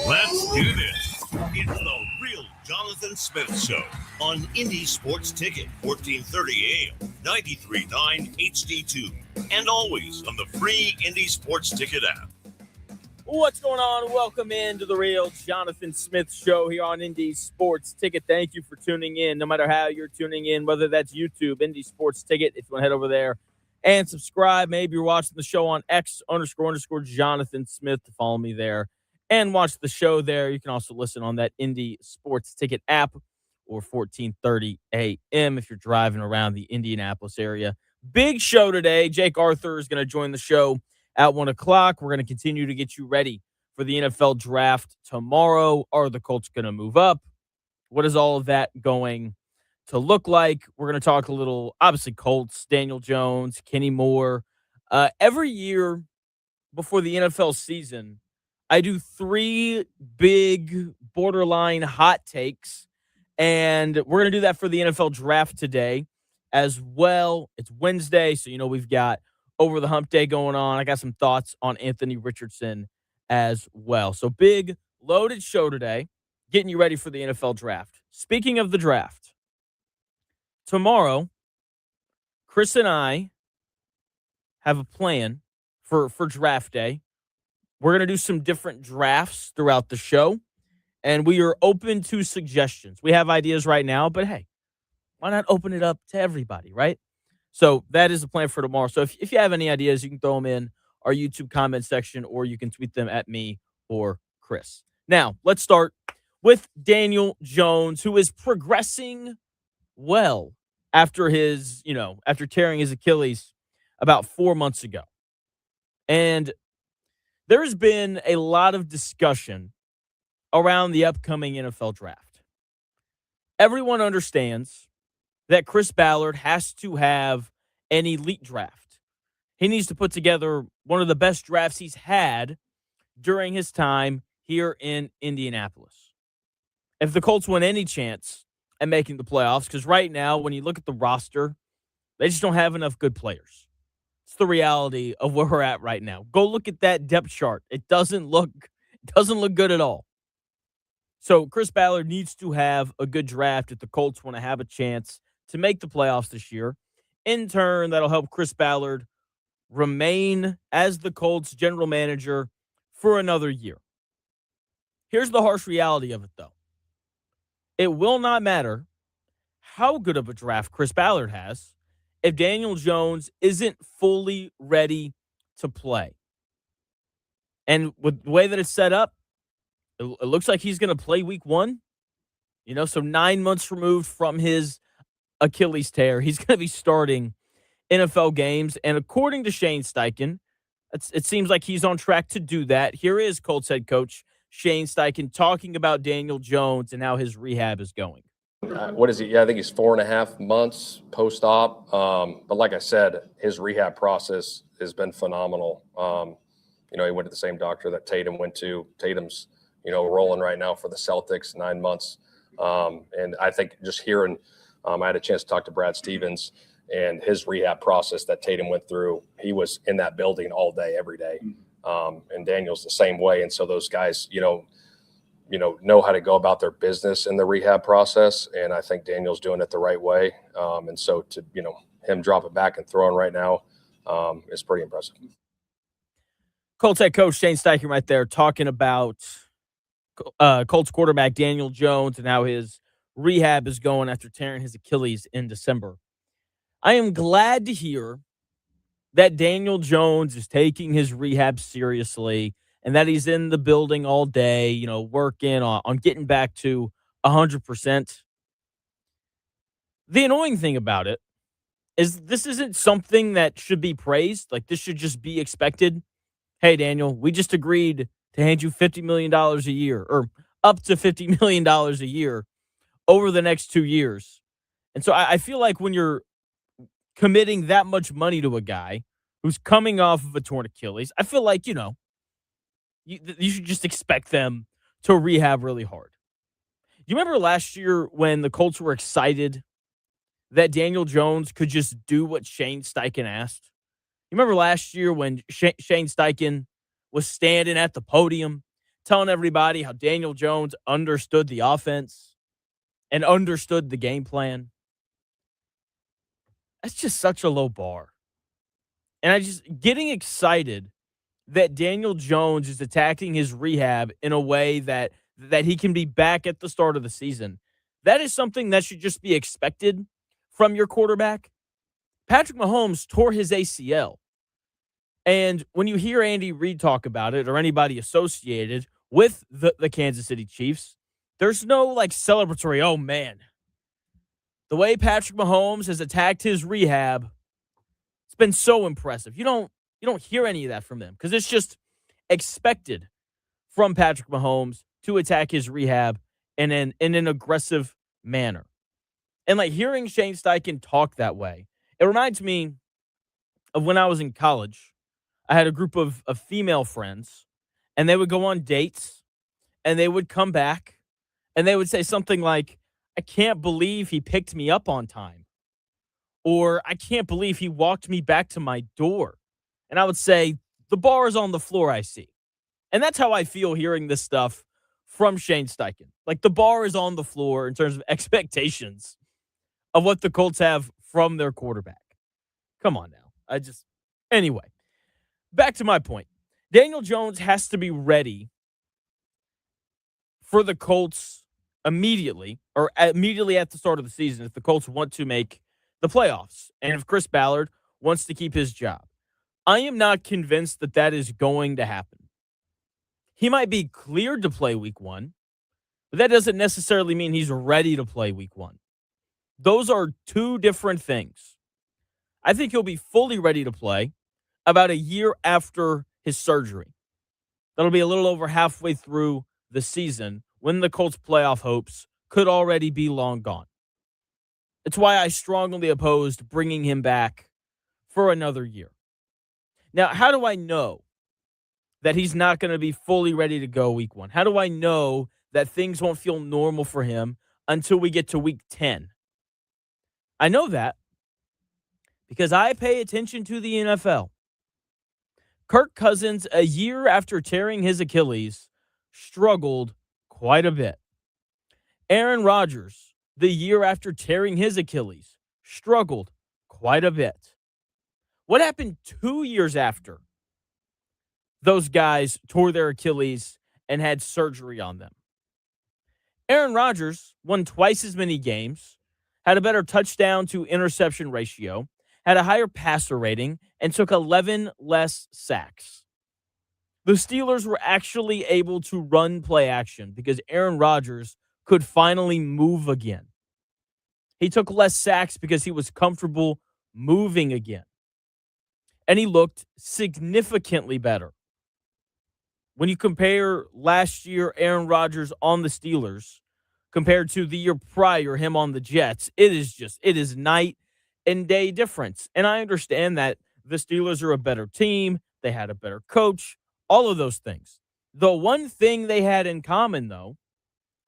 Let's do this. It's the real Jonathan Smith Show on Indy Sports Ticket, 1430 AM, 93.9 HD2, and always on the free Indy Sports Ticket app. What's going on? Welcome into the real Jonathan Smith Show here on Indy Sports Ticket. Thank you for tuning in, no matter how you're tuning in, whether that's YouTube, Indy Sports Ticket, if you want to head over there and subscribe. Maybe you're watching the show on X__Jonathan Smith to follow me there and watch the show there. You can also listen on that Indy Sports Ticket app or 1430 AM if you're driving around the Indianapolis area. Big show today. Jake Arthur is going to join the show at 1 o'clock. We're going to continue to get you ready for the NFL draft tomorrow. Are the Colts going to move up? What is all of that going to look like? We're going to talk a little, obviously, Colts, Daniel Jones, Kenny Moore. Every year before the NFL season, I do 3 big borderline hot takes, and we're going to do that for the NFL draft today as well. It's Wednesday, so we've got over the hump day going on. I got some thoughts on Anthony Richardson as well. So big, loaded show today, getting you ready for the NFL draft. Speaking of the draft, tomorrow, Chris and I have a plan for draft day. We're going to do some different drafts throughout the show, and we are open to suggestions. We have ideas right now, but hey, why not open it up to everybody, right? So that is the plan for tomorrow. So if you have any ideas, you can throw them in our YouTube comment section, or you can tweet them at me or Chris. Now, let's start with Daniel Jones, who is progressing well after after tearing his Achilles about 4 months ago. And there's been a lot of discussion around the upcoming NFL draft. Everyone understands that Chris Ballard has to have an elite draft. He needs to put together one of the best drafts he's had during his time here in Indianapolis. If the Colts want any chance at making the playoffs, because right now, when you look at the roster, they just don't have enough good players. It's the reality of where we're at right now. Go look at that depth chart. It doesn't look good at all. So Chris Ballard needs to have a good draft if the Colts want to have a chance to make the playoffs this year. In turn, that'll help Chris Ballard remain as the Colts general manager for another year. Here's the harsh reality of it, though. It will not matter how good of a draft Chris Ballard has if Daniel Jones isn't fully ready to play. And with the way that it's set up, it looks like he's going to play week 1. So 9 months removed from his Achilles tear, he's going to be starting NFL games. And according to Shane Steichen, it seems like he's on track to do that. Here is Colts head coach Shane Steichen talking about Daniel Jones and how his rehab is going. What is he? Yeah, I think he's 4.5 months post-op. But like I said, his rehab process has been phenomenal. He went to the same doctor that Tatum went to. Tatum's, rolling right now for the Celtics, 9 months. And I think just hearing, I had a chance to talk to Brad Stevens and his rehab process that Tatum went through. He was in that building all day, every day. And Daniel's the same way. And so those guys, know how to go about their business in the rehab process. And I think Daniel's doing it the right way. And so to, him dropping back and throwing right now is pretty impressive. Colts head coach Shane Steichen right there talking about Colts quarterback Daniel Jones and how his rehab is going after tearing his Achilles in December. I am glad to hear that Daniel Jones is taking his rehab seriously and that he's in the building all day, working on getting back to 100%. The annoying thing about it is this isn't something that should be praised. Like, this should just be expected. Hey, Daniel, we just agreed to hand you $50 million a year, or up to $50 million a year over the next 2 years. And so I feel like when you're committing that much money to a guy who's coming off of a torn Achilles, I feel like, you should just expect them to rehab really hard. You remember last year when the Colts were excited that Daniel Jones could just do what Shane Steichen asked? You remember last year when Shane Steichen was standing at the podium telling everybody how Daniel Jones understood the offense and understood the game plan. That's just such a low bar. And I just getting excited that Daniel Jones is attacking his rehab in a way that he can be back at the start of the season. That is something that should just be expected from your quarterback. Patrick Mahomes tore his ACL. And when you hear Andy Reid talk about it or anybody associated with the Kansas City Chiefs, there's no like celebratory, oh man. The way Patrick Mahomes has attacked his rehab, it's been so impressive. You don't hear any of that from them because it's just expected from Patrick Mahomes to attack his rehab in an aggressive manner. And like hearing Shane Steichen talk that way, it reminds me of when I was in college. I had a group of female friends, and they would go on dates, and they would come back, and they would say something like, I can't believe he picked me up on time. Or I can't believe he walked me back to my door. And I would say, the bar is on the floor, I see. And that's how I feel hearing this stuff from Shane Steichen. Like the bar is on the floor in terms of expectations of what the Colts have from their quarterback. Come on now. Anyway, back to my point. Daniel Jones has to be ready for the Colts immediately at the start of the season if the Colts want to make the playoffs and if Chris Ballard wants to keep his job. I am not convinced that is going to happen. He might be cleared to play week 1, but that doesn't necessarily mean he's ready to play week 1. Those are two different things. I think he'll be fully ready to play about a year after his surgery. That'll be a little over halfway through the season when the Colts' playoff hopes could already be long gone. It's why I strongly opposed bringing him back for another year. Now, how do I know that he's not going to be fully ready to go week 1? How do I know that things won't feel normal for him until we get to week 10? I know that because I pay attention to the NFL. Kirk Cousins, a year after tearing his Achilles, struggled quite a bit. Aaron Rodgers, the year after tearing his Achilles, struggled quite a bit. What happened 2 years after those guys tore their Achilles and had surgery on them? Aaron Rodgers won twice as many games, had a better touchdown to interception ratio, had a higher passer rating, and took 11 less sacks. The Steelers were actually able to run play action because Aaron Rodgers could finally move again. He took less sacks because he was comfortable moving again. And he looked significantly better. When you compare last year Aaron Rodgers on the Steelers compared to the year prior him on the Jets, it is night and day difference. And I understand that the Steelers are a better team. They had a better coach, all of those things. The one thing they had in common, though,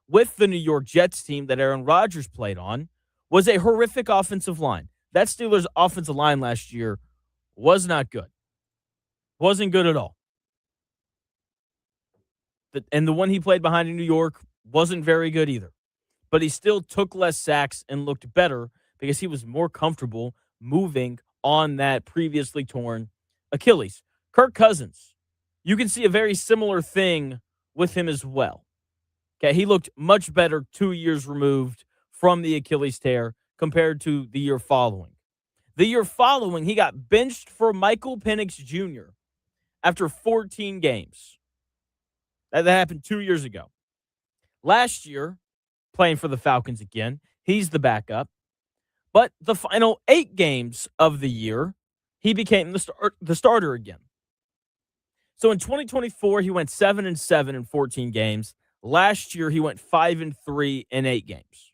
with the New York Jets team that Aaron Rodgers played on was a horrific offensive line. That Steelers offensive line last year was not good. Wasn't good at all. And the one he played behind in New York wasn't very good either. But he still took less sacks and looked better because he was more comfortable moving on that previously torn Achilles. Kirk Cousins, you can see a very similar thing with him as well. Okay, he looked much better 2 years removed from the Achilles tear compared to the year following. The year following, he got benched for Michael Penix Jr. after 14 games. That happened 2 years ago. Last year, playing for the Falcons again, he's the backup. But the final 8 games of the year, he became the starter again. So in 2024, he went 7-7 in 14 games. Last year, he went 5-3 in 8 games.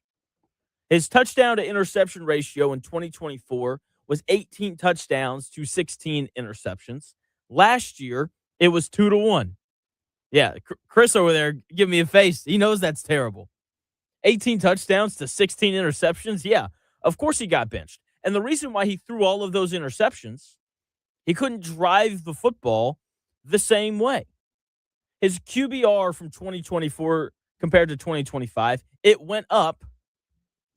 His touchdown to interception ratio in 2024 was 18 touchdowns to 16 interceptions. Last year, it was 2-1. Yeah, Chris over there give me a face. He knows that's terrible. 18 touchdowns to 16 interceptions. Yeah, of course he got benched. And the reason why he threw all of those interceptions, he couldn't drive the football the same way. His QBR from 2024 compared to 2025, it went up,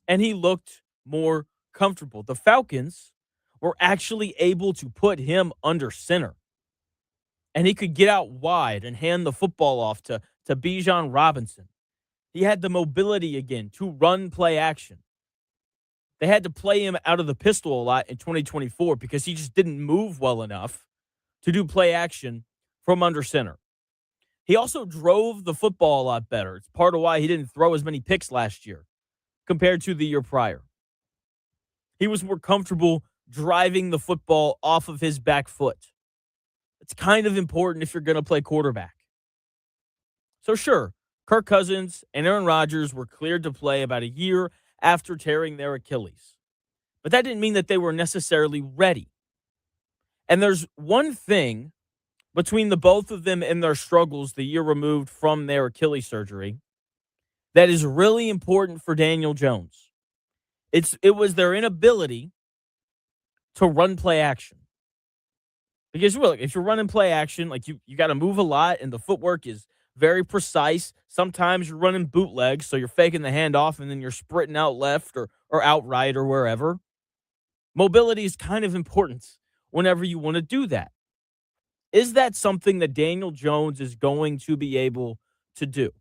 and he looked more comfortable. The Falcons were actually able to put him under center, and he could get out wide and hand the football off to Bijan Robinson. He had the mobility again to run play action. They had to play him out of the pistol a lot in 2024 because he just didn't move well enough to do play action from under center. He also drove the football a lot better. It's part of why he didn't throw as many picks last year compared to the year prior. He was more comfortable driving the football off of his back foot. It's kind of important if you're going to play quarterback. So sure, Kirk Cousins and Aaron Rodgers were cleared to play about a year after tearing their Achilles. But that didn't mean that they were necessarily ready. And there's one thing between the both of them and their struggles the year removed from their Achilles surgery that is really important for Daniel Jones. It was their inability to run play action. Because look, if you're running play action, like you got to move a lot and the footwork is very precise. Sometimes you're running bootlegs, so you're faking the handoff and then you're sprinting out left or out right or wherever. Mobility is kind of important whenever you want to do that. Is that something that Daniel Jones is going to be able to do?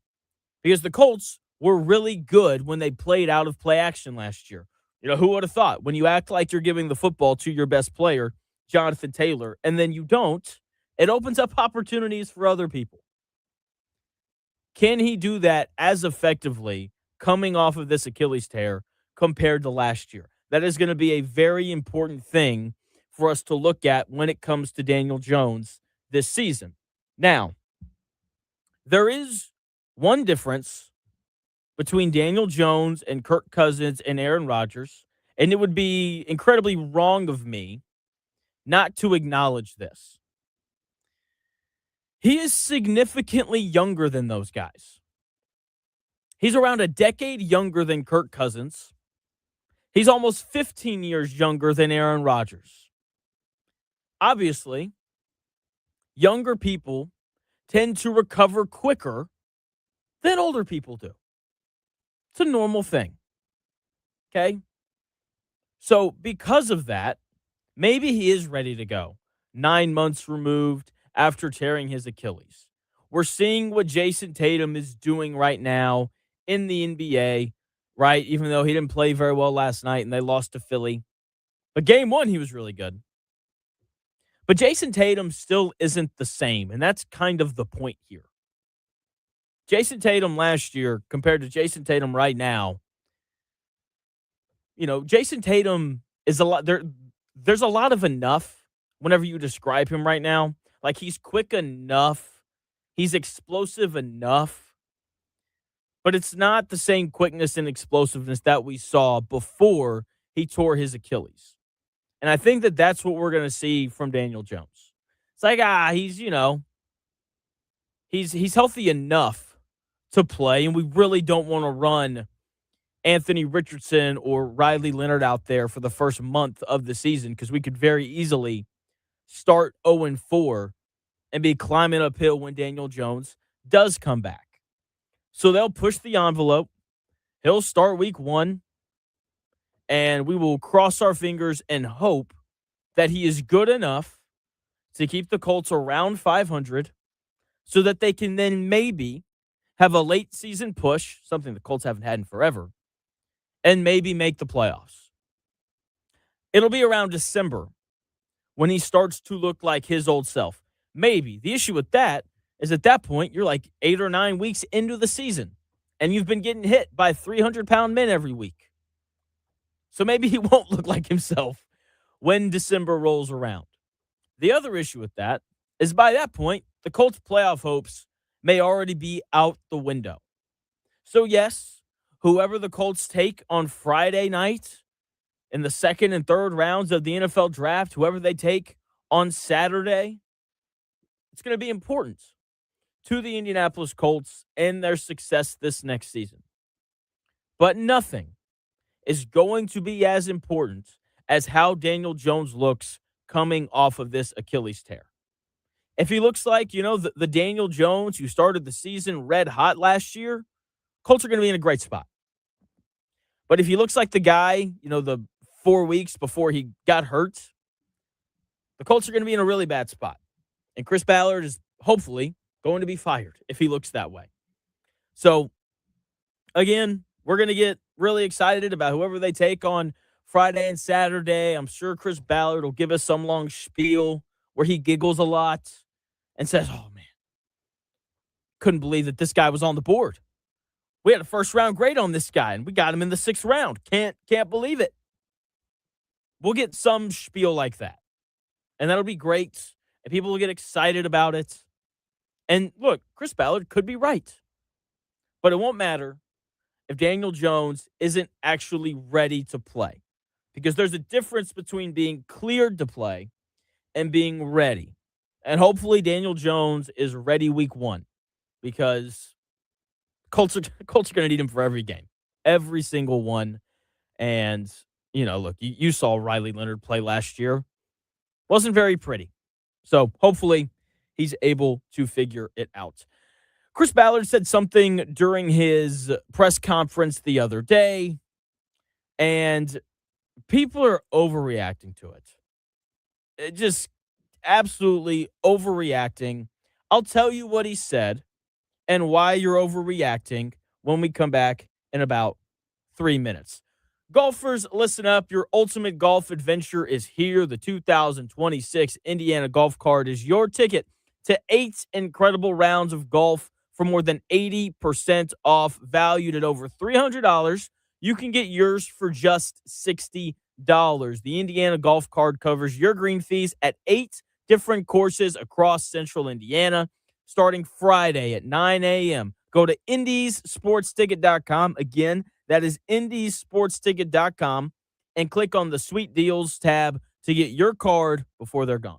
Because the Colts were really good when they played out of play action last year. You know, who would have thought? When you act like you're giving the football to your best player, Jonathan Taylor, and then you don't, it opens up opportunities for other people. Can he do that as effectively coming off of this Achilles tear compared to last year? That is going to be a very important thing for us to look at when it comes to Daniel Jones this season. Now, there is one difference between Daniel Jones and Kirk Cousins and Aaron Rodgers, and it would be incredibly wrong of me not to acknowledge this. He is significantly younger than those guys. He's around a decade younger than Kirk Cousins. He's almost 15 years younger than Aaron Rodgers. Obviously, younger people tend to recover quicker than older people do. It's a normal thing. Okay? So because of that, maybe he is ready to go. 9 months removed after tearing his Achilles. We're seeing what Jason Tatum is doing right now in the NBA, right? Even though he didn't play very well last night and they lost to Philly. But game one, he was really good. But Jason Tatum still isn't the same, and that's kind of the point here. Jason Tatum last year compared to Jason Tatum right now, you know, Jason Tatum is a lot there's a lot of enough whenever you describe him right now. Like, he's quick enough, he's explosive enough, but it's not the same quickness and explosiveness that we saw before he tore his Achilles. And I think that that's what we're going to see from Daniel Jones. It's like, he's, you know, he's healthy enough to play, and we really don't want to run Anthony Richardson or Riley Leonard out there for the first month of the season because we could very easily start 0-4 and be climbing uphill when Daniel Jones does come back. So they'll push the envelope. He'll start week 1, and we will cross our fingers and hope that he is good enough to keep the Colts around 500 so that they can then maybe have a late season push, something the Colts haven't had in forever, and maybe make the playoffs. It'll be around December when he starts to look like his old self. Maybe. The issue with that is at that point, you're like 8 or 9 weeks into the season, and you've been getting hit by 300-pound men every week. So maybe he won't look like himself when December rolls around. The other issue with that is by that point, the Colts' playoff hopes may already be out the window. So yes, whoever the Colts take on Friday night in the second and third rounds of the NFL draft, whoever they take on Saturday, it's going to be important to the Indianapolis Colts and their success this next season. But nothing is going to be as important as how Daniel Jones looks coming off of this Achilles tear. If he looks like, the Daniel Jones who started the season red hot last year, Colts are going to be in a great spot. But if he looks like the guy, the 4 weeks before he got hurt, the Colts are going to be in a really bad spot. And Chris Ballard is hopefully going to be fired if he looks that way. So, again, we're going to get really excited about whoever they take on Friday and Saturday. I'm sure Chris Ballard will give us some long spiel where he giggles a lot and says, "Oh, man, couldn't believe that this guy was on the board. We had a first-round grade on this guy, and we got him in the 6th round. Can't believe it." We'll get some spiel like that, and that'll be great, and people will get excited about it. And look, Chris Ballard could be right, but it won't matter if Daniel Jones isn't actually ready to play, because there's a difference between being cleared to play and being ready. And hopefully Daniel Jones is ready week 1, because Colts are going to need him for every game, every single one. And, look, you saw Riley Leonard play last year. Wasn't very pretty. So hopefully he's able to figure it out. Chris Ballard said something during his press conference the other day, and people are overreacting to it. Just absolutely overreacting. I'll tell you what he said and why you're overreacting when we come back in about 3 minutes. Golfers, listen up. Your ultimate golf adventure is here. The 2026 Indiana Golf Card is your ticket to 8 incredible rounds of golf for more than 80% off, valued at over $300. You can get yours for just $60. The Indiana Golf Card covers your green fees at 8 different courses across central Indiana, starting Friday at 9 a.m. Go to IndiesSportsTicket.com. Again, that is IndiesSportsTicket.com, and click on the Sweet Deals tab to get your card before they're gone.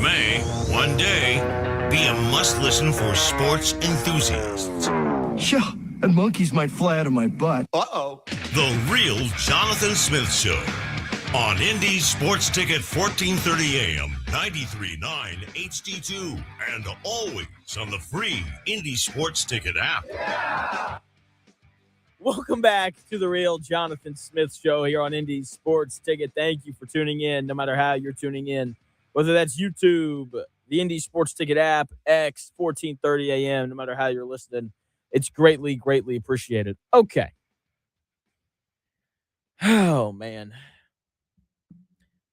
may, one day, be a must-listen for sports enthusiasts. Yeah, and monkeys might fly out of my butt. Uh-oh. The Real Jonathan Smith Show on Indy Sports Ticket, 1430 AM, 93.9 HD2, and always on the free Indy Sports Ticket app. Yeah. Welcome back to the Real Jonathan Smith Show here on Indy Sports Ticket. Thank you for tuning in, no matter how you're tuning in, whether that's YouTube, the Indy Sports Ticket app, X, 1430 AM, no matter how you're listening. It's greatly, greatly appreciated. Okay. Oh, man.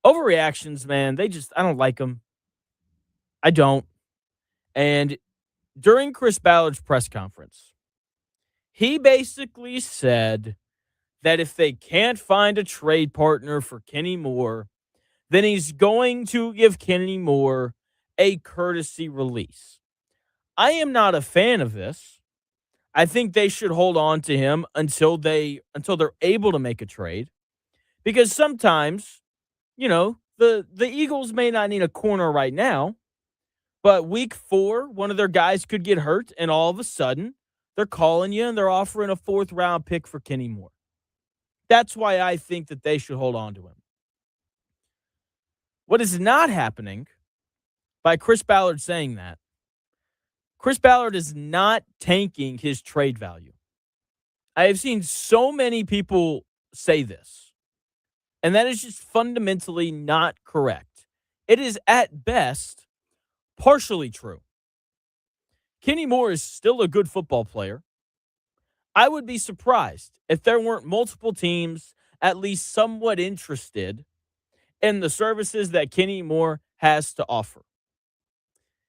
Overreactions, man, I don't like them. I don't. And during Chris Ballard's press conference, he basically said that if they can't find a trade partner for Kenny Moore, then he's going to give Kenny Moore a courtesy release. I am not a fan of this. I think they should hold on to him until they're able to make a trade, because sometimes, the Eagles may not need a corner right now, but week 4, one of their guys could get hurt, and all of a sudden, they're calling you and they're offering a 4th-round pick for Kenny Moore. That's why I think that they should hold on to him. What is not happening by Chris Ballard saying that, Chris Ballard is not tanking his trade value. I have seen so many people say this, and that is just fundamentally not correct. It is at best partially true. Kenny Moore is still a good football player. I would be surprised if there weren't multiple teams at least somewhat interested in the services that Kenny Moore has to offer.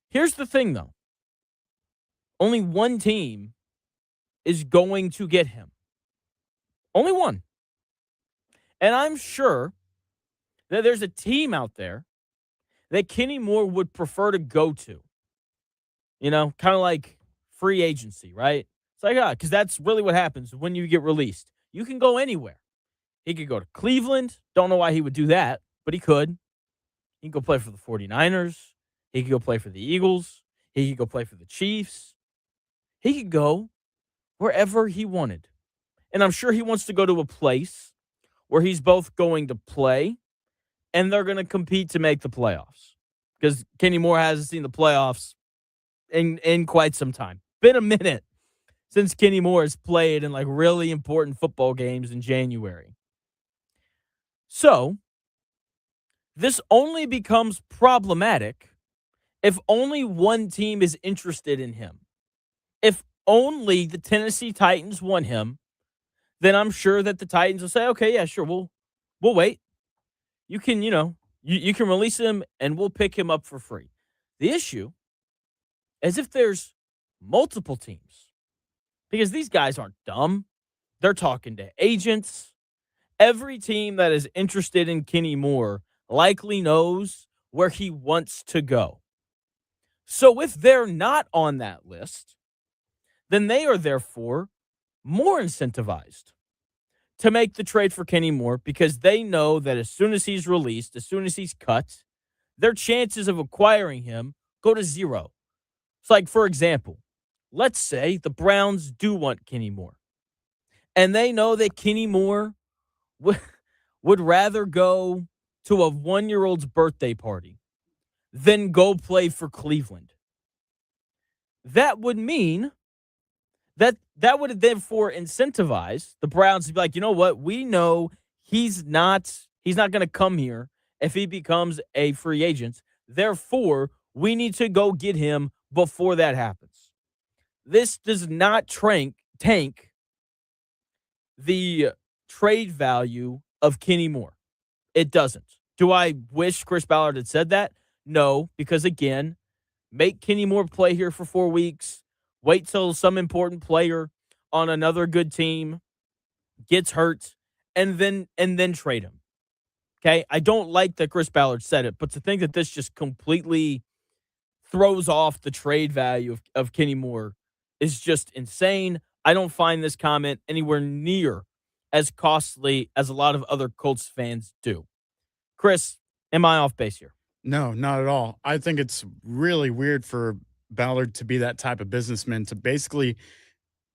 Here's the thing, though. Only one team is going to get him. Only one. And I'm sure that there's a team out there that Kenny Moore would prefer to go to. Kind of like free agency, right? It's like, because that's really what happens when you get released. You can go anywhere. He could go to Cleveland. Don't know why he would do that, but he could. He could go play for the 49ers. He could go play for the Eagles. He could go play for the Chiefs. He could go wherever he wanted. And I'm sure he wants to go to a place where he's both going to play and they're going to compete to make the playoffs. Because Kenny Moore hasn't seen the playoffs in quite some time. Been a minute since Kenny Moore has played in really important football games in January. So, this only becomes problematic if only one team is interested in him. If only the Tennessee Titans want him, then I'm sure that the Titans will say, okay, yeah, sure, we'll wait. You can, you can release him and we'll pick him up for free. The issue is if there's multiple teams, because these guys aren't dumb. They're talking to agents. Every team that is interested in Kenny Moore likely knows where he wants to go. So if they're not on that list, then they are therefore more incentivized to make the trade for Kenny Moore, because they know that as soon as he's released, as soon as he's cut, their chances of acquiring him go to zero. It's like, for example, let's say the Browns do want Kenny Moore, and they know that Kenny Moore would rather go to a 1-year-old's birthday party than go play for Cleveland. That would mean that would therefore incentivize the Browns to be like, you know what? We know he's not going to come here if he becomes a free agent. Therefore, we need to go get him before that happens. This does not tank the trade value of Kenny Moore. It doesn't. Do I wish Chris Ballard had said that? No, because again, make Kenny Moore play here for 4 weeks. Wait till some important player on another good team gets hurt, and then trade him. Okay? I don't like that Chris Ballard said it, but to think that this just completely throws off the trade value of Kenny Moore is just insane. I don't find this comment anywhere near as costly as a lot of other Colts fans do. Chris, am I off base here? No, not at all. I think it's really weird for Ballard to be that type of businessman to basically,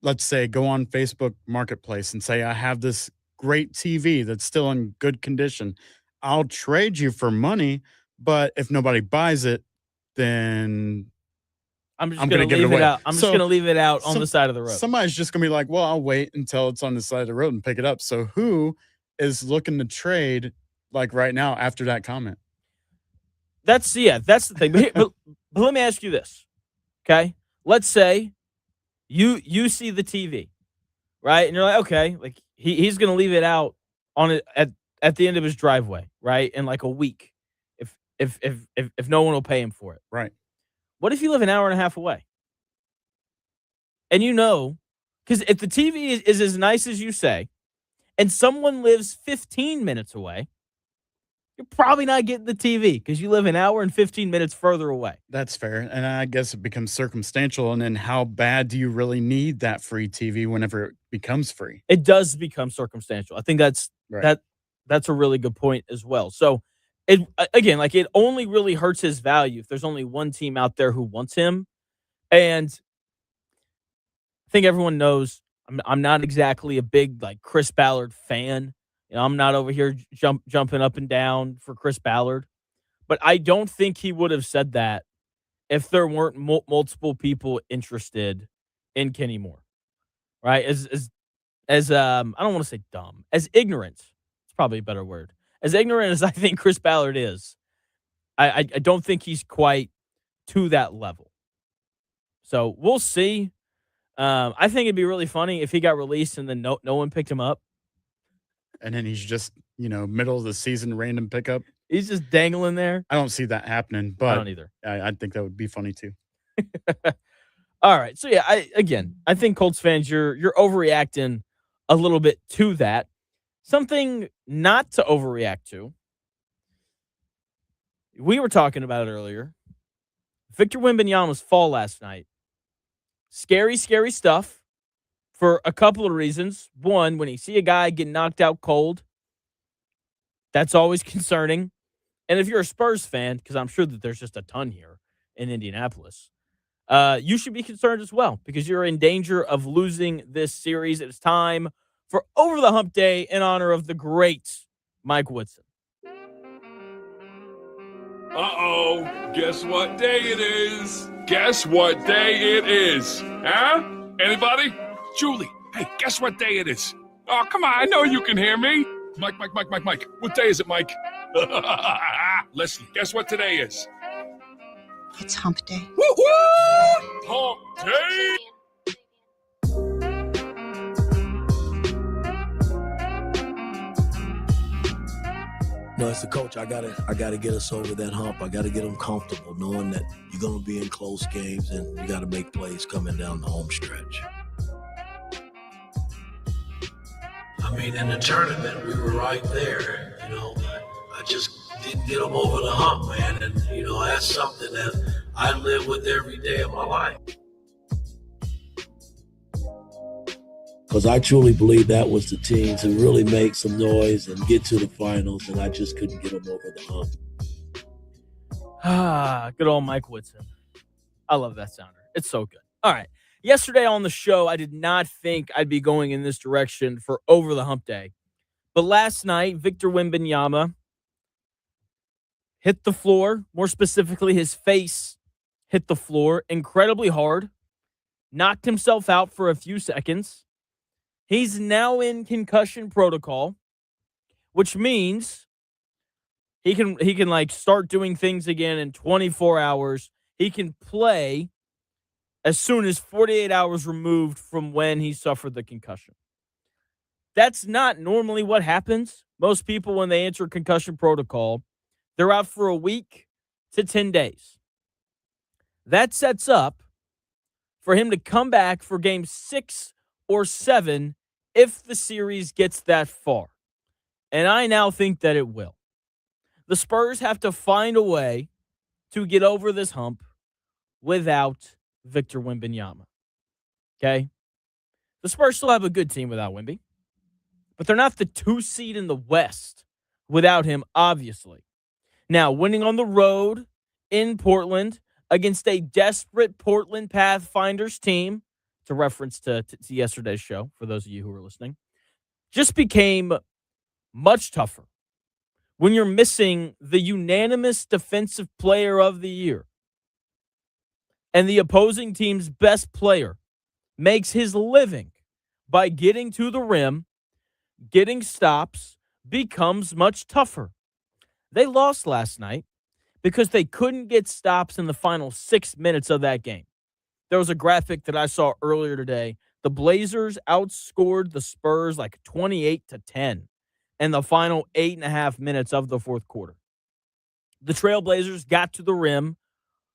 let's say, go on Facebook Marketplace and say, I have this great TV that's still in good condition. I'll trade you for money, but if nobody buys it, then I'm just I'm going going to to give it leave it away. out. I'm just going to leave it out on the side of the road. Somebody's just going to be like, well, I'll wait until it's on the side of the road and pick it up. So who is looking to trade like right now after that comment? That's the thing. But let me ask you this, okay? Let's say you see the TV, right? And you're like, okay, like he's going to leave it out on it at the end of his driveway, right? In like a week, if no one will pay him for it, right? What if you live an hour and a half away, and because if the TV is as nice as you say, and someone lives 15 minutes away, you're probably not getting the TV because you live an hour and 15 minutes further away. That's fair. And I guess it becomes circumstantial. And then how bad do you really need that free TV whenever it becomes free? It does become circumstantial. I think that's right. That's a really good point as well. So it only really hurts his value if there's only one team out there who wants him. And I think everyone knows I'm not exactly a big like Chris Ballard fan. I'm not over here jumping up and down for Chris Ballard, but I don't think he would have said that if there weren't multiple people interested in Kenny Moore, right? As I don't want to say dumb, as ignorant, it's probably a better word. As ignorant as I think Chris Ballard is, I don't think he's quite to that level. So we'll see. I think it'd be really funny if he got released and then no one picked him up. And then he's just, middle of the season random pickup. He's just dangling there. I don't see that happening, but I don't either. I think that would be funny too. All right. So yeah, I think Colts fans, you're overreacting a little bit to that. Something not to overreact to. We were talking about it earlier. Victor Wembanyama's fall last night. Scary, scary stuff. For a couple of reasons. One, when you see a guy get knocked out cold, that's always concerning. And if you're a Spurs fan, because I'm sure that there's just a ton here in Indianapolis, you should be concerned as well because you're in danger of losing this series. It's time for Over the Hump Day in honor of the great Mike Woodson. Uh-oh. Guess what day it is? Guess what day it is? Huh? Anybody? Julie, hey, guess what day it is? Oh, come on, I know you can hear me. Mike. What day is it, Mike? Listen, guess what today is? It's Hump Day. Woo-hoo! Hump Day! No, as a coach, I gotta get us over that hump. I gotta get them comfortable, knowing that you're gonna be in close games and you gotta make plays coming down the home stretch. I mean, in the tournament, we were right there. I just didn't get them over the hump, man. And that's something that I live with every day of my life. Because I truly believe that was the team to really make some noise and get to the finals, and I just couldn't get them over the hump. Good old Mike Woodson. I love that sounder. It's so good. All right. Yesterday on the show, I did not think I'd be going in this direction for Over the Hump Day. But last night, Victor Wembanyama hit the floor. More specifically, his face hit the floor incredibly hard. Knocked himself out for a few seconds. He's now in concussion protocol, which means he can like start doing things again in 24 hours. He can play as soon as 48 hours removed from when he suffered the concussion. That's not normally what happens. Most people, when they enter concussion protocol, they're out for a week to 10 days. That sets up for him to come back for game 6 or 7 if the series gets that far. And I now think that it will. The Spurs have to find a way to get over this hump without Victor Wembanyama. Okay? The Spurs still have a good team without Wemby, but they're not the 2 seed in the West without him, obviously. Now, winning on the road in Portland against a desperate Portland Pathfinders team, to reference to yesterday's show, for those of you who are listening, just became much tougher when you're missing the unanimous defensive player of the year and the opposing team's best player makes his living by getting to the rim, getting stops, becomes much tougher. They lost last night because they couldn't get stops in the final 6 minutes of that game. There was a graphic that I saw earlier today. The Blazers outscored the Spurs like 28-10 in the final 8.5 minutes of the fourth quarter. The Trailblazers got to the rim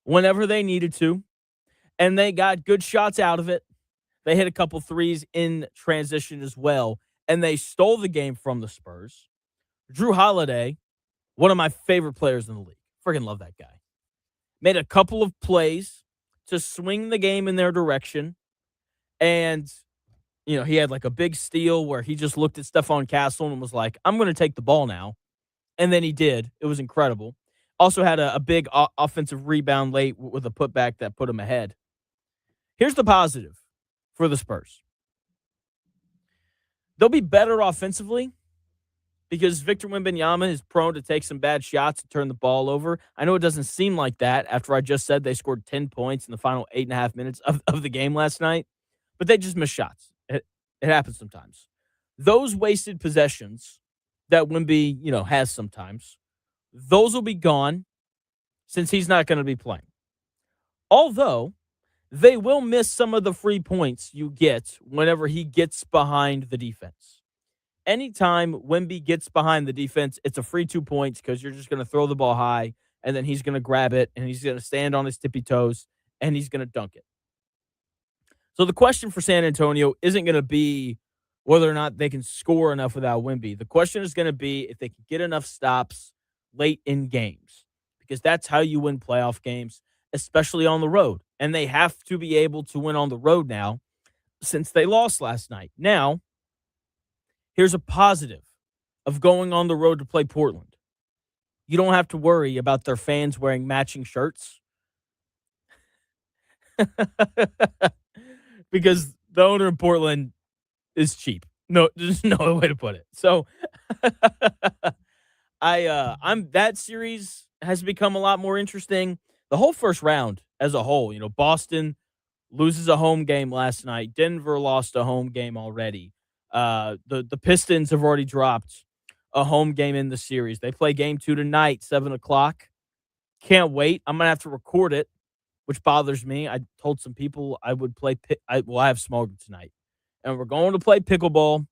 whenever they needed to, and they got good shots out of it. They hit a couple threes in transition as well, and they stole the game from the Spurs. Drew Holiday, one of my favorite players in the league. Freaking love that guy. Made a couple of plays to swing the game in their direction. And, he had like a big steal where he just looked at Stephon Castle and was like, I'm going to take the ball now. And then he did. It was incredible. Also had a big offensive rebound late with a putback that put him ahead. Here's the positive for the Spurs. They'll be better offensively because Victor Wembanyama is prone to take some bad shots and turn the ball over. I know it doesn't seem like that after I just said they scored 10 points in the final 8.5 minutes of the game last night, but they just missed shots. It happens sometimes. Those wasted possessions that Wemby, has sometimes, those will be gone since he's not going to be playing. Although they will miss some of the free points you get whenever he gets behind the defense. Anytime Wemby gets behind the defense, it's a free 2 points because you're just going to throw the ball high, and then he's going to grab it, and he's going to stand on his tippy toes, and he's going to dunk it. So the question for San Antonio isn't going to be whether or not they can score enough without Wemby. The question is going to be if they can get enough stops late in games, because that's how you win playoff games, especially on the road. And they have to be able to win on the road now since they lost last night. Now, here's a positive of going on the road to play Portland. You don't have to worry about their fans wearing matching shirts because the owner in Portland is cheap. No, there's no other way to put it. So that series has become a lot more interesting. The whole first round as a whole, Boston loses a home game last night. Denver lost a home game already. The Pistons have already dropped a home game in the series. They play game 2 tonight, 7:00. Can't wait. I'm going to have to record it, which bothers me. I told some people I would play. I have small group tonight. And we're going to play pickleball.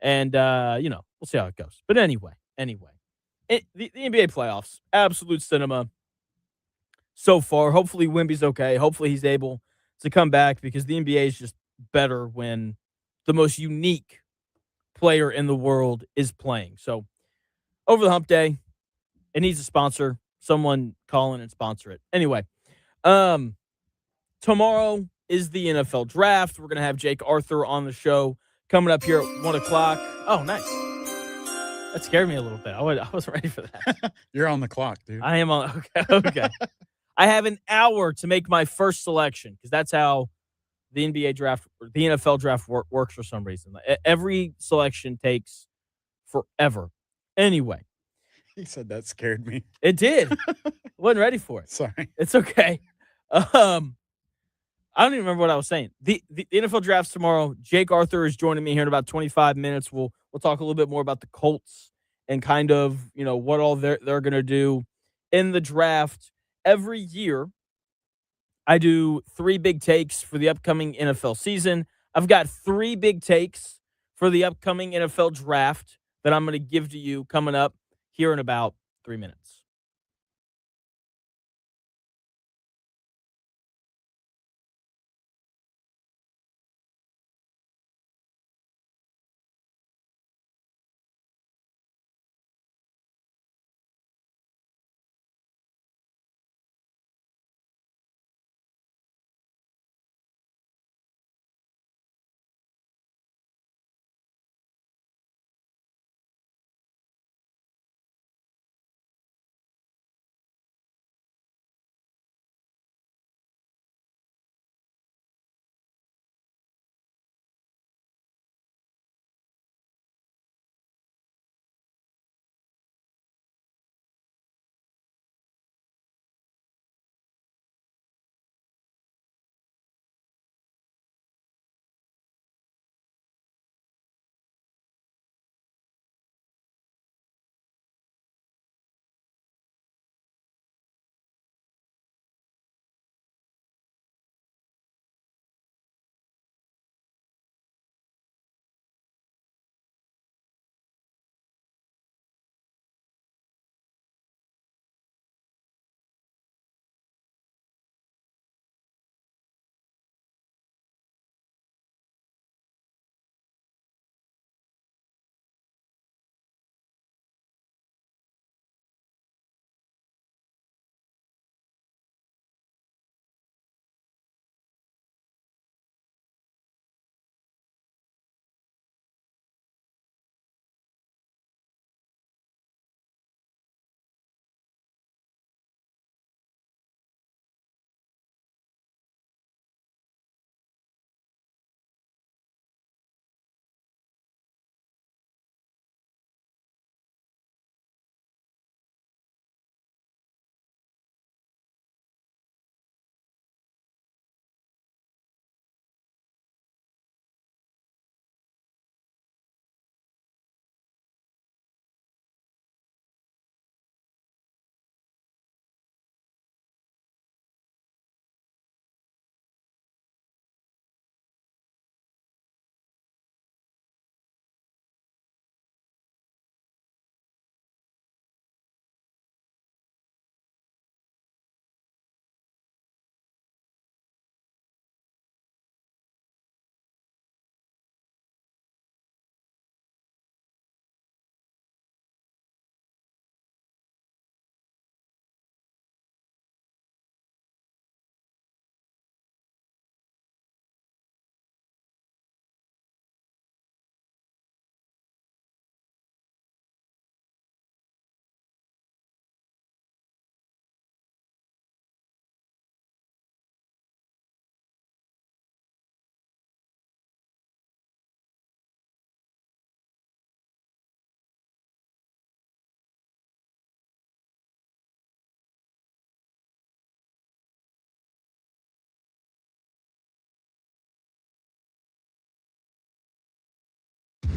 And, we'll see how it goes. But anyway. The NBA playoffs, absolute cinema so far. Hopefully Wemby's okay. Hopefully he's able to come back because the NBA is just better when the most unique player in the world is playing. So over the hump day, it needs a sponsor. Someone call in and sponsor it. Anyway, tomorrow is the NFL draft. We're going to have Jake Arthur on the show coming up here at 1:00. Oh, nice. That scared me a little bit. I wasn't ready for that. You're on the clock, dude. I am on. Okay. I have an hour to make my first selection because that's how the NBA draft, the NFL draft works for some reason. Every selection takes forever. Anyway. He said that scared me. It did. Wasn't ready for it. Sorry. It's okay. I don't even remember what I was saying. The NFL draft's tomorrow. Jake Arthur is joining me here in about 25 minutes. We'll talk a little bit more about the Colts and kind of, what all they're going to do in the draft. Every year, I do 3 big takes for the upcoming NFL season. I've got 3 big takes for the upcoming NFL draft that I'm going to give to you coming up here in about 3 minutes.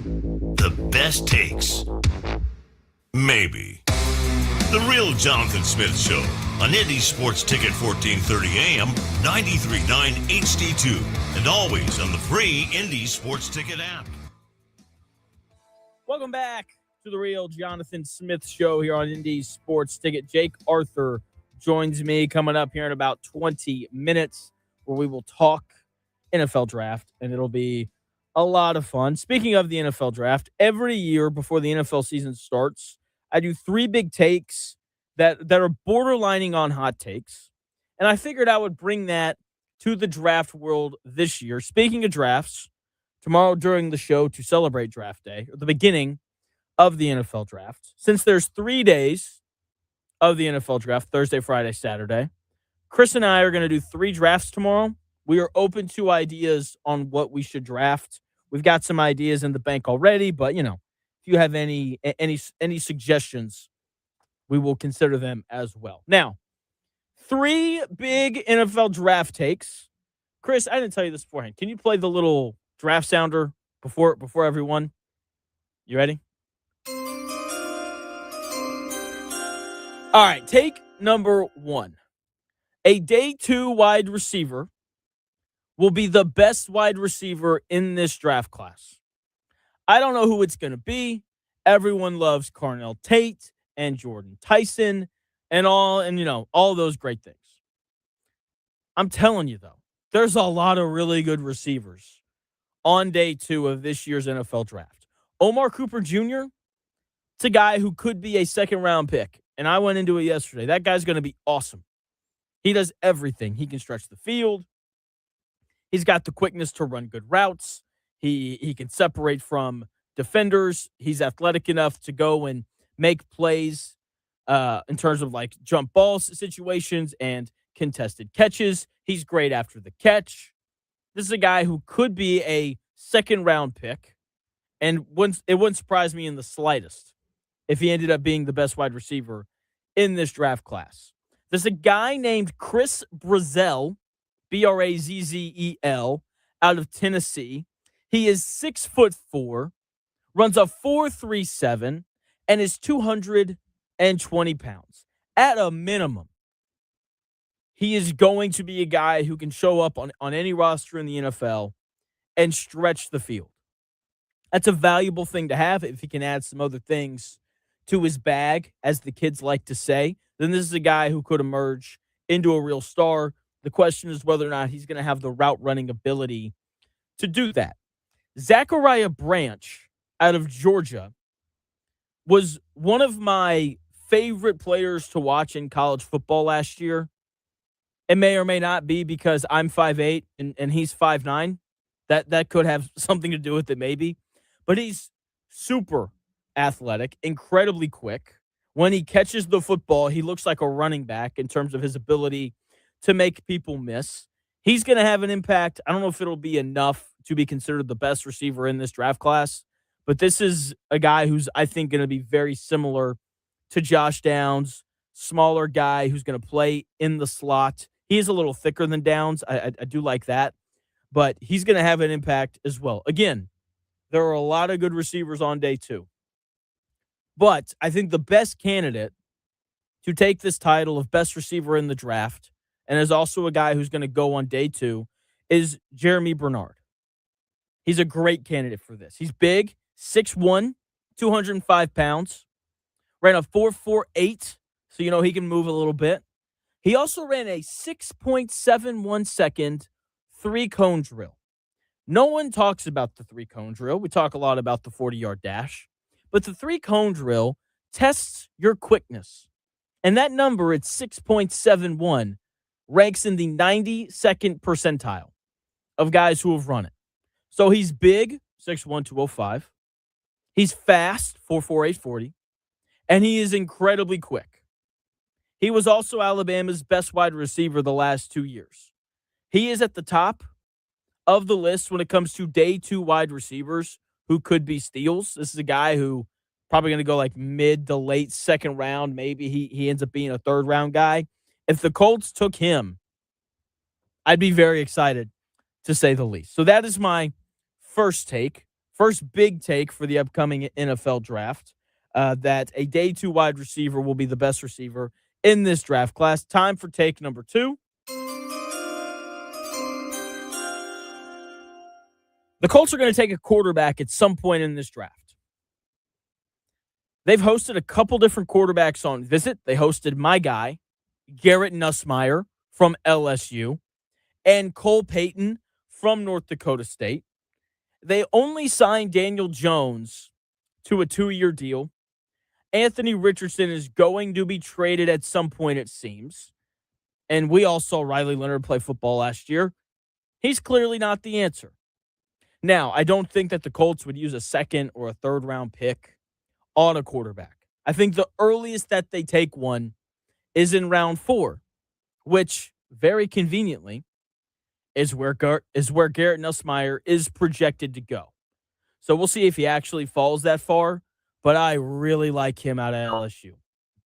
The best takes. Maybe. The Real Jonathan Smith Show on Indy Sports Ticket 1430 AM, 93.9 HD2, and always on the free Indy Sports Ticket app. Welcome back to the Real Jonathan Smith Show here on Indy Sports Ticket. Jake Arthur joins me coming up here in about 20 minutes where we will talk NFL draft, and it'll be a lot of fun. Speaking of the NFL draft, every year before the NFL season starts, I do 3 big takes that are borderlining on hot takes, and I figured I would bring that to the draft world this year. Speaking of drafts, tomorrow during the show to celebrate draft day, or the beginning of the NFL draft, since there's 3 days of the NFL draft, Thursday, Friday, Saturday, Chris and I are going to do 3 drafts tomorrow. We are open to ideas on what we should draft. We've got some ideas in the bank already, but if you have any suggestions, we will consider them as well. Now, 3 big NFL draft takes. Chris, I didn't tell you this beforehand. Can you play the little draft sounder before everyone? You ready? All right, take number 1. A day 2 wide receiver will be the best wide receiver in this draft class. I don't know who it's going to be. Everyone loves Carnell Tate and Jordan Tyson and all those great things. I'm telling you, though, there's a lot of really good receivers on day 2 of this year's NFL draft. Omar Cooper Jr., it's a guy who could be a second-round pick, and I went into it yesterday. That guy's going to be awesome. He does everything. He can stretch the field. He's got the quickness to run good routes. He can separate from defenders. He's athletic enough to go and make plays in terms of like jump ball situations and contested catches. He's great after the catch. This is a guy who could be a second-round pick, and it wouldn't surprise me in the slightest if he ended up being the best wide receiver in this draft class. There's a guy named Chris Brazzel, Brazzel, out of Tennessee. He is 6'4", runs a 4.37, and is 220 pounds. At a minimum, he is going to be a guy who can show up on any roster in the NFL and stretch the field. That's a valuable thing to have. If he can add some other things to his bag, as the kids like to say, then this is a guy who could emerge into a real star. The question is whether or not he's going to have the route running ability to do that. Zachariah Branch out of Georgia was one of my favorite players to watch in college football last year. It may or may not be because I'm 5'8" and he's 5'9". That could have something to do with it, maybe. But he's super athletic, incredibly quick. When he catches the football, he looks like a running back in terms of his ability to make people miss. He's going to have an impact. I don't know if it'll be enough to be considered the best receiver in this draft class, but this is a guy who's, I think, going to be very similar to Josh Downs, smaller guy who's going to play in the slot. He is a little thicker than Downs. I do like that, but he's going to have an impact as well. Again, there are a lot of good receivers on day 2. But I think the best candidate to take this title of best receiver in the draft, and is also a guy who's going to go on day 2, is Jeremy Bernard. He's a great candidate for this. He's big, 6'1", 205 pounds, ran a 4.48, so he can move a little bit. He also ran a 6.71 second 3-cone drill. No one talks about the 3-cone drill. We talk a lot about the 40-yard dash. But the 3-cone drill tests your quickness. And that number at 6.71 ranks in the 92nd percentile of guys who have run it. So he's big, 6'1", 205. He's fast, 4.48 40. And he is incredibly quick. He was also Alabama's best wide receiver the last 2 years. He is at the top of the list when it comes to day 2 wide receivers who could be steals. This is a guy who probably going to go like mid to late second round. Maybe he ends up being a third-round guy. If the Colts took him, I'd be very excited, to say the least. So that is my first take First big take for the upcoming NFL draft, that a day 2 wide receiver will be the best receiver in this draft class. Time for take number 2. The Colts are going to take a quarterback at some point in this draft. They've hosted a couple different quarterbacks on visit. They hosted my guy, Garrett Nussmeier from LSU, and Cole Payton from North Dakota State. They only signed Daniel Jones to a 2-year deal. Anthony Richardson is going to be traded at some point, it seems. And we all saw Riley Leonard play football last year. He's clearly not the answer. Now, I don't think that the Colts would use a second or a third round pick on a quarterback. I think the earliest that they take one is in round 4, which very conveniently is where Garrett Nussmeier is projected to go. So we'll see if he actually falls that far, but I really like him out of LSU.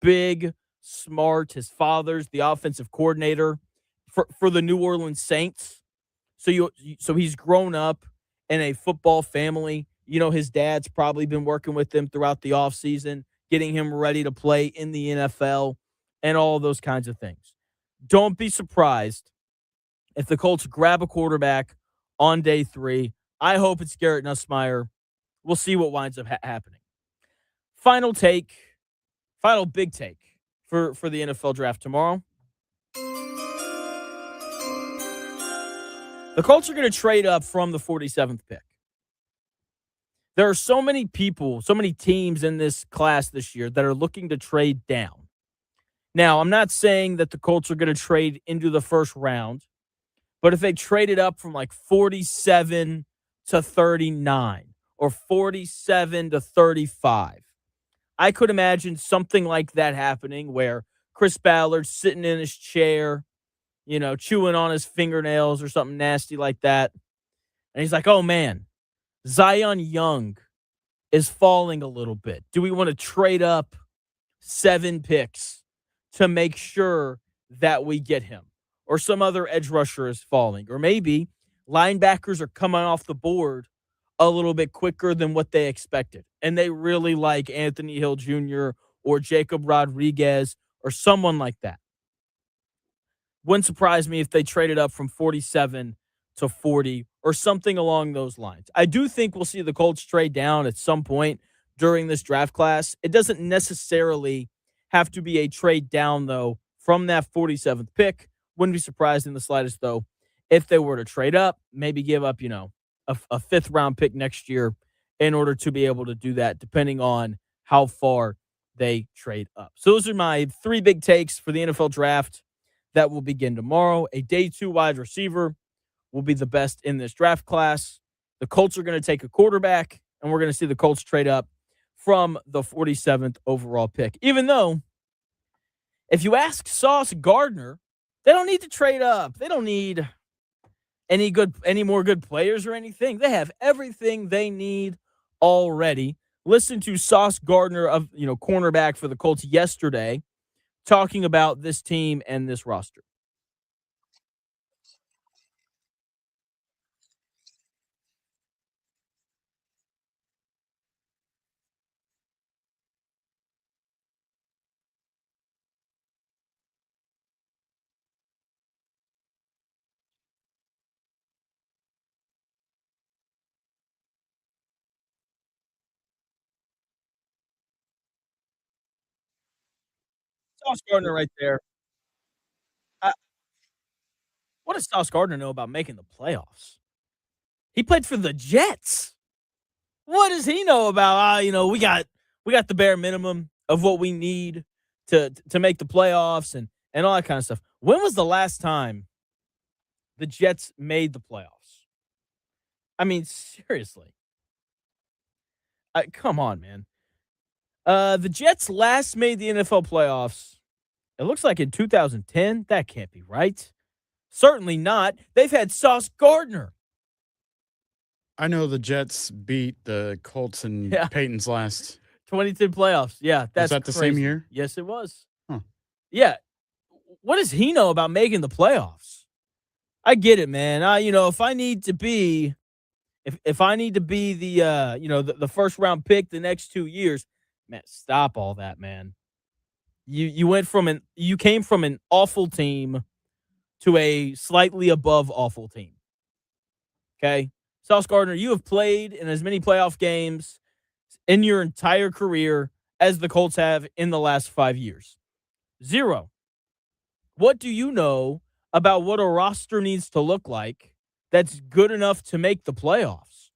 Big, smart. His father's the offensive coordinator for the New Orleans Saints. So he's grown up in a football family. You know, his dad's probably been working with him throughout the offseason, getting him ready to play in the NFL and all those kinds of things. Don't be surprised if the Colts grab a quarterback on day 3. I hope it's Garrett Nussmeier. We'll see what winds up happening. Final big take for the NFL draft tomorrow. The Colts are going to trade up from the 47th pick. There are so many people, so many teams in this class this year that are looking to trade down. Now, I'm not saying that the Colts are going to trade into the first round, but if they traded up from like 47 to 39 or 47 to 35, I could imagine something like that happening where Chris Ballard's sitting in his chair, you know, chewing on his fingernails or something nasty like that. And he's like, oh man, Zion Young is falling a little bit. Do we want to trade up 7 picks to make sure that we get him? Or some other edge rusher is falling. Or maybe linebackers are coming off the board a little bit quicker than what they expected. And they really like Anthony Hill Jr. or Jacob Rodriguez or someone like that. Wouldn't surprise me if they traded up from 47 to 40 or something along those lines. I do think we'll see the Colts trade down at some point during this draft class. It doesn't necessarily have to be a trade down, though, from that 47th pick. Wouldn't be surprised in the slightest, though, if they were to trade up, maybe give up, a 5th round pick next year in order to be able to do that, depending on how far they trade up. So those are my 3 big takes for the NFL draft that will begin tomorrow. A day 2 wide receiver will be the best in this draft class. The Colts are going to take a quarterback, and we're going to see the Colts trade up from the 47th overall pick. Even though, if you ask Sauce Gardner, they don't need to trade up. They don't need any more good players or anything. They have everything they need already. Listen to Sauce Gardner, cornerback for the Colts yesterday, talking about this team and this roster. Sauce Gardner right there. What does Sauce Gardner know about making the playoffs? He played for the Jets. What does he know about? We got the bare minimum of what we need to make the playoffs and all that kind of stuff. When was the last time the Jets made the playoffs? I mean, seriously. Come on, man. The Jets last made the NFL playoffs, it looks like in 2010. That can't be right. Certainly not. They've had Sauce Gardner. I know the Jets beat the Colts in Peyton's last 2010 playoffs. Yeah, that's was that the crazy. same year? Yes, it was. Huh. Yeah. What does he know about making the playoffs? I get it, man. If I need to be If I need to be the first round pick the next 2 years, man, stop all that, man. You came from an awful team to a slightly above awful team. Okay? Sauce Gardner, you have played in as many playoff games in your entire career as the Colts have in the last 5 years. 0. What do you know about what a roster needs to look like that's good enough to make the playoffs?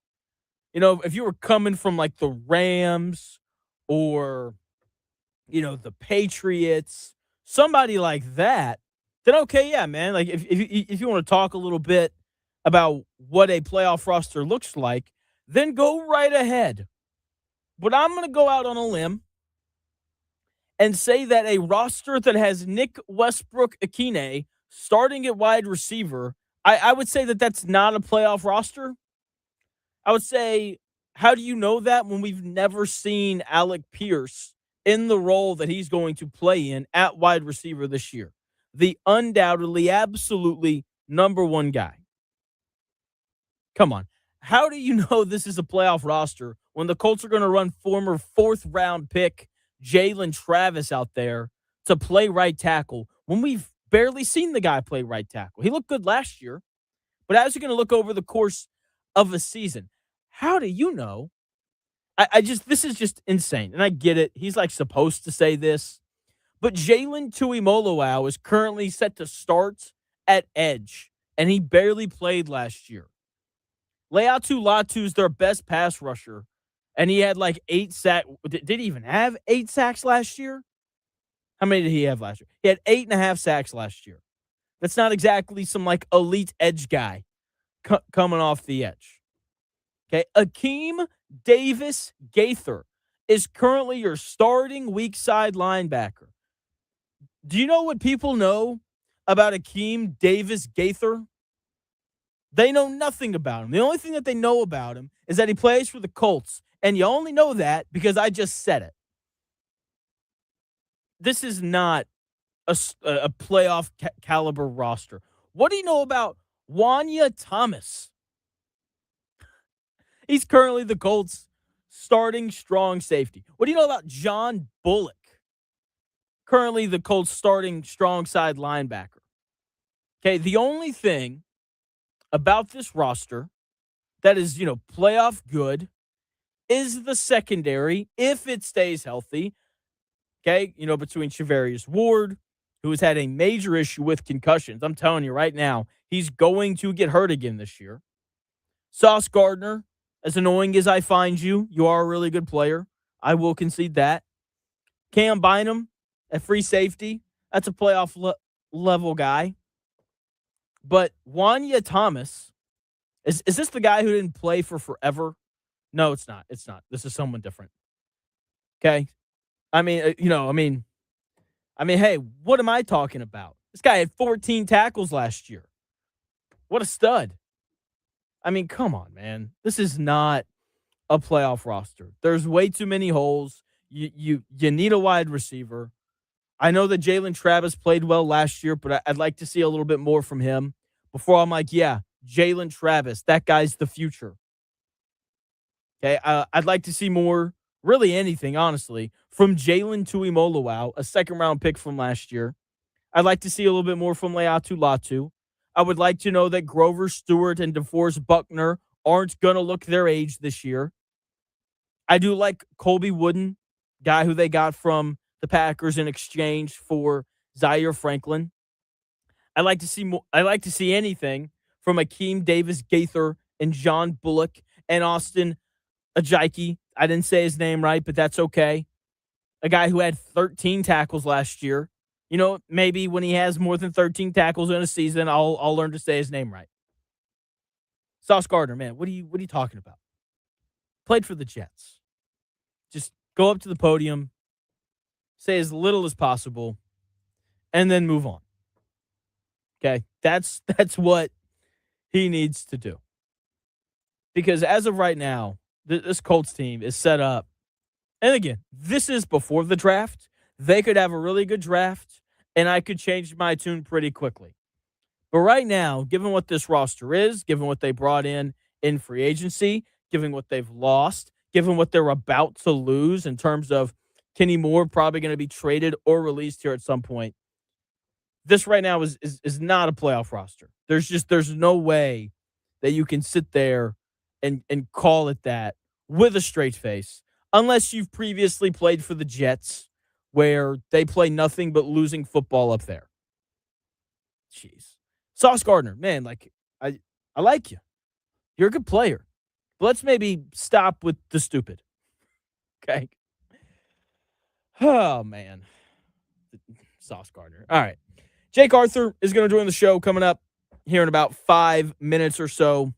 If you were coming from like the Rams or, the Patriots, somebody like that, then okay, yeah, man. Like if you want to talk a little bit about what a playoff roster looks like, then go right ahead. But I'm going to go out on a limb and say that a roster that has Nick Westbrook-Akine starting at wide receiver, I would say that that's not a playoff roster. I would say, how do you know that when we've never seen Alec Pierce in the role that he's going to play in at wide receiver this year? The undoubtedly, absolutely number one guy. Come on. How do you know this is a playoff roster when the Colts are going to run former 4th-round pick Jalen Travis out there to play right tackle when we've barely seen the guy play right tackle? He looked good last year, but how's he going to look over the course of a season? How do you know? This is just insane. And I get it. He's like supposed to say this, but Jalen Tuimoloau is currently set to start at edge, and he barely played last year. Leatu Latu's their best pass rusher, and he had like 8 sacks. Did he even have 8 sacks last year? How many did he have last year? He had 8.5 sacks last year. That's not exactly some like elite edge guy coming off the edge. Okay, Akeem Davis Gaither is currently your starting weak side linebacker. Do you know what people know about Akeem Davis Gaither? They know nothing about him. The only thing that they know about him is that he plays for the Colts, and you only know that because I just said it. This is not a playoff caliber roster. What do you know about Wanya Thomas? He's currently the Colts' starting strong safety. What do you know about John Bullock? Currently the Colts' starting strong side linebacker. Okay, the only thing about this roster that is, playoff good is the secondary if it stays healthy. Okay, between Charvarius Ward, who has had a major issue with concussions. I'm telling you right now, he's going to get hurt again this year. Sauce Gardner, as annoying as I find you, you are a really good player. I will concede that. Cam Bynum at free safety, that's a playoff level guy. But Wanya Thomas, is this the guy who didn't play for forever? No, it's not. It's not. This is someone different. Okay? Hey, what am I talking about? This guy had 14 tackles last year. What a stud. Come on, man. This is not a playoff roster. There's way too many holes. You need a wide receiver. I know that Jalen Travis played well last year, but I'd like to see a little bit more from him before I'm like, yeah, Jalen Travis, that guy's the future. Okay, I'd like to see more, really anything, honestly, from Jalen Tuimoloau, a 2nd-round pick from last year. I'd like to see a little bit more from Leatu Latu. I would like to know that Grover Stewart and DeForest Buckner aren't going to look their age this year. I do like Colby Wooden, guy who they got from the Packers in exchange for Zaire Franklin. I like to see anything from Akeem Davis Gaither and John Bullock and Austin Ajiki. I didn't say his name right, but that's okay. A guy who had 13 tackles last year. Maybe when he has more than 13 tackles in a season, I'll learn to say his name right. Sauce Gardner, man, what are you talking about? Played for the Jets. Just go up to the podium, say as little as possible, and then move on. Okay? That's what he needs to do. Because as of right now, this Colts team is set up. And again, this is before the draft. They could have a really good draft, and I could change my tune pretty quickly. But right now, given what this roster is, given what they brought in in free agency, given what they've lost, given what they're about to lose in terms of Kenny Moore probably going to be traded or released here at some point. This right now is not a playoff roster. There's no way that you can sit there and call it that with a straight face, unless you've previously played for the Jets, where they play nothing but losing football up there. Jeez. Sauce Gardner, man, like I like you. You're a good player. But let's maybe stop with the stupid. Okay. Oh man. Sauce Gardner. All right. Jake Arthur is going to join the show coming up here in about 5 minutes or so.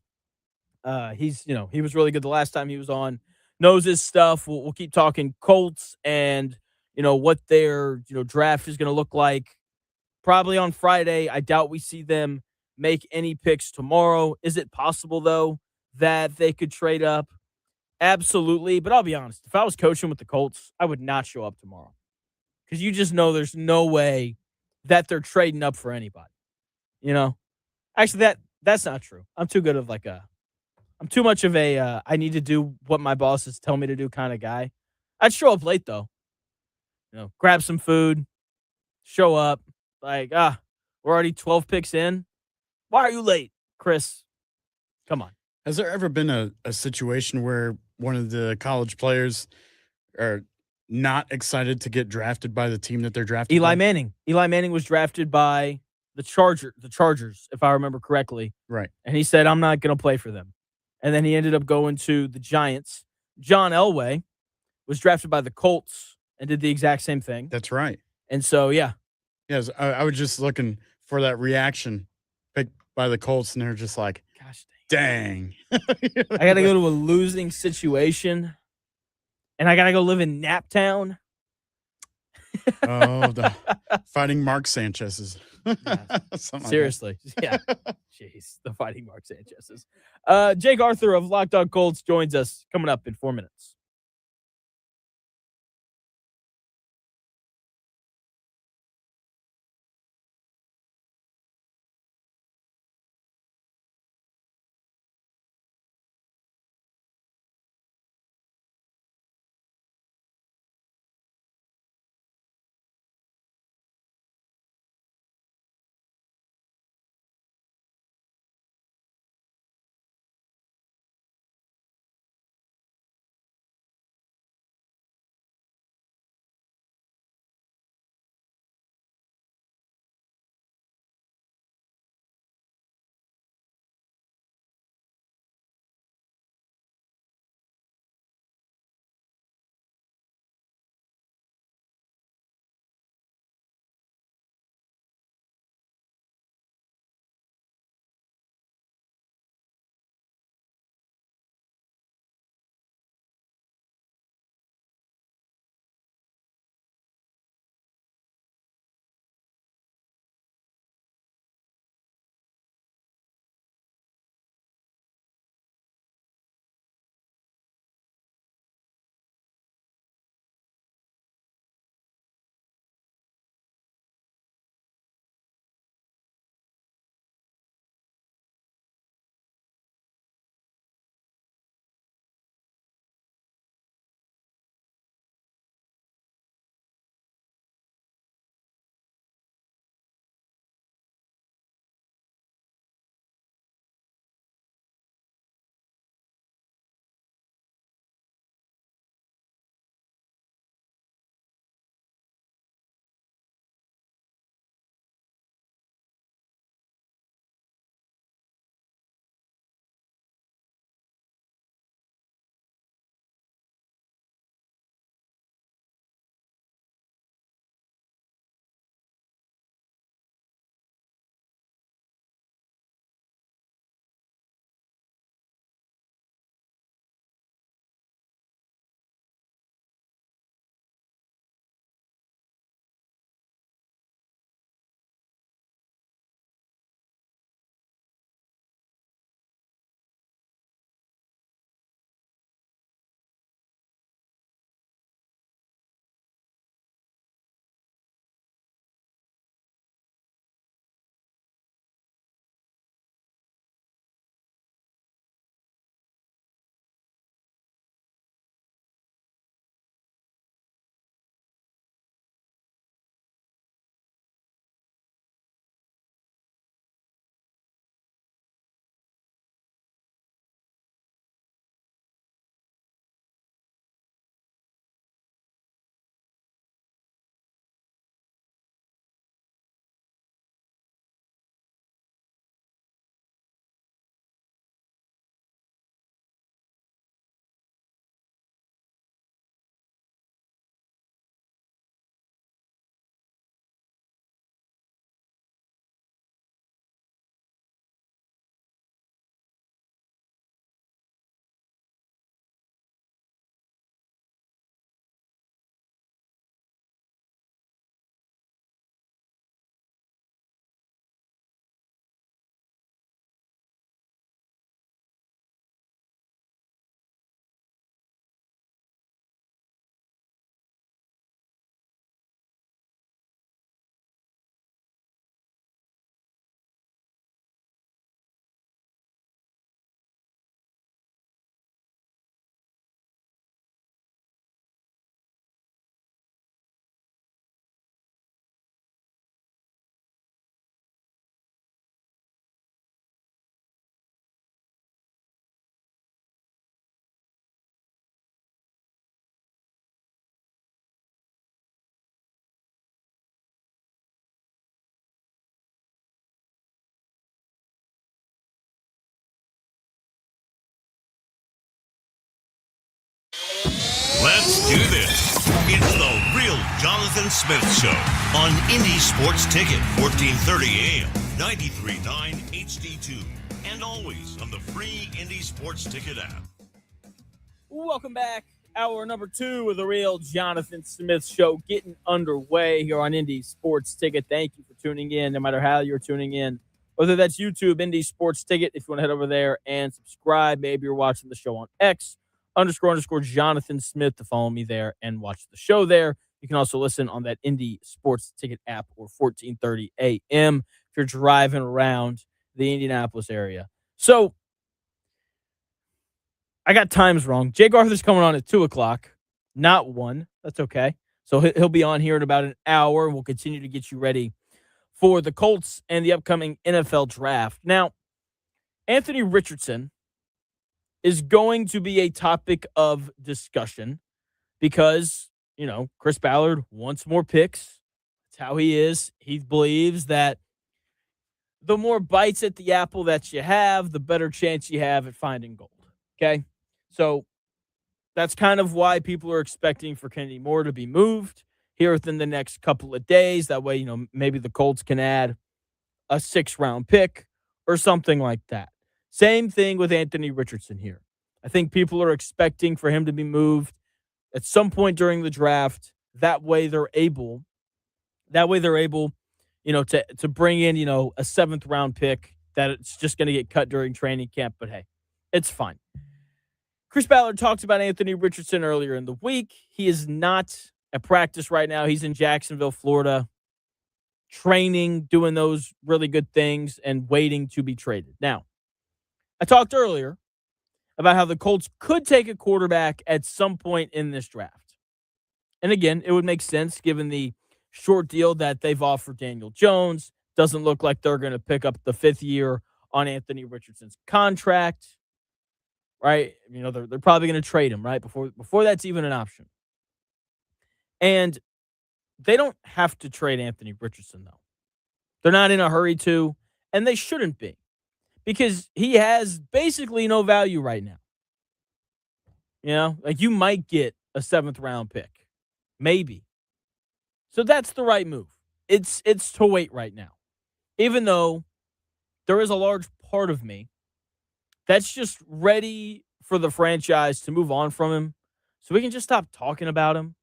He was really good the last time he was on. Knows his stuff. We'll keep talking Colts and, what their, draft is going to look like. Probably on Friday. I doubt we see them make any picks tomorrow. Is it possible, though, that they could trade up? Absolutely. But I'll be honest. If I was coaching with the Colts, I would not show up tomorrow. Because you just know there's no way that they're trading up for anybody. Actually, that's not true. I'm too much of a I need to do what my bosses tell me to do kind of guy. I'd show up late though. Grab some food, show up. Like, we're already 12 picks in. Why are you late, Chris? Come on. Has there ever been a situation where one of the college players are not excited to get drafted by the team that they're drafted Eli by? Manning. Eli Manning was drafted by the Chargers, if I remember correctly. Right. And he said, I'm not going to play for them. And then he ended up going to the Giants. John Elway was drafted by the Colts and did the exact same thing. That's right. And so, yeah. Yes, I was just looking for that reaction picked by the Colts, and they're just like, gosh dang. I got to go to a losing situation, and I got to go live in Naptown. Oh, the fighting Mark Sanchez's. Seriously. Yeah. Jeez, the fighting Mark Sanchez's. Jake Arthur of Locked On Colts joins us coming up in 4 minutes. do this. It's the Real Jonathan Smith Show on Indy Sports Ticket, 1430 AM, 93.9 HD2, and always on the free Indy Sports Ticket app. Welcome back. Hour number 2 of the Real Jonathan Smith Show getting underway here on Indy Sports Ticket. Thank you for tuning in, no matter how you're tuning in. Whether that's YouTube, Indy Sports Ticket, if you want to head over there and subscribe. Maybe you're watching the show on X__ Jonathan Smith to follow me there and watch the show there. You can also listen on that Indy Sports Ticket app or 1430 AM if you're driving around the Indianapolis area. So I got times wrong. Jake Arthur's coming on at 2 o'clock, not 1. That's okay. So he'll be on here in about an hour, and we'll continue to get you ready for the Colts and the upcoming NFL draft. Now, Anthony Richardson is going to be a topic of discussion because, Chris Ballard wants more picks. That's how he is. He believes that the more bites at the apple that you have, the better chance you have at finding gold. Okay? So that's kind of why people are expecting for Kennedy Moore to be moved here within the next couple of days. That way, maybe the Colts can add a 6th-round pick or something like that. Same thing with Anthony Richardson here. I think people are expecting for him to be moved at some point during the draft. That way they're able, to bring in, a 7th-round pick that it's just going to get cut during training camp. But hey, it's fine. Chris Ballard talked about Anthony Richardson earlier in the week. He is not at practice right now. He's in Jacksonville, Florida, training, doing those really good things, and waiting to be traded. Now, I talked earlier about how the Colts could take a quarterback at some point in this draft. And again, it would make sense given the short deal that they've offered Daniel Jones. Doesn't look like they're going to pick up the 5th year on Anthony Richardson's contract. Right? They're probably going to trade him, right? Before that's even an option. And they don't have to trade Anthony Richardson, though. They're not in a hurry to, and they shouldn't be, because he has basically no value right now. You might get a 7th-round pick. Maybe. So that's the right move. It's to wait right now. Even though there is a large part of me that's just ready for the franchise to move on from him so we can just stop talking about him.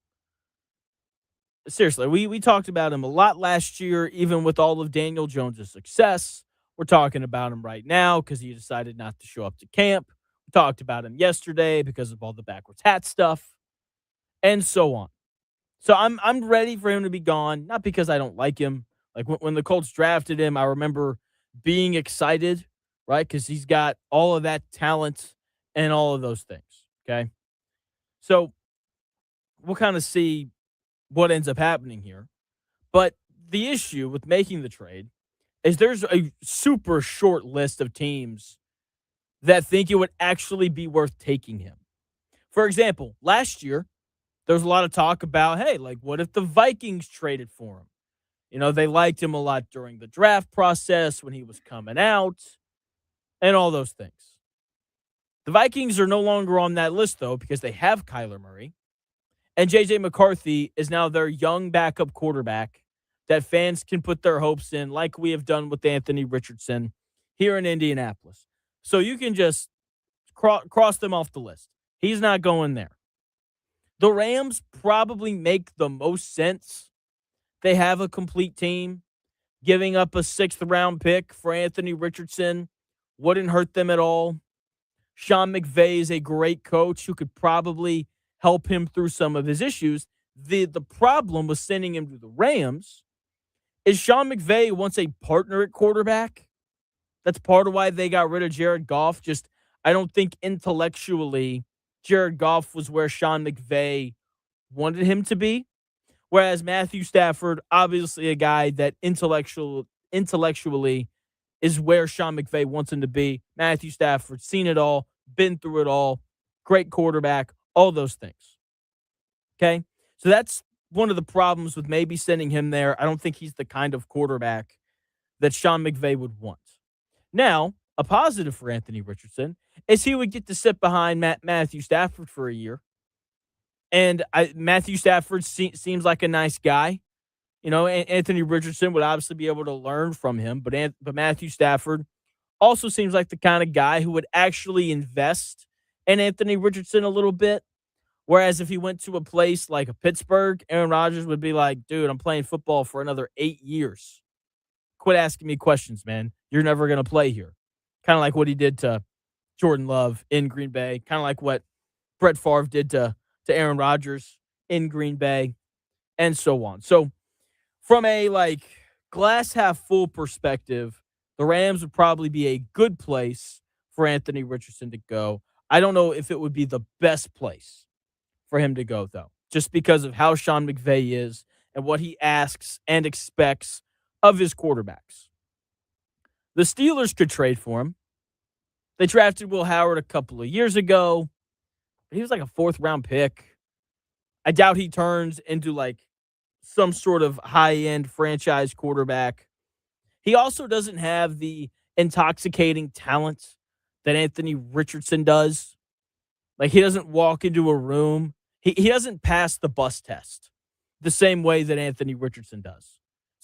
Seriously, we talked about him a lot last year, even with all of Daniel Jones' success. We're talking about him right now because he decided not to show up to camp. We talked about him yesterday because of all the backwards hat stuff, and so on. So I'm ready for him to be gone, not because I don't like him. Like when the Colts drafted him, I remember being excited, right? Because he's got all of that talent and all of those things, okay? So we'll kind of see what ends up happening here. But the issue with making the trade is there's a super short list of teams that think it would actually be worth taking him. For example, last year, there was a lot of talk about, hey, what if the Vikings traded for him? They liked him a lot during the draft process when he was coming out and all those things. The Vikings are no longer on that list, though, because they have Kyler Murray. And J.J. McCarthy is now their young backup quarterback that fans can put their hopes in, like we have done with Anthony Richardson here in Indianapolis. So you can just cross them off the list. He's not going there. The Rams probably make the most sense. They have a complete team. Giving up a 6th-round pick for Anthony Richardson wouldn't hurt them at all. Sean McVay is a great coach who could probably help him through some of his issues. The problem with sending him to the Rams is Sean McVay wants a partner at quarterback. That's part of why they got rid of Jared Goff. I don't think intellectually Jared Goff was where Sean McVay wanted him to be. Whereas Matthew Stafford, obviously a guy that intellectually is where Sean McVay wants him to be. Matthew Stafford, seen it all, been through it all, great quarterback, all those things. Okay? So that's one of the problems with maybe sending him there. I don't think he's the kind of quarterback that Sean McVay would want. Now, a positive for Anthony Richardson is he would get to sit behind Matthew Stafford for a year. And Matthew Stafford seems like a nice guy. Anthony Richardson would obviously be able to learn from him, but Matthew Stafford also seems like the kind of guy who would actually invest in Anthony Richardson a little bit. Whereas if he went to a place like a Pittsburgh, Aaron Rodgers would be like, dude, I'm playing football for another 8 years. Quit asking me questions, man. You're never going to play here. Kind of like what he did to Jordan Love in Green Bay. Kind of like what Brett Favre did to Aaron Rodgers in Green Bay, and so on. So from a glass half full perspective, the Rams would probably be a good place for Anthony Richardson to go. I don't know if it would be the best place for him to go, though, just because of how Sean McVay is and what he asks and expects of his quarterbacks. The Steelers could trade for him. They drafted Will Howard a couple of years ago. He was like a 4th-round pick. I doubt he turns into some sort of high-end franchise quarterback. He also doesn't have the intoxicating talent that Anthony Richardson does. He doesn't walk into a room. He doesn't pass the bus test the same way that Anthony Richardson does.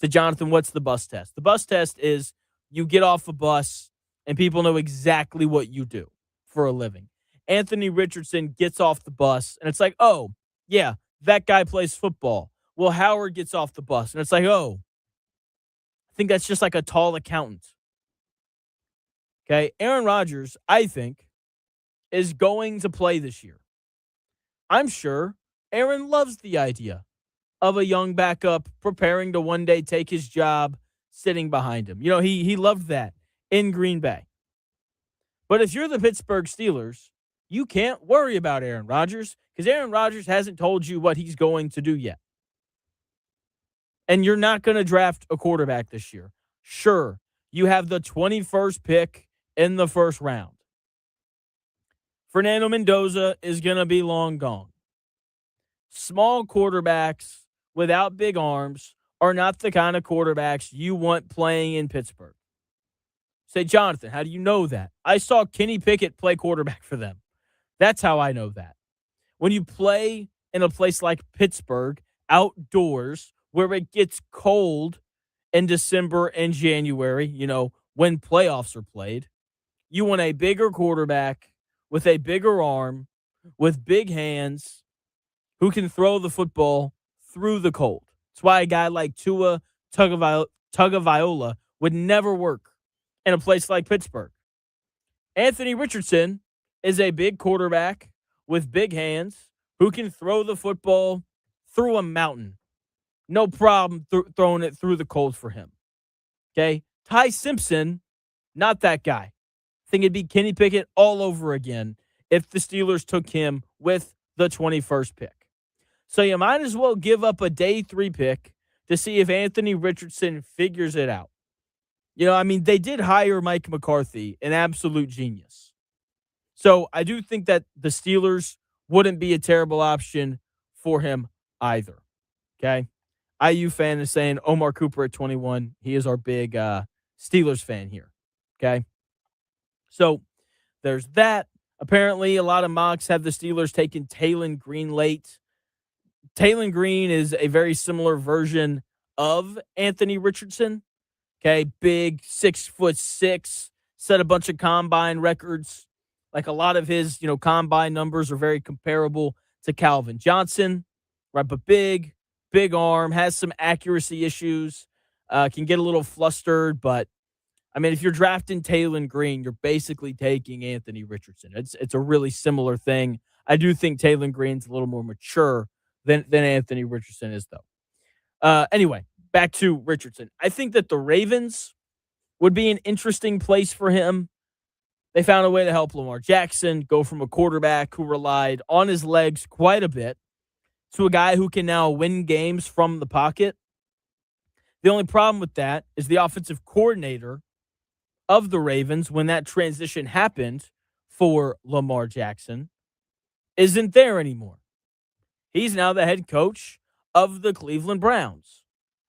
So, Jonathan, what's the bus test? The bus test is you get off a bus and people know exactly what you do for a living. Anthony Richardson gets off the bus and it's like, oh, yeah, that guy plays football. Well, Howard gets off the bus and it's like, oh, I think that's just like a tall accountant. Okay, Aaron Rodgers, I think, is going to play this year. I'm sure Aaron loves the idea of a young backup preparing to one day take his job sitting behind him. He loved that in Green Bay. But if you're the Pittsburgh Steelers, you can't worry about Aaron Rodgers because Aaron Rodgers hasn't told you what he's going to do yet. And you're not going to draft a quarterback this year. Sure, you have the 21st pick in the first round. Fernando Mendoza is going to be long gone. Small quarterbacks without big arms are not the kind of quarterbacks you want playing in Pittsburgh. Say, Jonathan, how do you know that? I saw Kenny Pickett play quarterback for them. That's how I know that. When you play in a place like Pittsburgh, outdoors, where it gets cold in December and January, when playoffs are played, you want a bigger quarterback with a bigger arm, with big hands, who can throw the football through the cold. That's why a guy like Tua Tagovailoa would never work in a place like Pittsburgh. Anthony Richardson is a big quarterback with big hands who can throw the football through a mountain. No problem throwing it through the cold for him. Okay? Ty Simpson, not that guy. I think it'd be Kenny Pickett all over again if the Steelers took him with the 21st pick. So you might as well give up a day 3 pick to see if Anthony Richardson figures it out. They did hire Mike McCarthy, an absolute genius. So I do think that the Steelers wouldn't be a terrible option for him either. Okay? IU fan is saying Omar Cooper at 21. He is our big Steelers fan here. Okay? So there's that. Apparently, a lot of mocks have the Steelers taking Taylon Green late. Taylon Green is a very similar version of Anthony Richardson. Okay, big, 6'6", set a bunch of combine records. Like a lot of his, combine numbers are very comparable to Calvin Johnson, right? But big arm, has some accuracy issues, can get a little flustered. But, if you're drafting Taylon Green, you're basically taking Anthony Richardson. It's a really similar thing. I do think Taylon Green's a little more mature than Anthony Richardson is, though. Anyway, back to Richardson. I think that the Ravens would be an interesting place for him. They found a way to help Lamar Jackson go from a quarterback who relied on his legs quite a bit to a guy who can now win games from the pocket. The only problem with that is the offensive coordinator of the Ravens, when that transition happened for Lamar Jackson, isn't there anymore. He's now the head coach of the Cleveland Browns.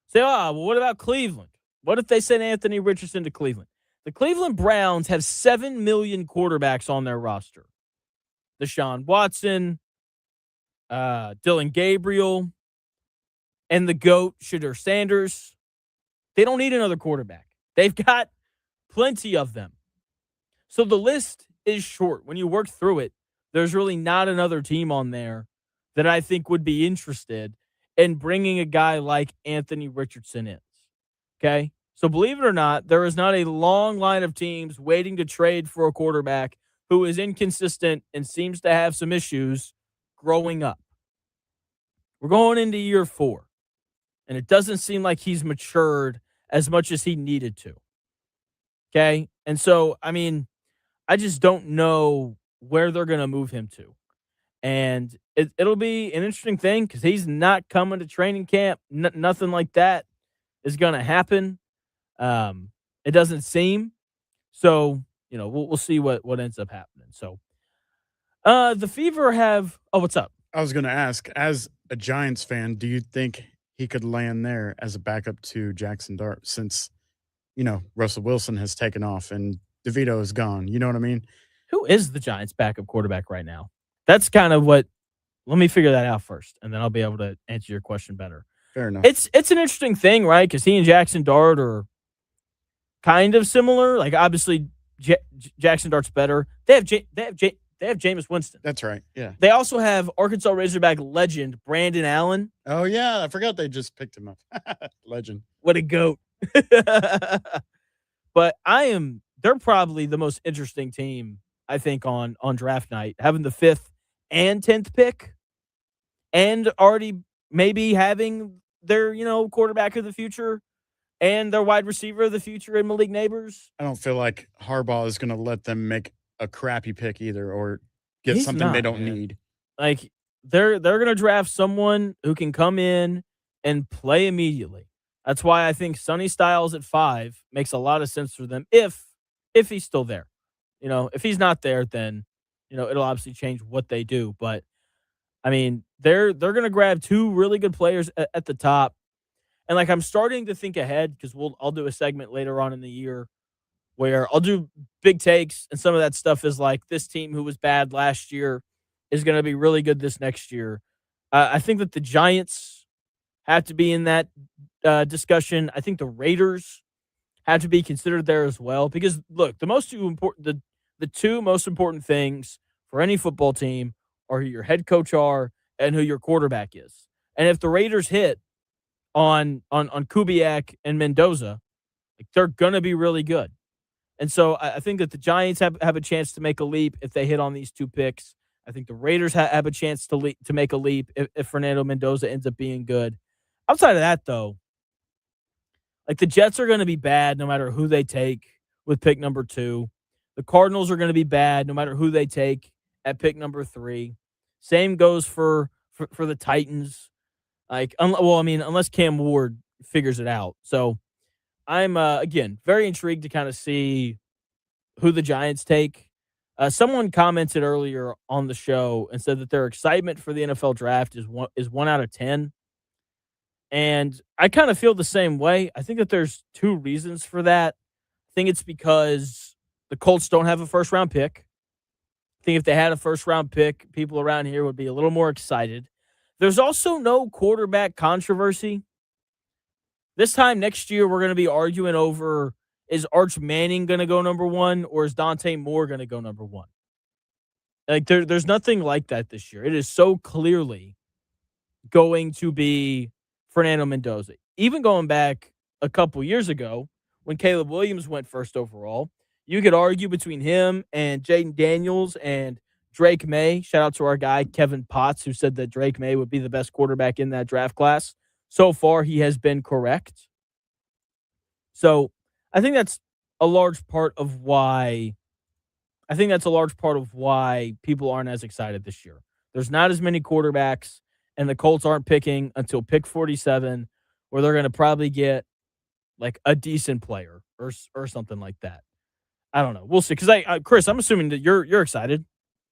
Say, well, what about Cleveland? What if they sent Anthony Richardson to Cleveland? The Cleveland Browns have 7 million quarterbacks on their roster. Deshaun Watson, Dylan Gabriel, and the GOAT, Shedeur Sanders. They don't need another quarterback. They've got plenty of them. So the list is short. When you work through it, there's really not another team on there that I think would be interested in bringing a guy like Anthony Richardson in. Okay? So believe it or not, there is not a long line of teams waiting to trade for a quarterback who is inconsistent and seems to have some issues growing up. We're going into year 4, and it doesn't seem like he's matured as much as he needed to. Okay? And so, I mean, I just don't know where they're going to move him to. And it'll be an interesting thing because he's not coming to training camp. Nothing like that is going to happen. It doesn't seem. So, we'll see what ends up happening. So, the Fever have – oh, what's up? I was going to ask, as a Giants fan, do you think he could land there as a backup to Jackson Dart since, Russell Wilson has taken off and DeVito is gone? You know what I mean? Who is the Giants' backup quarterback right now? That's kind of what – let me figure that out first, and then I'll be able to answer your question better. Fair enough. It's an interesting thing, right? Because he and Jackson Dart are kind of similar. Like, obviously, Jackson Dart's better. They have Jameis Winston. That's right, yeah. They also have Arkansas Razorback legend Brandon Allen. Oh, yeah. I forgot they just picked him up. Legend. What a GOAT. But they're probably the most interesting team, I think, on draft night, having the 5th and 10th pick and already maybe having their, quarterback of the future and their wide receiver of the future in Malik Neighbors. I don't feel like Harbaugh is going to let them make a crappy pick either or get He's something not, they don't man. need. Like, they're going to draft someone who can come in and play immediately. That's why I think Sonny Styles at 5 makes a lot of sense for them if he's still there. If he's not there, then, it'll obviously change what they do. But, I mean, they're going to grab 2 really good players at the top. And, like, I'm starting to think ahead because I'll do a segment later on in the year where I'll do big takes, and some of that stuff is like this team who was bad last year is going to be really good this next year. I think that the Giants have to be in that discussion. I think the Raiders have to be considered there as well because, look, the 2 most important things for any football team are who your head coach are and who your quarterback is. And if the Raiders hit on Kubiak and Mendoza, like, they're going to be really good. And so I think that the Giants have a chance to make a leap if they hit on these 2 picks. I think the Raiders have a chance to make a leap if Fernando Mendoza ends up being good. Outside of that, though, like, the Jets are going to be bad no matter who they take with pick number 2. The Cardinals are going to be bad no matter who they take at pick number 3. Same goes for the Titans. Like, unless Cam Ward figures it out. So I'm, again, very intrigued to kind of see who the Giants take. Someone commented earlier on the show and said that their excitement for the NFL draft is 1 out of 10. And I kind of feel the same way. I think that there's 2 reasons for that. I think it's because the Colts don't have a first-round pick. I think if they had a first-round pick, people around here would be a little more excited. There's also no quarterback controversy. This time next year, we're going to be arguing over, is Arch Manning going to go number 1 or is Dante Moore going to go number 1? Like, there's nothing like that this year. It is so clearly going to be Fernando Mendoza. Even going back a couple years ago when Caleb Williams went first overall, you could argue between him and Jaden Daniels and Drake May. Shout out to our guy, Kevin Potts, who said that Drake May would be the best quarterback in that draft class. So far, he has been correct. So I think that's a large part of why people aren't as excited this year. There's not as many quarterbacks, and the Colts aren't picking until pick 47, where they're going to probably get like a decent player or something like that. I don't know. We'll see. Because Chris, I'm assuming that you're excited,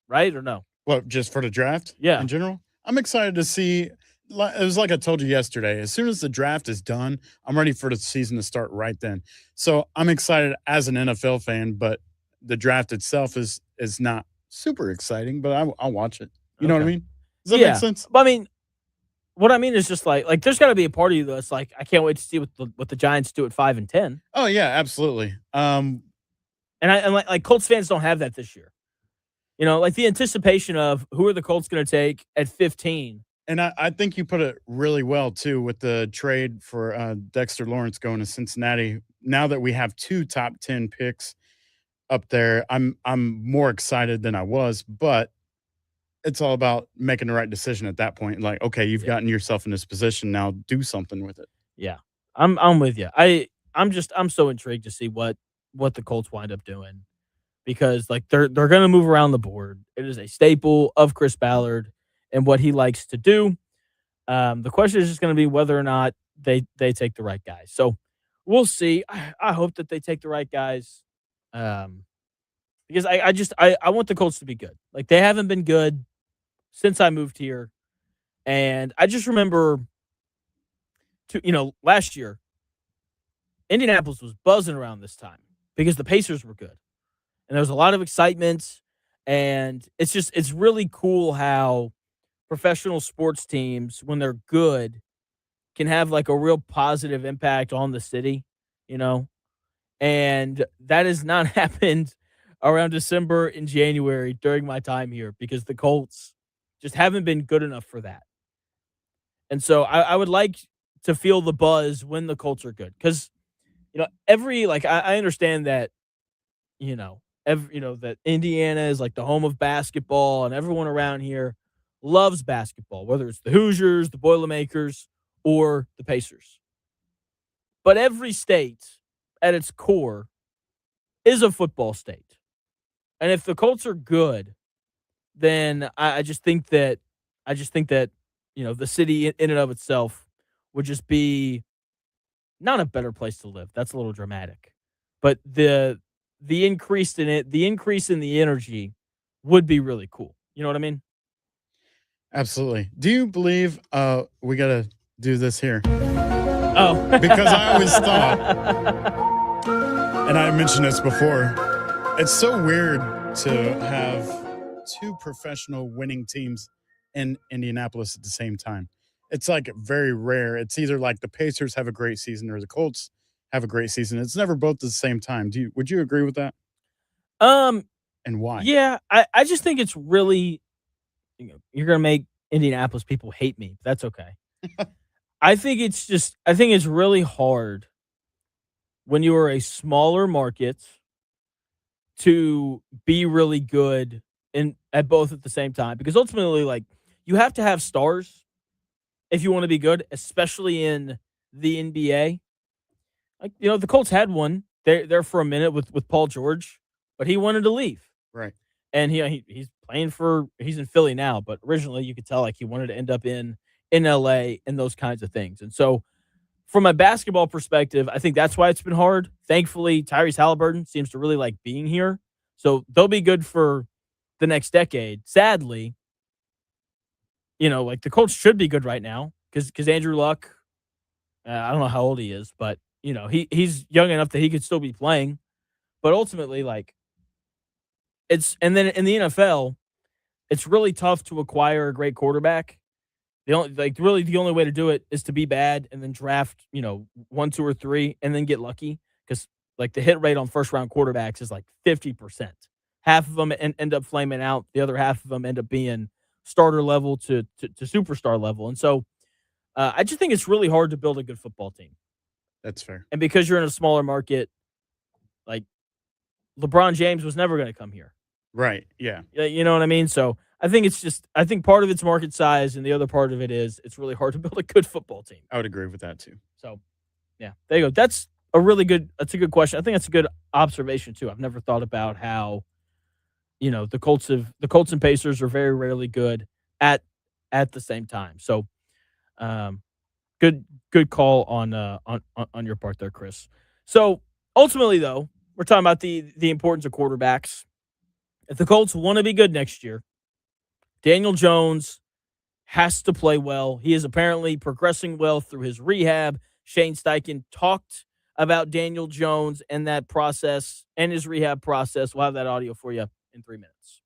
right? Or no? What, just for the draft? Yeah. In general? I'm excited to see. It was like I told you yesterday. As soon as the draft is done, I'm ready for the season to start right then. So I'm excited as an NFL fan, but the draft itself is not super exciting, but I'll watch it. You know what I mean? Does that make sense? But I mean, what I mean is just like there's got to be a part of you that's like, I can't wait to see what the Giants do at 5-10. Oh yeah, absolutely. And like Colts fans don't have that this year. You know, like the anticipation of who are the Colts going to take at 15. And I think you put it really well too with the trade for Dexter Lawrence going to Cincinnati. Now that we have 2 top 10 picks up there, I'm more excited than I was, but it's all about making the right decision at that point. Like, okay, you've gotten yourself in this position, now do something with it. Yeah, I'm with you. I'm so intrigued to see what the Colts wind up doing because like they're going to move around the board. It is a staple of Chris Ballard and what he likes to do. The question is just going to be whether or not they take the right guys. So we'll see. I hope that they take the right guys. Because I want the Colts to be good. Like they haven't been good since I moved here. And I just remember last year, Indianapolis was buzzing around this time because the Pacers were good. And there was a lot of excitement. And it's really cool how professional sports teams, when they're good, can have like a real positive impact on the city, you know? And that has not happened around December and January during my time here because the Colts just haven't been good enough for that. And so I would like to feel the buzz when the Colts are good. Because, I understand that, that Indiana is like the home of basketball and everyone around here loves basketball, whether it's the Hoosiers, the Boilermakers, or the Pacers. But every state at its core is a football state. And if the Colts are good, then I just think that the city in and of itself would just be not a better place to live. That's a little dramatic. But the increase in it, the increase in the energy would be really cool. You know what I mean? Absolutely. Do you believe we got to do this here? Oh. Because I always thought, and I mentioned this before, it's so weird to have 2 professional winning teams in Indianapolis at the same time. It's like very rare. It's either like the Pacers have a great season or the Colts have a great season. It's never both at the same time. Would you agree with that? And why? Yeah, I just think it's really, you're going to make Indianapolis people hate me. That's okay. I think it's really hard when you are a smaller market to be really good at both at the same time because ultimately, like, you have to have stars if you want to be good, especially in the NBA. Like, the Colts had one there for a minute with Paul George, but he wanted to leave. Right. And he's he's in Philly now, but originally you could tell like he wanted to end up in LA and those kinds of things. And so from a basketball perspective, I think that's why it's been hard. Thankfully, Tyrese Halliburton seems to really like being here. So they'll be good for the next decade. Sadly, like the Colts should be good right now because Andrew Luck, I don't know how old he is, but, he's young enough that he could still be playing. But ultimately, like, and then in the NFL, it's really tough to acquire a great quarterback. The only way to do it is to be bad and then draft, 1, 2, or 3 and then get lucky because like the hit rate on first round quarterbacks is like 50%. Half of them end up flaming out. The other half of them end up being starter level to superstar level. And so I just think it's really hard to build a good football team. That's fair. And because you're in a smaller market, like LeBron James was never going to come here. Right. Yeah. You know what I mean? So I think part of it's market size and the other part of it is it's really hard to build a good football team. I would agree with that too. So yeah, there you go. That's a good question. I think that's a good observation too. I've never thought about how, the Colts and Pacers are very rarely good at the same time. So good call on your part there, Chris. So ultimately though, we're talking about the importance of quarterbacks. If the Colts want to be good next year, Daniel Jones has to play well. He is apparently progressing well through his rehab. Shane Steichen talked about Daniel Jones and that process and his rehab process. We'll have that audio for you in 3 minutes.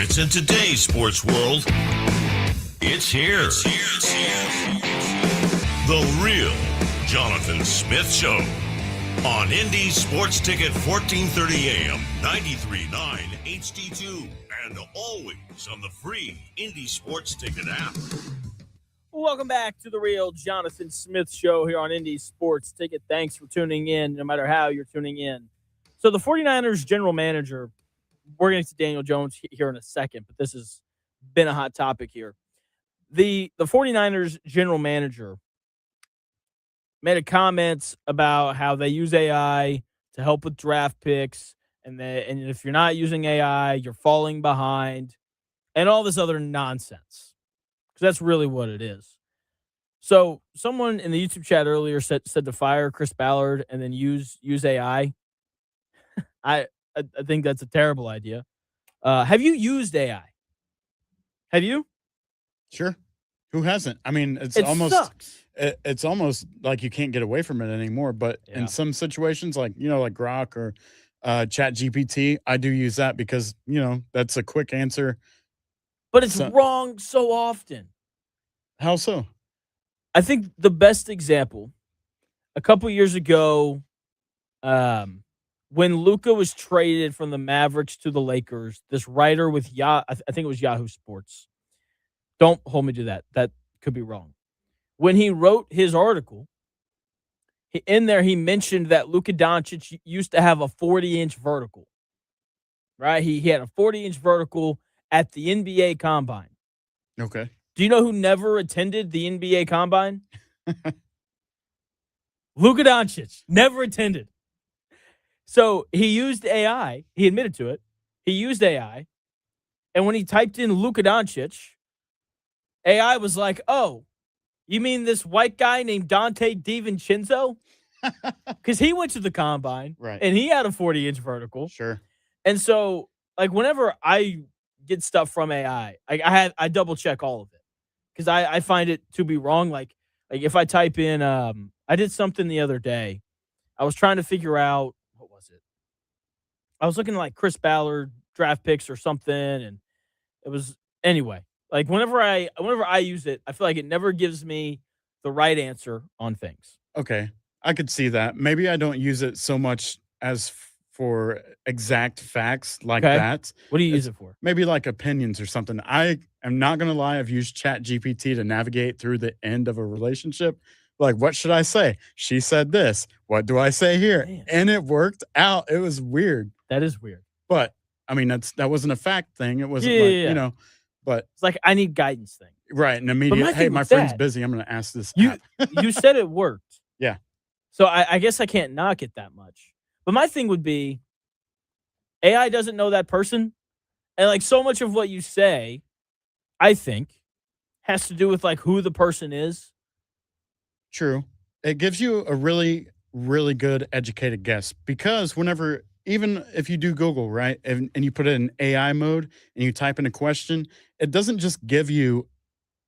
minutes in today's sports world. It's here. The real Jonathan Smith Show on Indy Sports Ticket 1430 AM, 93.9 HD2, and always on the free Indy Sports Ticket app. Welcome back to the real Jonathan Smith Show here on Indy Sports Ticket. Thanks for tuning in, no matter how you're tuning in. So the 49ers general manager, we're going to see Daniel Jones here in a second, but this has been a hot topic here. The 49ers general manager made a comment about how they use AI to help with draft picks, and if you're not using AI, you're falling behind, and all this other nonsense. Because that's really what it is. So someone in the YouTube chat earlier said to fire Chris Ballard and then use AI. I think that's a terrible idea. Have you used AI? Have you? Sure. Who hasn't? I mean, it's almost like you can't get away from it anymore. But in some situations, like Grok or Chat GPT, I do use that because that's a quick answer. But it's wrong so often. How so? I think the best example, a couple years ago, when Luka was traded from the Mavericks to the Lakers, this writer with I think it was Yahoo Sports. Don't hold me to that. That could be wrong. When he wrote his article, in there he mentioned that Luka Doncic used to have a 40-inch vertical. Right? He had a 40-inch vertical at the NBA Combine. Okay. Do you know who never attended the NBA Combine? Luka Doncic never attended. So he used AI. He admitted to it. He used AI. And when he typed in Luka Doncic, AI was like, oh, you mean this white guy named Dante DiVincenzo? Because he went to the Combine. Right. And he had a 40-inch vertical. Sure. And so, like, whenever I get stuff from AI, I double check all of it. Because I find it to be wrong. Like if I type in, I did something the other day. I was trying to figure out, what was it? I was looking at like Chris Ballard draft picks or something, and it was anyway. Like whenever I use it, I feel like it never gives me the right answer on things. Okay, I could see that. Maybe I don't use it so much as for exact facts like that. What do you use it for? Maybe like opinions or something. I am not going to lie. I've used Chat GPT to navigate through the end of a relationship. Like, what should I say? She said this. What do I say here? Man. And it worked out. It was weird. That is weird. But I mean, that wasn't a fact thing. It wasn't but it's like I need guidance thing. Right. And immediately, hey, my friend's busy. I'm going to ask this. You said it worked. Yeah. So I guess I can't knock it that much. But my thing would be AI doesn't know that person. And like so much of what you say, I think, has to do with like who the person is. True. It gives you a really, really good educated guess because even if you do Google, right, and you put it in AI mode and you type in a question, it doesn't just give you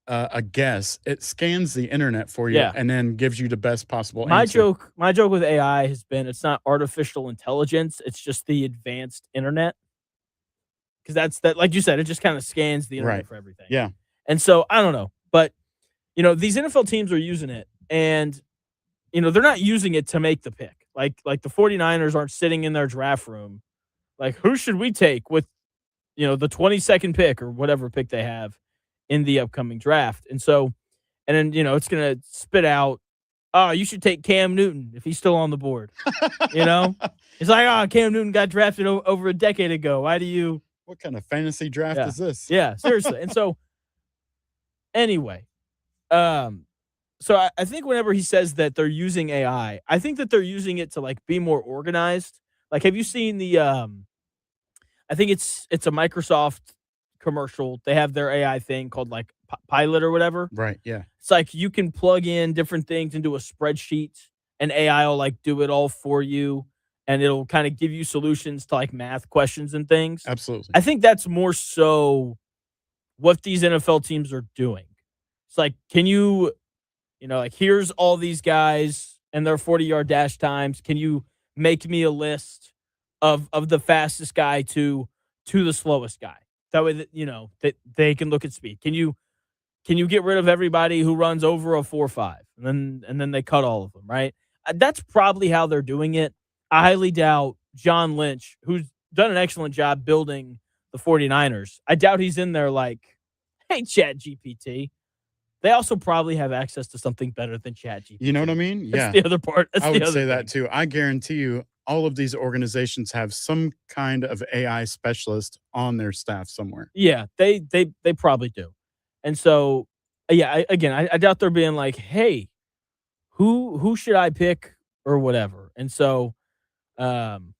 a guess. It scans the internet for you and then gives you the best possible answer. My joke with AI has been it's not artificial intelligence. It's just the advanced internet. Because that's like you said, it just kind of scans the internet for everything. Yeah. And so I don't know. But, these NFL teams are using it. And, they're not using it to make the pick. Like the 49ers aren't sitting in their draft room. Like, who should we take with, the 22nd pick or whatever pick they have in the upcoming draft? And so, and then, it's going to spit out, oh, you should take Cam Newton if he's still on the board. It's like, oh, Cam Newton got drafted over a decade ago. Why do you? What kind of fantasy draft is this? Yeah, seriously. And so, anyway, so I think whenever he says that they're using AI, I think that they're using it to like be more organized. Like, have you seen the? I think it's a Microsoft commercial. They have their AI thing called like Pilot or whatever. Right. Yeah. It's like you can plug in different things into a spreadsheet, and AI will like do it all for you, and it'll kind of give you solutions to like math questions and things. Absolutely. I think that's more so what these NFL teams are doing. It's like, can you? Like here's all these guys and their 40-yard dash times. Can you make me a list of the fastest guy to the slowest guy? That way that that they can look at speed. Can you get rid of everybody who runs over a 4.5 and then they cut all of them, right? That's probably how they're doing it. I highly doubt John Lynch, who's done an excellent job building the 49ers. I doubt he's in there like, "Hey, Chat GPT." They also probably have access to something better than Chat GPT. You know what I mean? Yeah. That's the other part. That's I the would other say thing. that too. I guarantee you all of these organizations have some kind of AI specialist on their staff somewhere. Yeah, they probably do. And so, yeah, I doubt they're being like, "Hey, who should I pick or whatever." And so, um,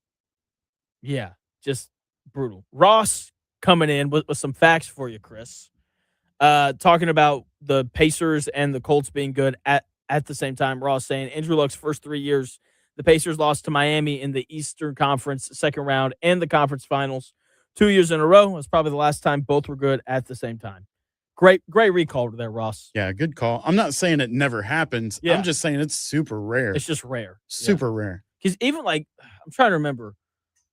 yeah, just brutal. Ross coming in with some facts for you, Chris. Talking about the Pacers and the Colts being good at the same time. Ross saying Andrew Luck's first 3 years, the Pacers lost to Miami in the Eastern Conference second round and the conference finals 2 years in a row. That's probably the last time both were good at the same time. Great recall there, Ross. Yeah, good call. I'm not saying it never happens. Yeah. I'm just saying it's super rare. It's just rare. Super rare. Because even I'm trying to remember,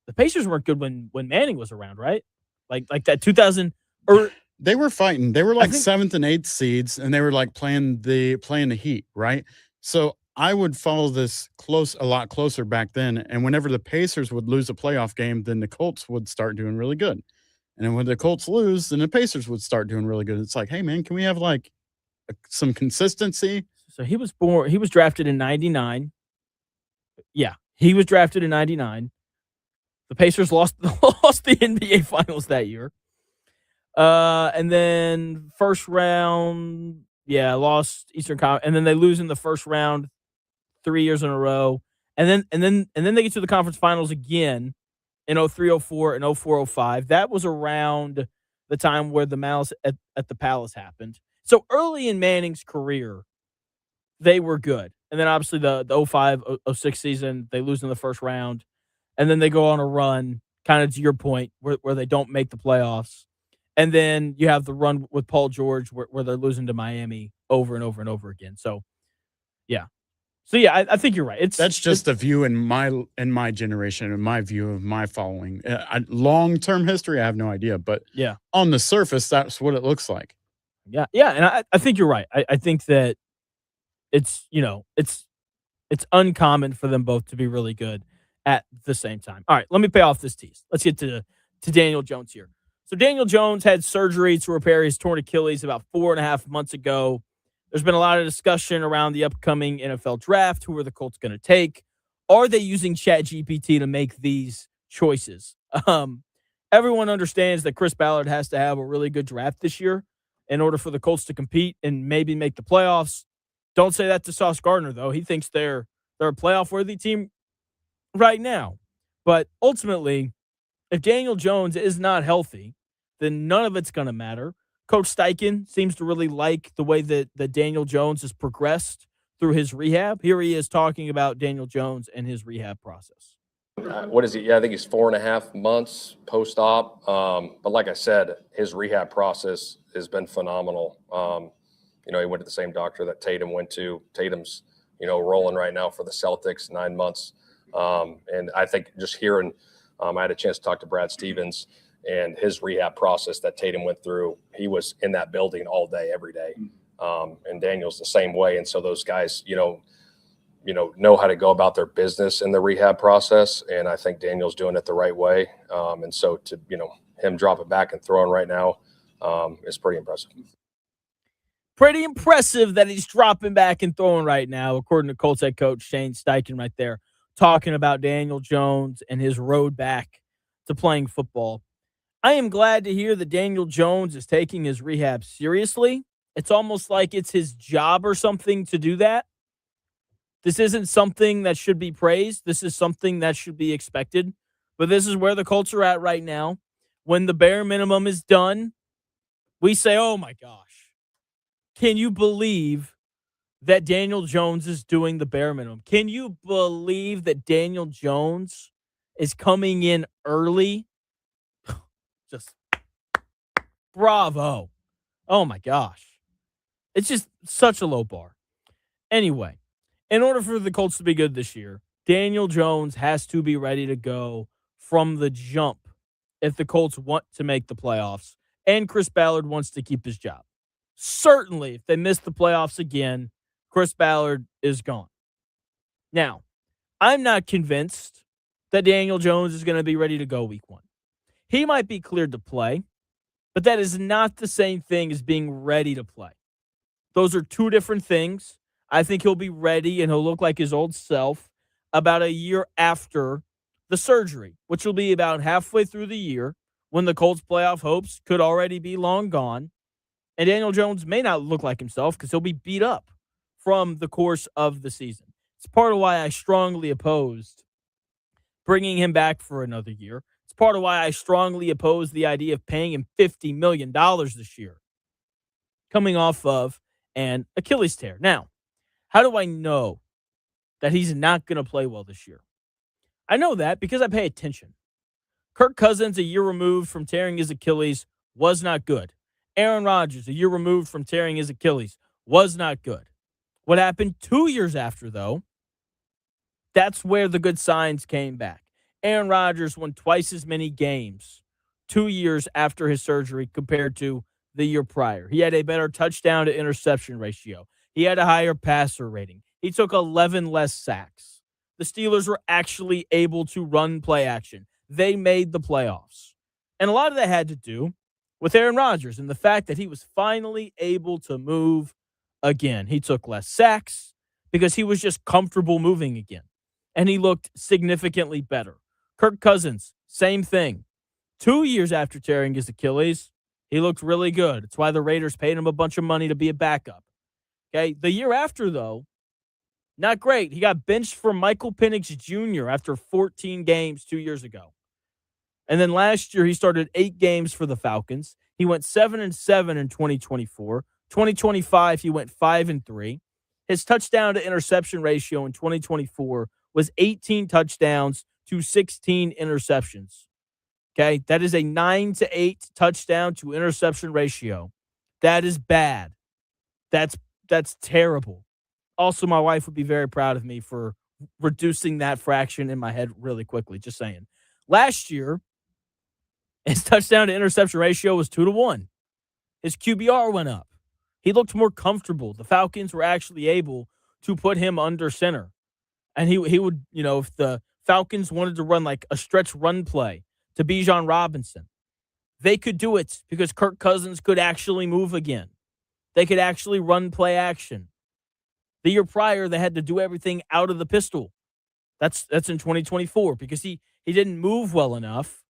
the Pacers weren't good when Manning was around, right? Like that 2000 or They were fighting. They were like think- 7th and 8th seeds, and they were like playing the Heat, right? So I would follow this a lot closer back then. And whenever the Pacers would lose a playoff game, then the Colts would start doing really good. And then when the Colts lose, then the Pacers would start doing really good. It's like, hey man, can we have like some consistency? So he was drafted in 99. Yeah, he was drafted in 99. The Pacers lost the NBA Finals that year. And then first round, lost Eastern Conference, and then they lose in the first round 3 years in a row. And then they get to the conference finals again in 03-04 and 04-05. That was around the time where the Malice at the Palace happened. So early in Manning's career, they were good. And then obviously the 05-06 season, they lose in the first round. And then they go on a run, kind of to your point, where they don't make the playoffs. And then you have the run with Paul George where they're losing to Miami over and over and over again. So, yeah. I think you're right. That's just a view in my generation, and my view of my following. Long-term history, I have no idea. But yeah, on the surface, that's what it looks like. Yeah. And I think you're right. I think that it's uncommon for them both to be really good at the same time. All right, let me pay off this tease. Let's get to Daniel Jones here. So Daniel Jones had surgery to repair his torn Achilles about 4.5 months ago. There's been a lot of discussion around the upcoming NFL draft. Who are the Colts going to take? Are they using ChatGPT to make these choices? Everyone understands that Chris Ballard has to have a really good draft this year in order for the Colts to compete and maybe make the playoffs. Don't say that to Sauce Gardner, though. He thinks they're a playoff-worthy team right now. But ultimately, if Daniel Jones is not healthy, then none of it's going to matter. Coach Steichen seems to really like the way that Daniel Jones has progressed through his rehab. Here he is talking about Daniel Jones and his rehab process. What is he? Yeah, I think he's 4.5 months post-op. But like I said, his rehab process has been phenomenal. He went to the same doctor that Tatum went to. Tatum's, rolling right now for the Celtics, 9 months. And I think just hearing, I had a chance to talk to Brad Stevens and his rehab process that Tatum went through. He was in that building all day, every day. And Daniel's the same way. And so those guys, know how to go about their business in the rehab process. And I think Daniel's doing it the right way. And so to, him dropping back and throwing right now is pretty impressive. Pretty impressive that he's dropping back and throwing right now, according to Colts head coach Shane Steichen right there, talking about Daniel Jones and his road back to playing football. I am glad to hear that Daniel Jones is taking his rehab seriously. It's almost like it's his job or something to do that. This isn't something that should be praised. This is something that should be expected. But this is where the Colts are at right now. When the bare minimum is done, we say, oh my gosh, can you believe that Daniel Jones is doing the bare minimum? Can you believe that Daniel Jones is coming in early? Just bravo. Oh my gosh. It's just such a low bar. Anyway, in order for the Colts to be good this year, Daniel Jones has to be ready to go from the jump if the Colts want to make the playoffs and Chris Ballard wants to keep his job. Certainly, if they miss the playoffs again, Chris Ballard is gone. Now, I'm not convinced that Daniel Jones is going to be ready to go week 1. He might be cleared to play, but that is not the same thing as being ready to play. Those are two different things. I think he'll be ready and he'll look like his old self about a year after the surgery, which will be about halfway through the year when the Colts' playoff hopes could already be long gone. And Daniel Jones may not look like himself because he'll be beat up from the course of the season. It's part of why I strongly opposed bringing him back for another year. It's part of why I strongly oppose the idea of paying him $50 million this year, coming off of an Achilles tear. Now, how do I know that he's not going to play well this year? I know that because I pay attention. Kirk Cousins, a year removed from tearing his Achilles, was not good. Aaron Rodgers, a year removed from tearing his Achilles, was not good. What happened 2 years after, though, that's where the good signs came back. Aaron Rodgers won twice as many games 2 years after his surgery compared to the year prior. He had a better touchdown to interception ratio. He had a higher passer rating. He took 11 less sacks. The Steelers were actually able to run play action. They made the playoffs. And a lot of that had to do with Aaron Rodgers and the fact that he was finally able to move again. He took less sacks because he was just comfortable moving again. And he looked significantly better. Kirk Cousins, same thing. 2 years after tearing his Achilles, he looked really good. It's why the Raiders paid him a bunch of money to be a backup. Okay, the year after, though, not great. He got benched for Michael Penix Jr. after 14 games 2 years ago. And then last year, he started 8 games for the Falcons. He went 7-7 in 2024. 2025, he went 5-3. His touchdown to interception ratio in 2024 was 18 touchdowns to 16 interceptions. Okay, that is a 9-8 touchdown to interception ratio. That is bad. That's terrible. Also, my wife would be very proud of me for reducing that fraction in my head really quickly. Just saying. Last year, his touchdown to interception ratio was 2-1. His QBR went up. He looked more comfortable. The Falcons were actually able to put him under center. And he would, if the Falcons wanted to run like a stretch run play to Bijan Robinson, they could do it because Kirk Cousins could actually move again. They could actually run play action. The year prior, they had to do everything out of the pistol. That's in 2024 because he didn't move well enough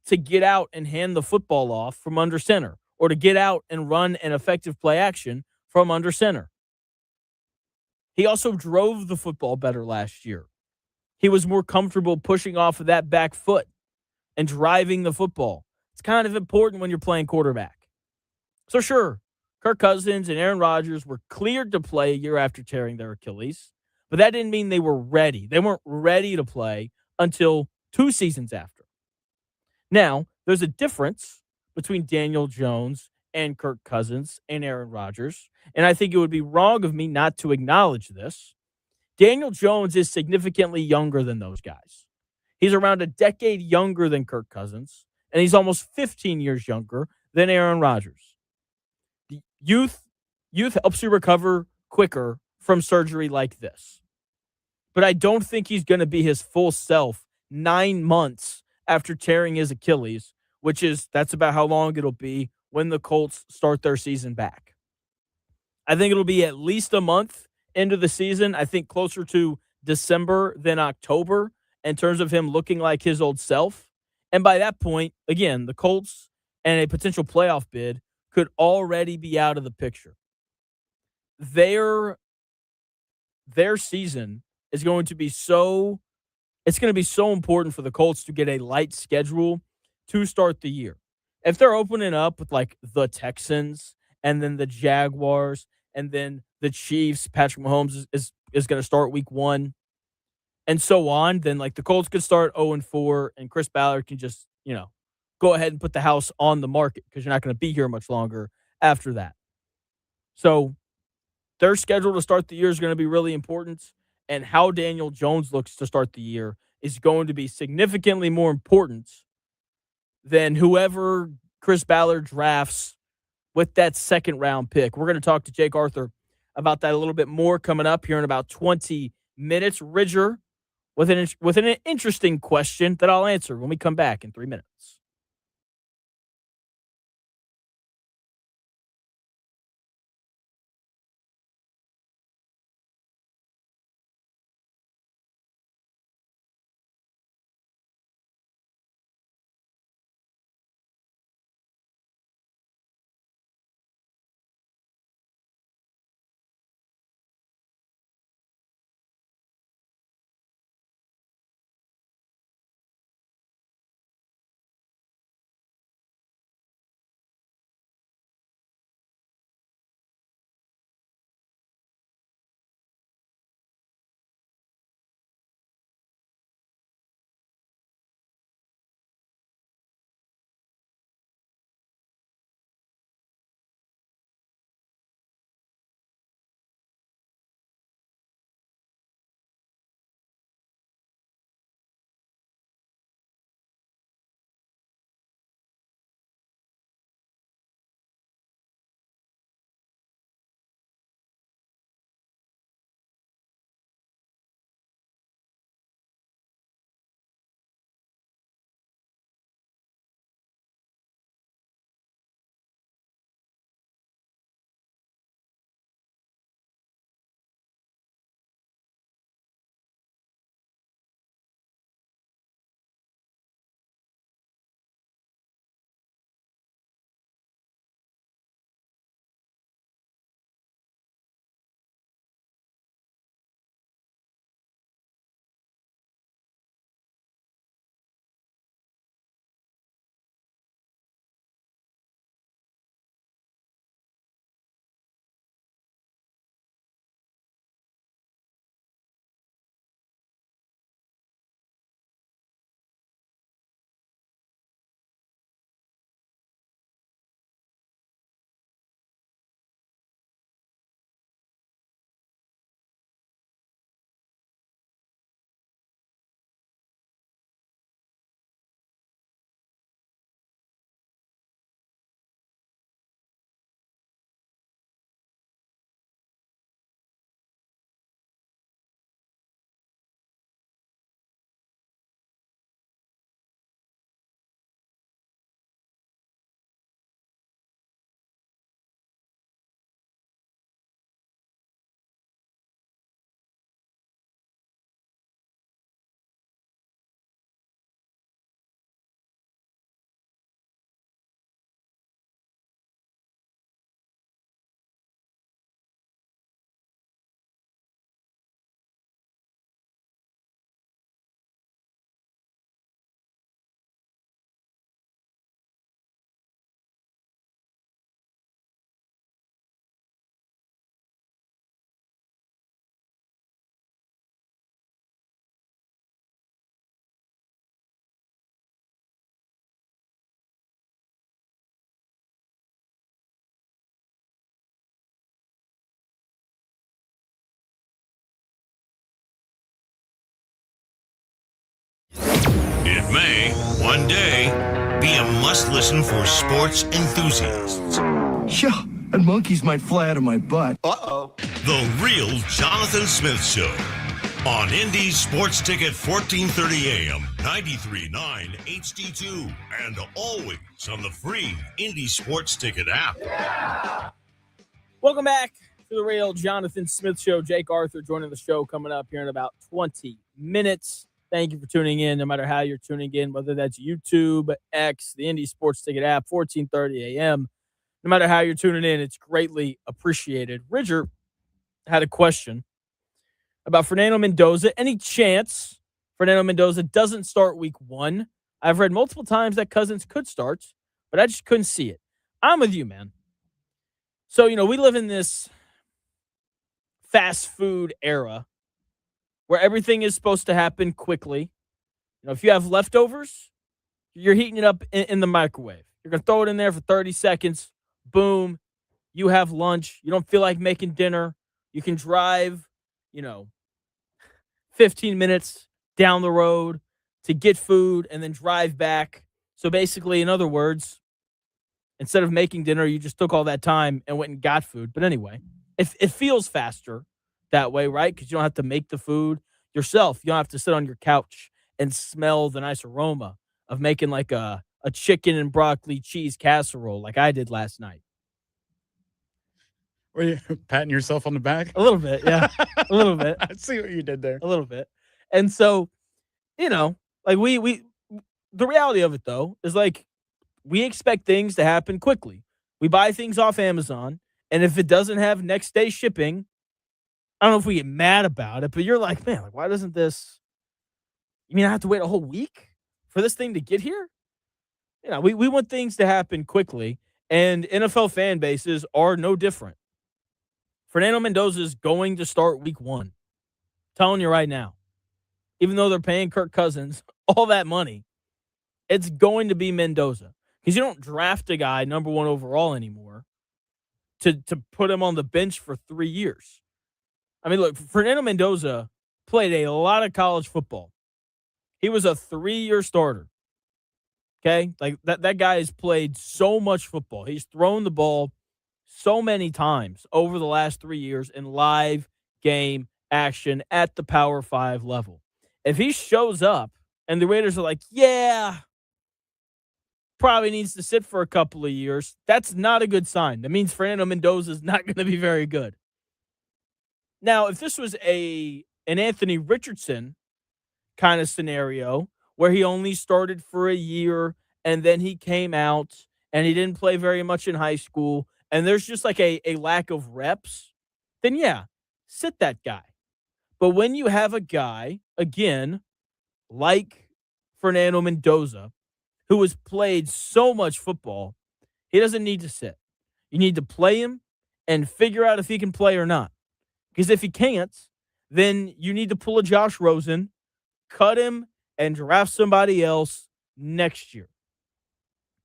to get out and hand the football off from under center or to get out and run an effective play action from under center. He also drove the football better last year. He was more comfortable pushing off of that back foot and driving the football. It's kind of important when you're playing quarterback. So sure, Kirk Cousins and Aaron Rodgers were cleared to play a year after tearing their Achilles, but that didn't mean they were ready. They weren't ready to play until 2 seasons after. Now, there's a difference between Daniel Jones and Kirk Cousins and Aaron Rodgers, and I think it would be wrong of me not to acknowledge this. Daniel Jones is significantly younger than those guys. He's around a decade younger than Kirk Cousins, and he's almost 15 years younger than Aaron Rodgers. The youth helps you recover quicker from surgery like this. But I don't think he's going to be his full self 9 months after tearing his Achilles, that's about how long it'll be when the Colts start their season back. I think it'll be at least a month into the season. I think closer to December than October in terms of him looking like his old self. And by that point, again, the Colts and a potential playoff bid could already be out of the picture. Their season is going to be so important for the Colts to get a light schedule to start the year. If they're opening up with like the Texans and then the Jaguars and then the Chiefs, Patrick Mahomes is going to start week 1 and so on, then like the Colts could start 0-4 and Chris Ballard can just, go ahead and put the house on the market because you're not going to be here much longer after that. So their schedule to start the year is going to be really important, and how Daniel Jones looks to start the year is going to be significantly more important than whoever Chris Ballard drafts with that second round pick. We're going to talk to Jake Arthur about that a little bit more coming up here in about 20 minutes. Ridger with an interesting question that I'll answer when we come back in 3 minutes. It may, one day, be a must-listen for sports enthusiasts. Yeah, and monkeys might fly out of my butt. The Real Jonathan Smith Show on Indy Sports Ticket 1430 AM, 93.9 HD2, and always on the free Indy Sports Ticket app. Welcome back to the Real Jonathan Smith Show. Jake Arthur joining the show coming up here in about 20 minutes. Thank you for tuning in, no matter how you're tuning in, whether that's YouTube, X, the Indy Sports Ticket app, 1430 AM. No matter how you're tuning in, it's greatly appreciated. Ridger had a question about Fernando Mendoza. Any chance Fernando Mendoza doesn't start week 1? I've read multiple times that Cousins could start, but I just couldn't see it. I'm with you, man. So, we live in this fast food era where everything is supposed to happen quickly. If you have leftovers, you're heating it up in the microwave. You're going to throw it in there for 30 seconds. Boom. You have lunch. You don't feel like making dinner. You can drive, 15 minutes down the road to get food and then drive back So basically, in other words, instead of making dinner, you just took all that time and went and got food. But anyway, it feels faster that way, right? Because you don't have to make the food yourself. You don't have to sit on your couch and smell the nice aroma of making like a chicken and broccoli cheese casserole like I did last night. Were you patting yourself on the back? A little bit, yeah. A little bit. I see what you did there. A little bit. And so, like we the reality of it though is like we expect things to happen quickly. We buy things off Amazon, and if it doesn't have next day shipping, I don't know if we get mad about it, but you're like, man, like why doesn't this? You mean I have to wait a whole week for this thing to get here? We want things to happen quickly, and NFL fan bases are no different. Fernando Mendoza is going to start week 1. Telling you right now. Even though they're paying Kirk Cousins all that money, it's going to be Mendoza. Because you don't draft a guy number 1 overall anymore to put him on the bench for 3 years. I mean, look, Fernando Mendoza played a lot of college football. He was a 3-year starter. Okay? Like that guy has played so much football. He's thrown the ball so many times over the last 3 years in live game action at the Power 5 level. If he shows up and the Raiders are like, yeah, probably needs to sit for a couple of years, that's not a good sign. That means Fernando Mendoza is not going to be very good. Now, if this was an Anthony Richardson kind of scenario where he only started for a year and then he came out and he didn't play very much in high school and there's just like a lack of reps, then yeah, sit that guy. But when you have a guy, again, like Fernando Mendoza, who has played so much football, he doesn't need to sit. You need to play him and figure out if he can play or not. Because if he can't, then you need to pull a Josh Rosen, cut him, and draft somebody else next year.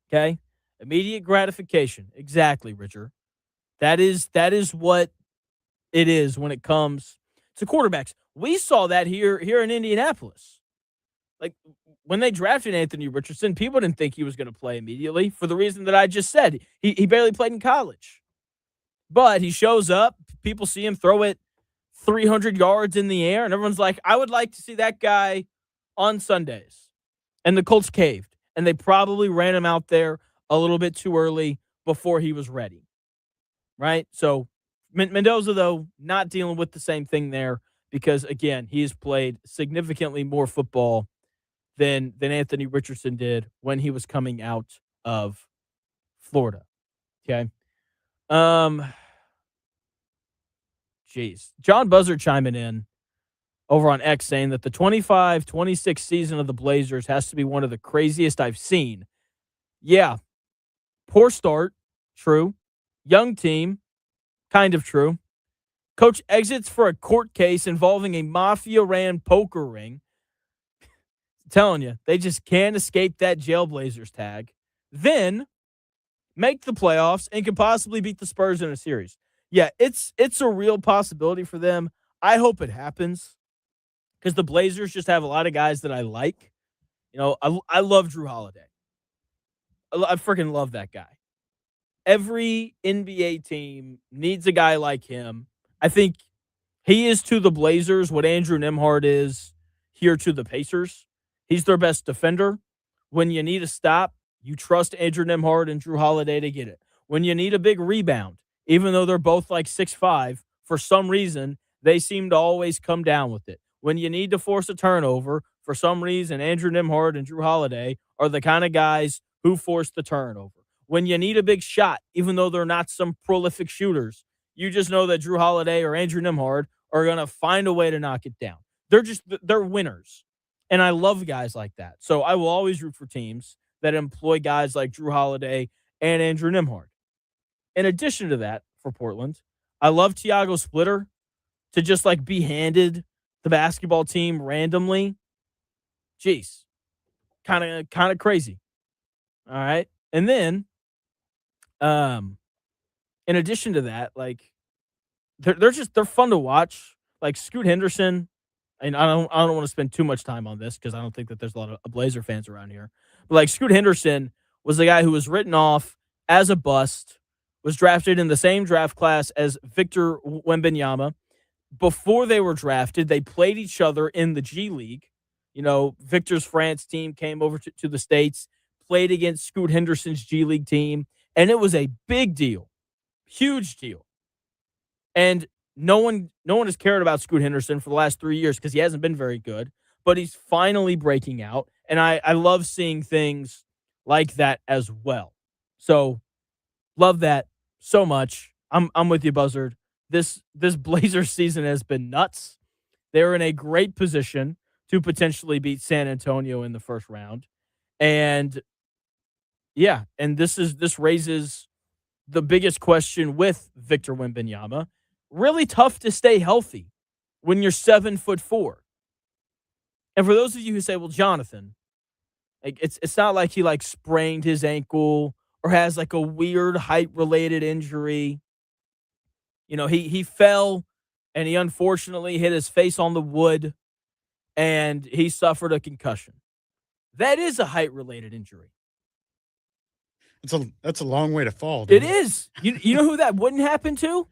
Okay? Immediate gratification. Exactly, Richard. That is what it is when it comes to quarterbacks. We saw that here in Indianapolis. Like, when they drafted Anthony Richardson, people didn't think he was going to play immediately for the reason that I just said. He barely played in college. But he shows up, people see him throw it 300 yards in the air, and everyone's like, I would like to see that guy on Sundays. And the Colts caved, and they probably ran him out there a little bit too early before he was ready. Right? So Mendoza, though, not dealing with the same thing there because, again, he's played significantly more football than Anthony Richardson did when he was coming out of Florida. Okay? Jeez. John Buzzard chiming in over on X saying that the 25-26 season of the Blazers has to be one of the craziest I've seen. Yeah. Poor start. True. Young team. Kind of true. Coach exits for a court case involving a mafia-ran poker ring. I'm telling you, they just can't escape that Jailblazers tag. Then make the playoffs and could possibly beat the Spurs in a series. Yeah, it's a real possibility for them. I hope it happens because the Blazers just have a lot of guys that I like. I love Drew Holiday. I freaking love that guy. Every NBA team needs a guy like him. I think he is to the Blazers what Andrew Nembhard is here to the Pacers. He's their best defender. When you need a stop, you trust Andrew Nembhard and Drew Holiday to get it. When you need a big rebound, even though they're both like 6'5", for some reason, they seem to always come down with it. When you need to force a turnover, for some reason, Andrew Nembhard and Drew Holiday are the kind of guys who force the turnover. When you need a big shot, even though they're not some prolific shooters, you just know that Drew Holiday or Andrew Nembhard are going to find a way to knock it down. They're winners. And I love guys like that. So I will always root for teams that employ guys like Drew Holiday and Andrew Nembhard. In addition to that, for Portland, I love Tiago Splitter to just like be handed the basketball team randomly. Jeez. Kind of crazy. All right. And then, in addition to that, like they're fun to watch. Like Scoot Henderson, and I don't want to spend too much time on this because I don't think that there's a lot of Blazer fans around here. But like Scoot Henderson was the guy who was written off as a bust, was drafted in the same draft class as Victor Wembanyama. Before they were drafted, they played each other in the G League. Victor's France team came over to the States, played against Scoot Henderson's G League team, and it was a big deal, huge deal. And no one has cared about Scoot Henderson for the last 3 years because he hasn't been very good, but he's finally breaking out. And I love seeing things like that as well. So love that so much. I'm with you, Buzzard. This Blazers season has been nuts. They're in a great position to potentially beat San Antonio in the first round. And yeah, and this raises the biggest question with Victor Wembanyama. Really tough to stay healthy when you're 7'4". And for those of you who say, well, Jonathan, like it's not like he like sprained his ankle or has like a weird height related injury. He fell and he unfortunately hit his face on the wood and he suffered a concussion. That is a height related injury. That's a long way to fall, dude. It is. You know who that wouldn't happen to?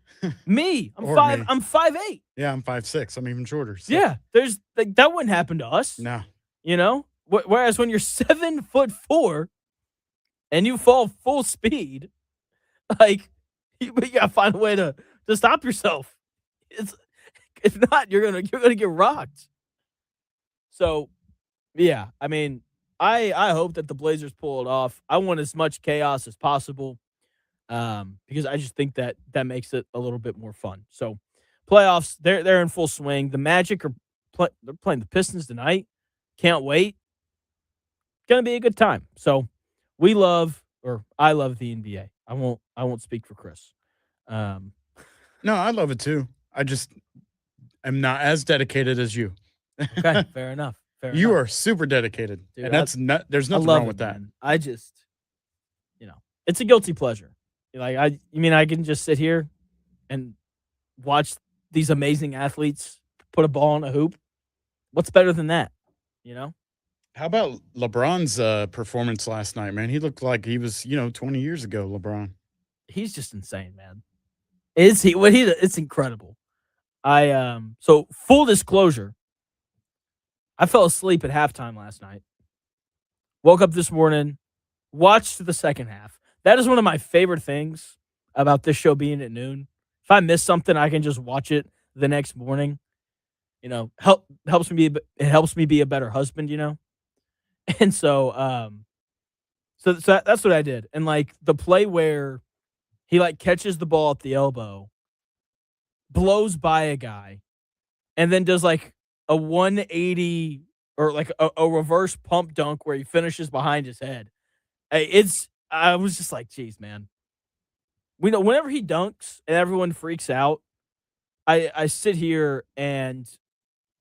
Me. I'm Or 5. me. I'm 5'8". Yeah, I'm 5'6". I'm even shorter. So. Yeah, there's like that wouldn't happen to us. No. Whereas when you're 7'4" and you fall full speed, like you gotta find a way to stop yourself. If not, you're gonna get rocked. So, yeah, I mean, I hope that the Blazers pull it off. I want as much chaos as possible, because I just think that makes it a little bit more fun. So, playoffs, they're in full swing. The Magic they're playing the Pistons tonight. Can't wait. Gonna be a good time. So, I love the NBA. I won't speak for Chris. No, I love it too. I just am not as dedicated as you. Okay, fair enough. You are super dedicated, Dude, and there's nothing wrong with that. Man. I just, it's a guilty pleasure. Like I can just sit here and watch these amazing athletes put a ball in a hoop. What's better than that? How about LeBron's performance last night, man? He looked like he was, 20 years ago, LeBron. He's just insane, man. Is he? It's incredible. So full disclosure, I fell asleep at halftime last night. Woke up this morning, watched the second half. That is one of my favorite things about this show being at noon. If I miss something, I can just watch it the next morning. Helps me be a better husband, And so so that's what I did. And like the play where he like catches the ball at the elbow, blows by a guy, and then does like a 180 or like a reverse pump dunk where he finishes behind his head. I was just like, geez, man. Whenever he dunks and everyone freaks out, I sit here and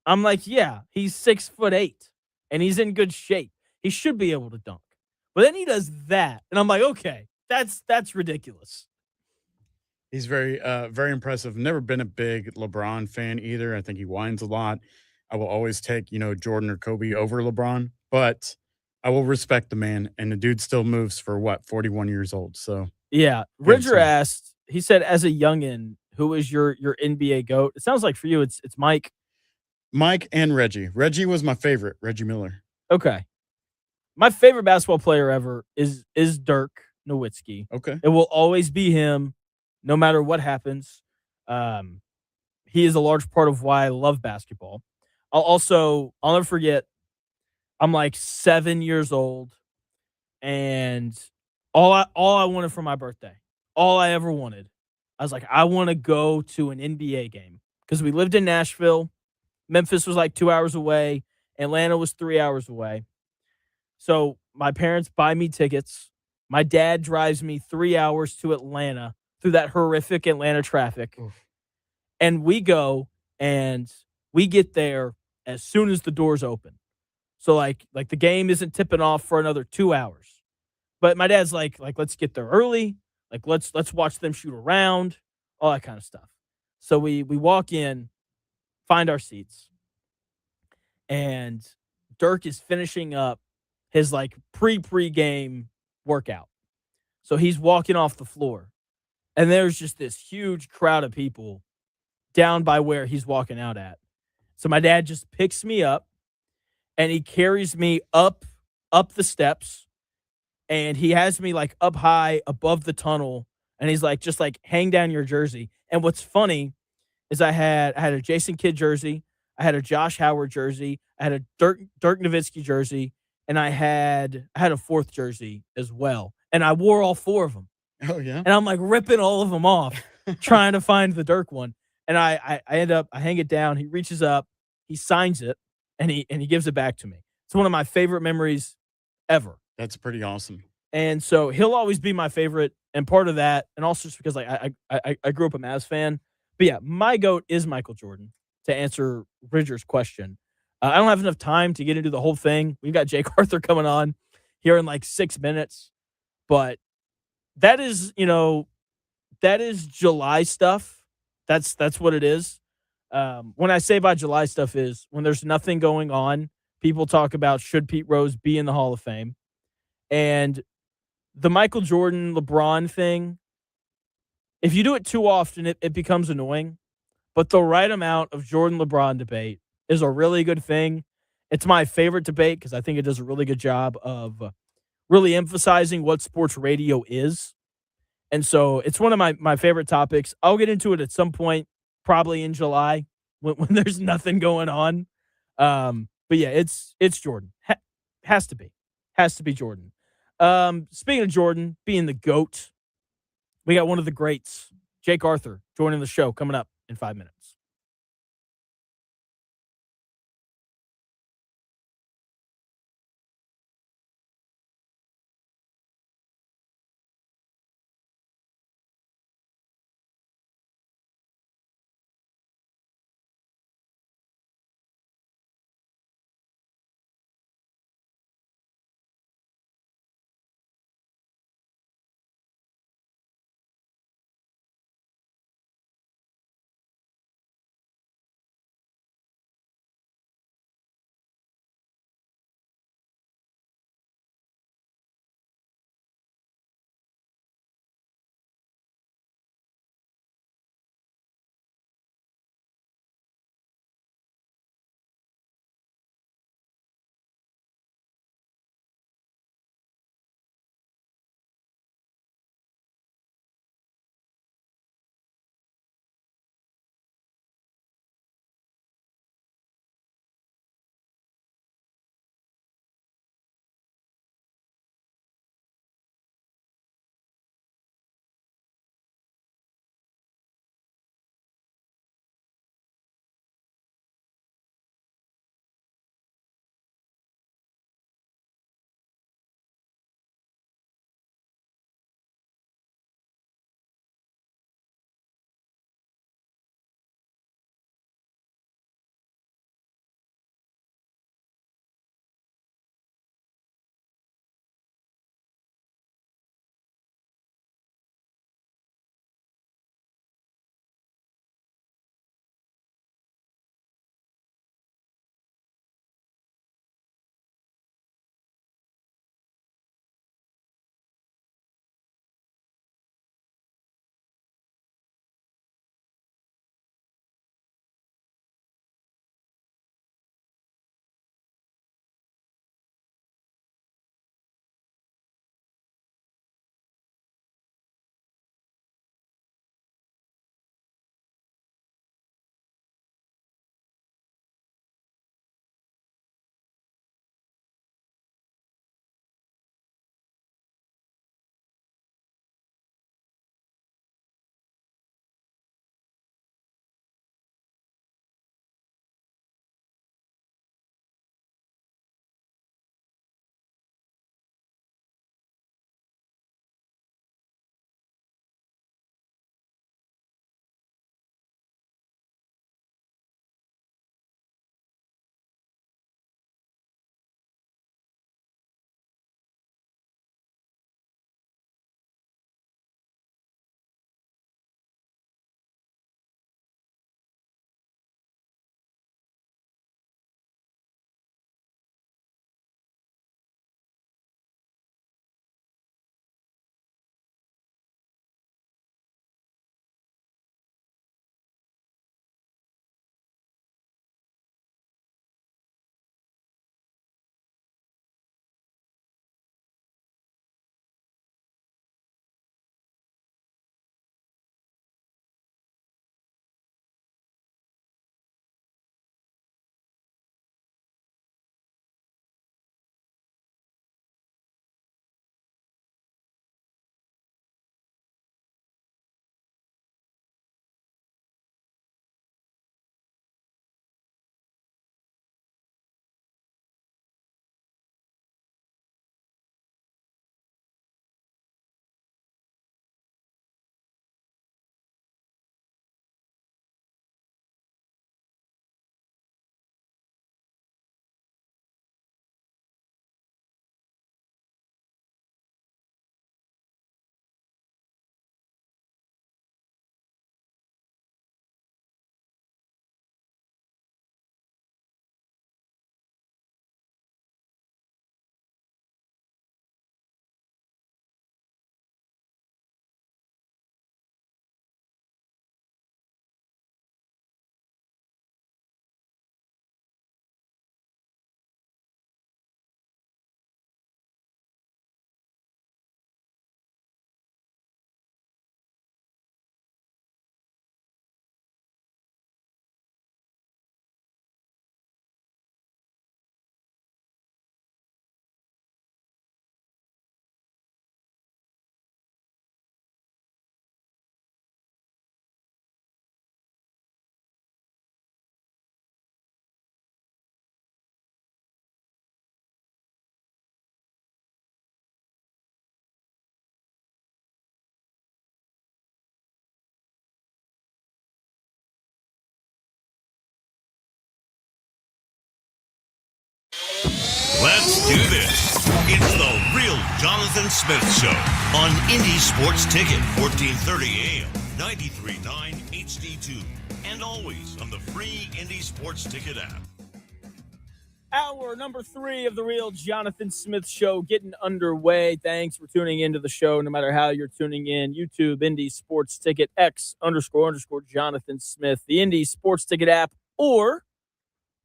I'm like, yeah, he's 6'8" and he's in good shape. He should be able to dunk. But then he does that, and I'm like, okay, that's ridiculous. He's very, very impressive. Never been a big LeBron fan either. I think he whines a lot. I will always take, Jordan or Kobe over LeBron, but I will respect the man. And the dude still moves for 41 years old. So yeah, Ridger asked. He said, as a youngin, who is your NBA GOAT? It sounds like for you, it's Mike. Mike and Reggie. Reggie was my favorite. Reggie Miller. Okay, my favorite basketball player ever is Dirk Nowitzki. Okay, it will always be him. No matter what happens, he is a large part of why I love basketball. I'll never forget, I'm like 7 years old, and all I wanted for my birthday, all I ever wanted, I was like, I want to go to an NBA game because we lived in Nashville. Memphis was like 2 hours away. Atlanta was 3 hours away. So my parents buy me tickets. My dad drives me 3 hours to Atlanta through that horrific Atlanta traffic. Oof. And we go and we get there as soon as the doors open. So like the game isn't tipping off for another 2 hours. But my dad's like let's get there early. Like let's watch them shoot around, all that kind of stuff. So we walk in, find our seats. and Dirk is finishing up his like pre-game workout. So he's walking off the floor, and there's just this huge crowd of people down by where he's walking out at. So my dad just picks me up and he carries me up the steps, and he has me like up high above the tunnel, and he's like, just like, hang down your jersey. And what's funny is I had a Jason Kidd jersey, I had a Josh Howard jersey, I had a Dirk Nowitzki jersey, and I had a fourth jersey as well. And I wore all four of them. Oh yeah. And I'm like ripping all of them off, trying to find the Dirk one. And I end up, I hang it down. He reaches up, he signs it, and he gives it back to me. It's one of my favorite memories ever. That's pretty awesome. And so he'll always be my favorite. And part of that, and also just because like I grew up a Mavs fan. But yeah, my GOAT is Michael Jordan, to answer Bridger's question. I don't have enough time to get into the whole thing. We've got Jake Arthur coming on here in like 6 minutes. But that is, that is July stuff. That's what it is. When I say by July stuff is when there's nothing going on, people talk about should Pete Rose be in the Hall of Fame. And the Michael Jordan, LeBron thing, if you do it too often, it becomes annoying. But the right amount of Jordan-LeBron debate is a really good thing. It's my favorite debate because I think it does a really good job of really emphasizing what sports radio is. And so it's one of my favorite topics. I'll get into it at some point, probably in July when there's nothing going on. But yeah, it's Jordan. Has to be Jordan. Speaking of Jordan being the GOAT, we got one of the greats, Jake Arthur, joining the show coming up in 5 minutes. do this. It's the Real Jonathan Smith Show on Indy Sports Ticket, 1430 AM, 93.9 HD2, and always on the free Indy Sports Ticket app. Hour number 3 of the Real Jonathan Smith Show getting underway. Thanks for tuning into the show, no matter how you're tuning in. YouTube, Indy Sports Ticket, X__Jonathan Smith, the Indy Sports Ticket app, or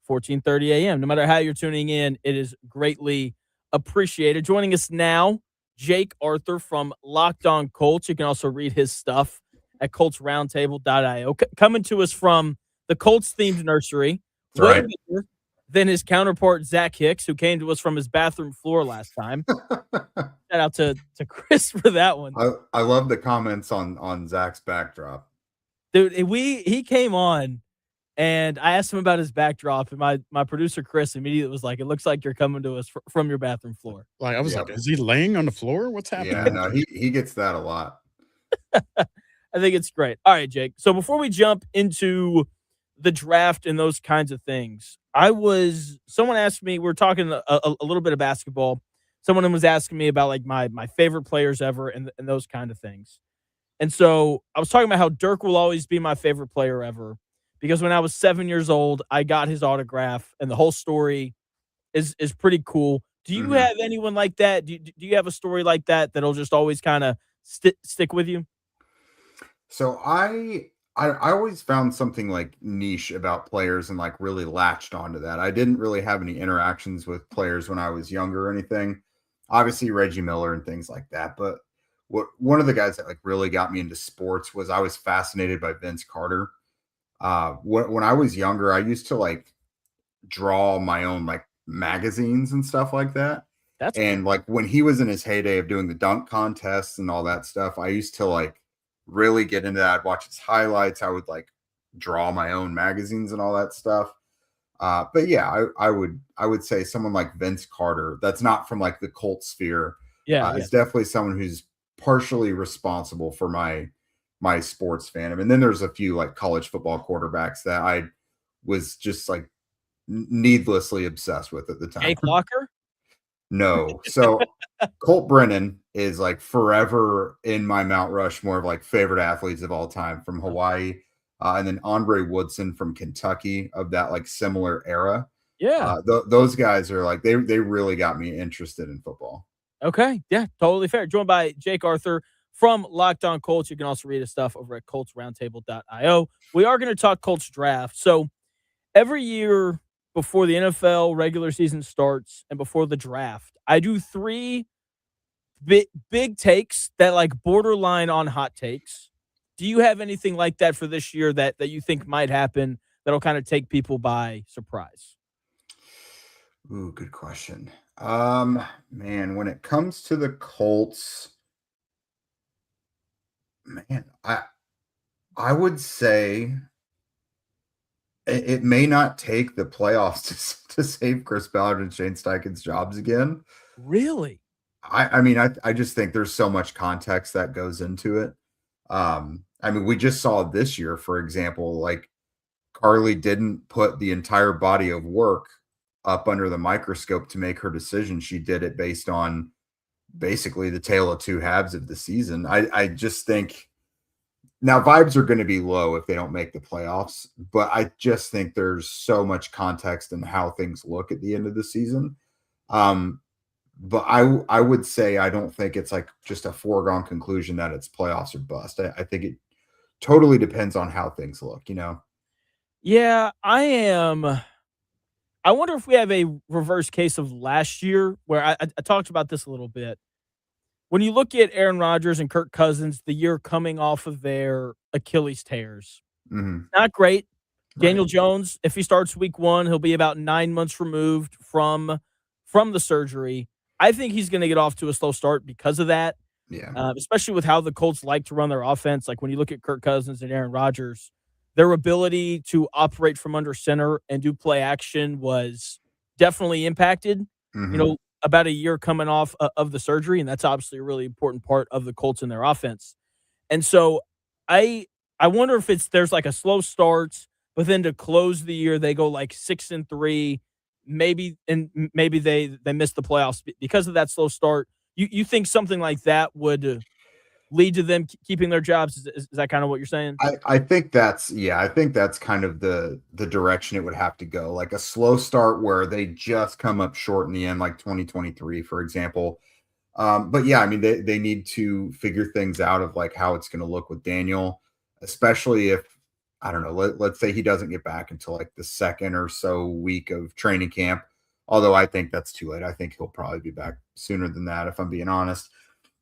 1430 AM. No matter how you're tuning in, it is greatly appreciated. Joining us now, Jake Arthur from Locked On Colts. You can also read his stuff at coltsroundtable.io. Coming to us from the Colts-themed nursery. That's right. Better than his counterpart, Zach Hicks, who came to us from his bathroom floor last time. Shout out to Chris for that one. I love the comments on Zach's backdrop. Dude, he came on, and I asked him about his backdrop, and my producer, Chris, immediately was like, it looks like you're coming to us from your bathroom floor. Like, I was like, is he laying on the floor? What's happening? Yeah, no, he gets that a lot. I think it's great. All right, Jake. So before we jump into the draft and those kinds of things, someone asked me, we were talking a little bit of basketball. Someone was asking me about like my favorite players ever and those kind of things. And so I was talking about how Dirk will always be my favorite player ever, because when I was 7 years old, I got his autograph, and the whole story is pretty cool. Do you have anyone like that? Do you have a story like that that'll just always kind of stick with you? So I always found something like niche about players and like really latched onto that. I didn't really have any interactions with players when I was younger or anything. Obviously Reggie Miller and things like that. But one of the guys that like really got me into sports was I was fascinated by Vince Carter. When I was younger, I used to like draw my own like magazines and stuff like that. And like when he was in his heyday of doing the dunk contests and all that stuff, I used to like really get into that. I'd watch his highlights. I would like draw my own magazines and all that stuff. But yeah, I would say someone like Vince Carter, that's not from like the Colts sphere. Is definitely someone who's partially responsible for my sports fandom. And then there's a few like college football quarterbacks that I was just like needlessly obsessed with at the time. Jake Locker? No. So Colt Brennan is like forever in my Mount Rushmore of like favorite athletes of all time from Hawaii. And then Andre Woodson from Kentucky of that like similar era. Yeah. Those guys are like, they really got me interested in football. Okay. Yeah, totally fair. Joined by Jake Arthur from Locked On Colts. You can also read his stuff over at coltsroundtable.io. We are going to talk Colts draft. So every year before the NFL regular season starts and before the draft, I do 3 big takes that like borderline on hot takes. Do you have anything like that for this year that you think might happen that'll kind of take people by surprise? Ooh, good question. Man, when it comes to the Colts, man, I would say it may not take the playoffs to save Chris Ballard and Shane Steichen's jobs again. Really? I mean, I just think there's so much context that goes into it. I mean, we just saw this year, for example, like Carly didn't put the entire body of work up under the microscope to make her decision. She did it based on basically the tale of two halves of the season. I just think now vibes are going to be low if they don't make the playoffs, but I just think there's so much context in how things look at the end of the season. But I would say I don't think it's like just a foregone conclusion that it's playoffs or bust. I think it totally depends on how things look, you know? Yeah, I am. I wonder if we have a reverse case of last year where I talked about this a little bit. When you look at Aaron Rodgers and Kirk Cousins, the year coming off of their Achilles tears, not great. Daniel Jones, if he starts week 1, he'll be about 9 months removed from the surgery. I think he's going to get off to a slow start because of that. Yeah. Especially with how the Colts like to run their offense. Like when you look at Kirk Cousins and Aaron Rodgers, their ability to operate from under center and do play action was definitely impacted. You know, about a year coming off of the surgery, and that's obviously a really important part of the Colts in their offense. And so I wonder if there's like a slow start, but then to close the year they go like 6-3, maybe they missed the playoffs because of that slow start. You think something like that would lead to them keeping their jobs? Is that kind of what you're saying? I think that's I think that's kind of the direction it would have to go. Like a slow start where they just come up short in the end, like 2023, for example. But yeah, I mean they need to figure things out of like how it's going to look with Daniel, especially if I don't know, let's say he doesn't get back until like the second or so week of training camp. Although I think that's too late. I think he'll probably be back sooner than that, if I'm being honest.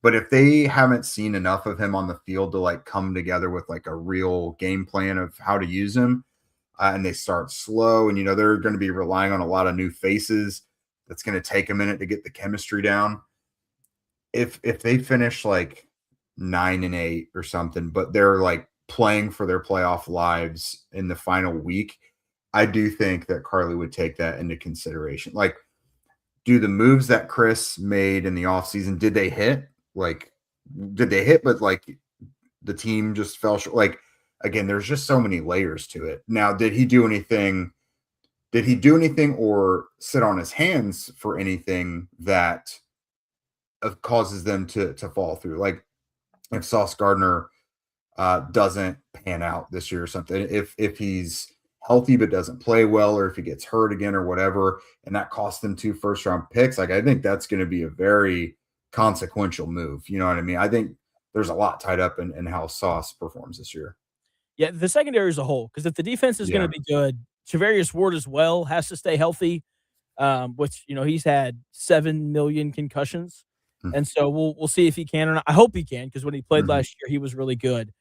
But if they haven't seen enough of him on the field to like come together with like a real game plan of how to use him, and they start slow, and they're going to be relying on a lot of new faces, that's going to take a minute to get the chemistry down. If they finish like 9-8 or something, but they're like playing for their playoff lives in the final week, I do think that Carly would take that into consideration. Like, do the moves that Chris made in the offseason, did they hit? Like, did they hit, but like the team just fell short? Like, again, there's just so many layers to it. Now, did he do anything or sit on his hands for anything that causes them to fall through? Like, if Sauce Gardner doesn't pan out this year or something, if he's healthy but doesn't play well, or if he gets hurt again or whatever, and that costs them 2 first-round picks, like I think that's going to be a very consequential move. You know what I mean? I think there's a lot tied up in how Sauce performs this year. Yeah, the secondary as a whole, because if the defense is going to be good, Charvarius Ward as well has to stay healthy, which he's had 7 million concussions, and so we'll see if he can or not. I hope he can, because when he played last year, he was really good.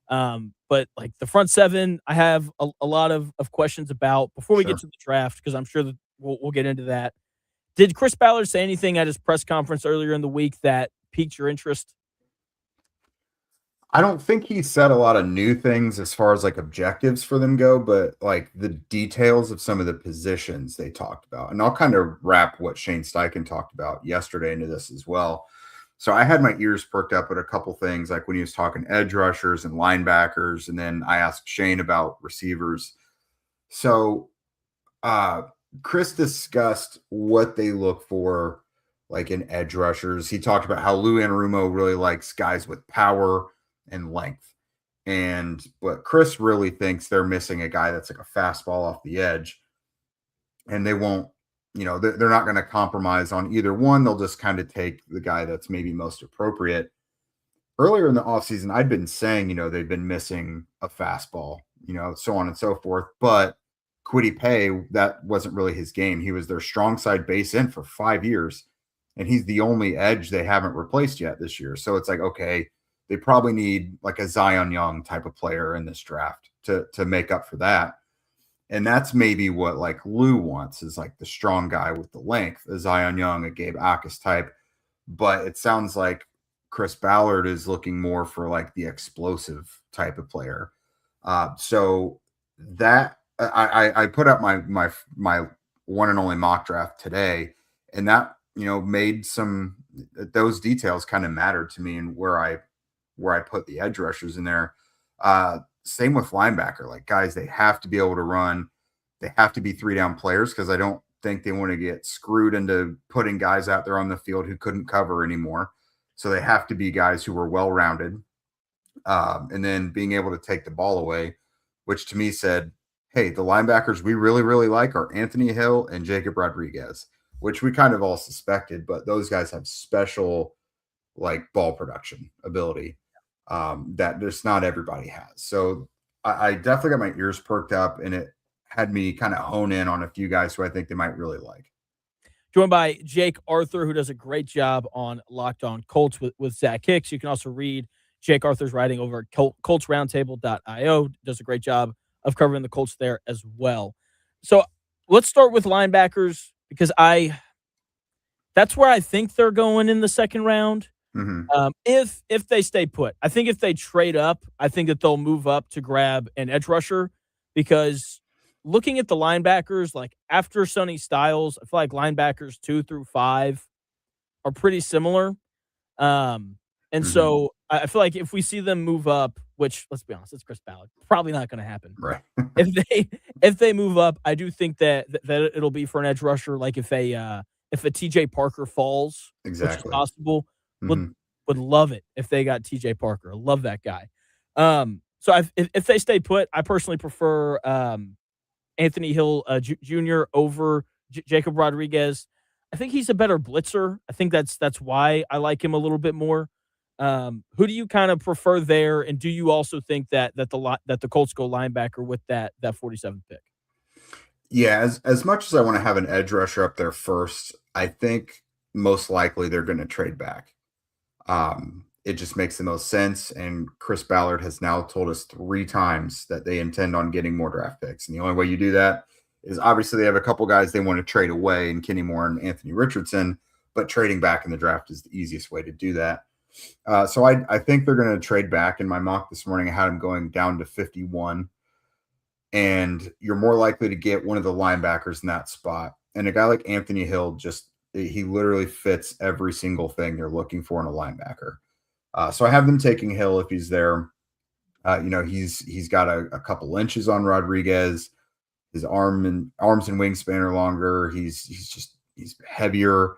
But like the front seven, I have a lot of questions about before we get to the draft, because I'm sure that we'll get into that. Did Chris Ballard say anything at his press conference earlier in the week that piqued your interest? I don't think he said a lot of new things as far as like objectives for them go, but like the details of some of the positions they talked about. And I'll kind of wrap what Shane Steichen talked about yesterday into this as well. So I had my ears perked up at a couple things, like when he was talking edge rushers and linebackers, and then I asked Shane about receivers. So Chris discussed what they look for like in edge rushers. He talked about how Lou Anarumo really likes guys with power and length. But Chris really thinks they're missing a guy that's like a fastball off the edge, and they won't, they're not going to compromise on either one. They'll just kind of take the guy that's maybe most appropriate. Earlier in the offseason, I'd been saying, they've been missing a fastball, so on and so forth. But Kwity Paye, that wasn't really his game. He was their strong side base end for 5 years, and he's the only edge they haven't replaced yet this year. So it's like, okay, they probably need like a Zion Young type of player in this draft to make up for that. And that's maybe what like Lou wants, is like the strong guy with the length, a Zion Young, a Gabe Akis type. But it sounds like Chris Ballard is looking more for like the explosive type of player. So that I put up my one and only mock draft today, and that made those details kind of mattered to me, and where I put the edge rushers in there. Same with linebacker. Like, guys, they have to be able to run. They have to be 3-down players, because I don't think they want to get screwed into putting guys out there on the field who couldn't cover anymore. So they have to be guys who are well-rounded. And then being able to take the ball away, which to me said, hey, the linebackers we really, really like are Anthony Hill and Jacob Rodriguez, which we kind of all suspected, but those guys have special like ball production ability that just not everybody has. So I definitely got my ears perked up, and it had me kind of hone in on a few guys who I think they might really like. Joined by Jake Arthur, who does a great job on Locked On Colts with Zach Hicks. You can also read Jake Arthur's writing over at coltsroundtable.io. Does a great job of covering the Colts there as well. So let's start with linebackers, because that's where I think they're going in the second round. If they stay put. I think if they trade up, I think that they'll move up to grab an edge rusher, because looking at the linebackers, like after Sonny Styles, I feel like linebackers 2 through 5 are pretty similar. And so I feel like if we see them move up, which let's be honest, it's Chris Ballard, probably not going to happen. Right. if they move up, I do think that it'll be for an edge rusher. Like if a TJ Parker falls, which is Exactly. possible, Mhm. would love it if they got TJ Parker. I love that guy. So if they stay put, I personally prefer Anthony Hill Jr. over Jacob Rodriguez. I think he's a better blitzer. I think that's why I like him a little bit more. Who do you kind of prefer there? And do you also think that the Colts go linebacker with that 47th pick? Yeah, as much as I want to have an edge rusher up there first, I think most likely they're going to trade back. It just makes the most sense. And Chris Ballard has now told us 3 times that they intend on getting more draft picks. And the only way you do that is obviously they have a couple guys they want to trade away in Kenny Moore and Anthony Richardson, but trading back in the draft is the easiest way to do that. So I think they're going to trade back. In my mock this morning, I had them going down to 51. And you're more likely to get one of the linebackers in that spot. And a guy like Anthony Hill, he literally fits every single thing you're looking for in a linebacker. So I have them taking Hill if he's there. He's got a couple inches on Rodriguez. His arms and wingspan are longer. He's heavier.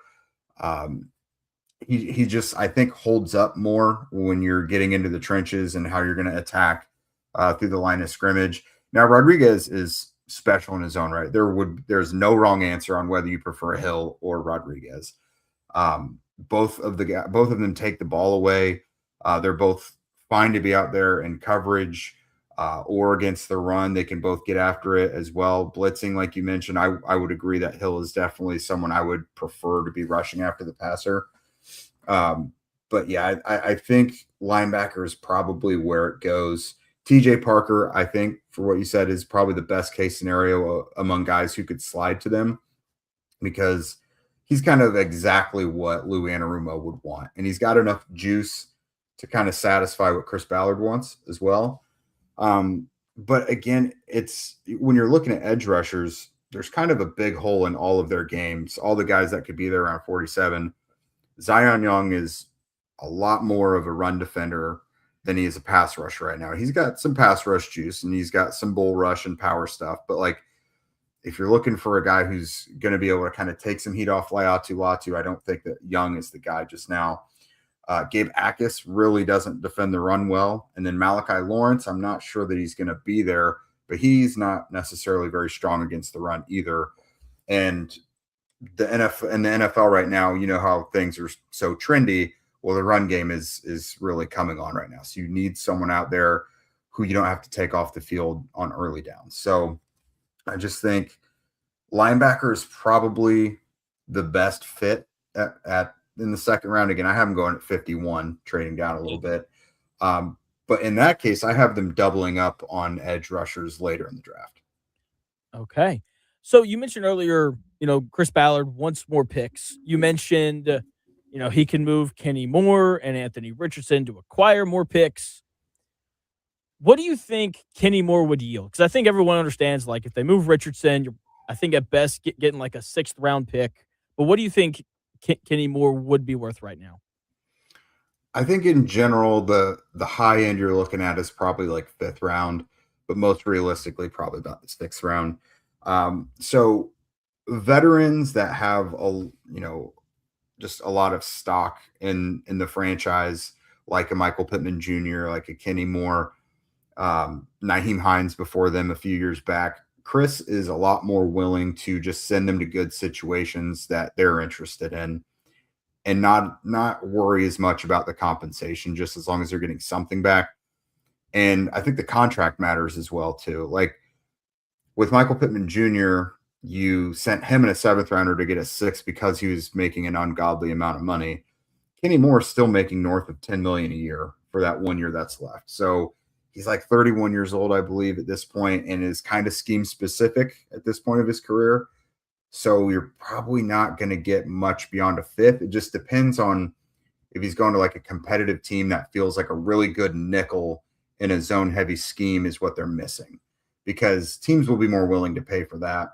He just, I think, holds up more when you're getting into the trenches and how you're going to attack through the line of scrimmage. Now, Rodriguez is special in his own right. There's no wrong answer on whether you prefer Hill or Rodriguez. Both of them take the ball away. They're both fine to be out there in coverage or against the run. They can both get after it as well. Blitzing, like you mentioned, I would agree that Hill is definitely someone I would prefer to be rushing after the passer. But yeah, I think linebacker is probably where it goes. TJ Parker, I think, for what you said, is probably the best case scenario among guys who could slide to them, because he's kind of exactly what Lou Anarumo would want. And he's got enough juice to kind of satisfy what Chris Ballard wants as well. But again, it's when you're looking at edge rushers, there's kind of a big hole in all of their games. All the guys that could be there around 47. Zion Young is a lot more of a run defender than he is a pass rusher right now. He's got some pass rush juice and he's got some bull rush and power stuff. But like, if you're looking for a guy who's going to be able to kind of take some heat off Latu, I don't think that Young is the guy just now. Gabe Akis really doesn't defend the run well. And then Malachi Lawrence, I'm not sure that he's going to be there, but he's not necessarily very strong against the run either. And the NFL right now, you know how things are so trendy. Well, the run game is really coming on right now. So you need someone out there who you don't have to take off the field on early downs. So I just think linebacker is probably the best fit at in the second round. Again, I have them going at 51, trading down a little bit. But in that case, I have them doubling up on edge rushers later in the draft. Okay. So you mentioned earlier, Chris Ballard wants more picks. You mentioned, he can move Kenny Moore and Anthony Richardson to acquire more picks. What do you think Kenny Moore would yield? Because I think everyone understands, like, if they move Richardson, you're, I think at best getting like a 6th round pick. But what do you think Kenny Moore would be worth right now? I think in general, the high end you're looking at is probably like 5th round, but most realistically, probably about the 6th round. So veterans that have just a lot of stock in the franchise, like a Michael Pittman Jr., like a Kenny Moore, Nyheim Hines before them a few years back, Chris is a lot more willing to just send them to good situations that they're interested in and not worry as much about the compensation, just as long as they're getting something back. And I think the contract matters as well too. Like with Michael Pittman Jr., you sent him in a 7th rounder to get a 6th because he was making an ungodly amount of money. Kenny Moore is still making north of $10 million a year for that 1 year that's left. So he's like 31 years old, I believe, at this point, and is kind of scheme specific at this point of his career. So you're probably not going to get much beyond a 5th. It just depends on if he's going to like a competitive team that feels like a really good nickel in a zone heavy scheme is what they're missing, because teams will be more willing to pay for that.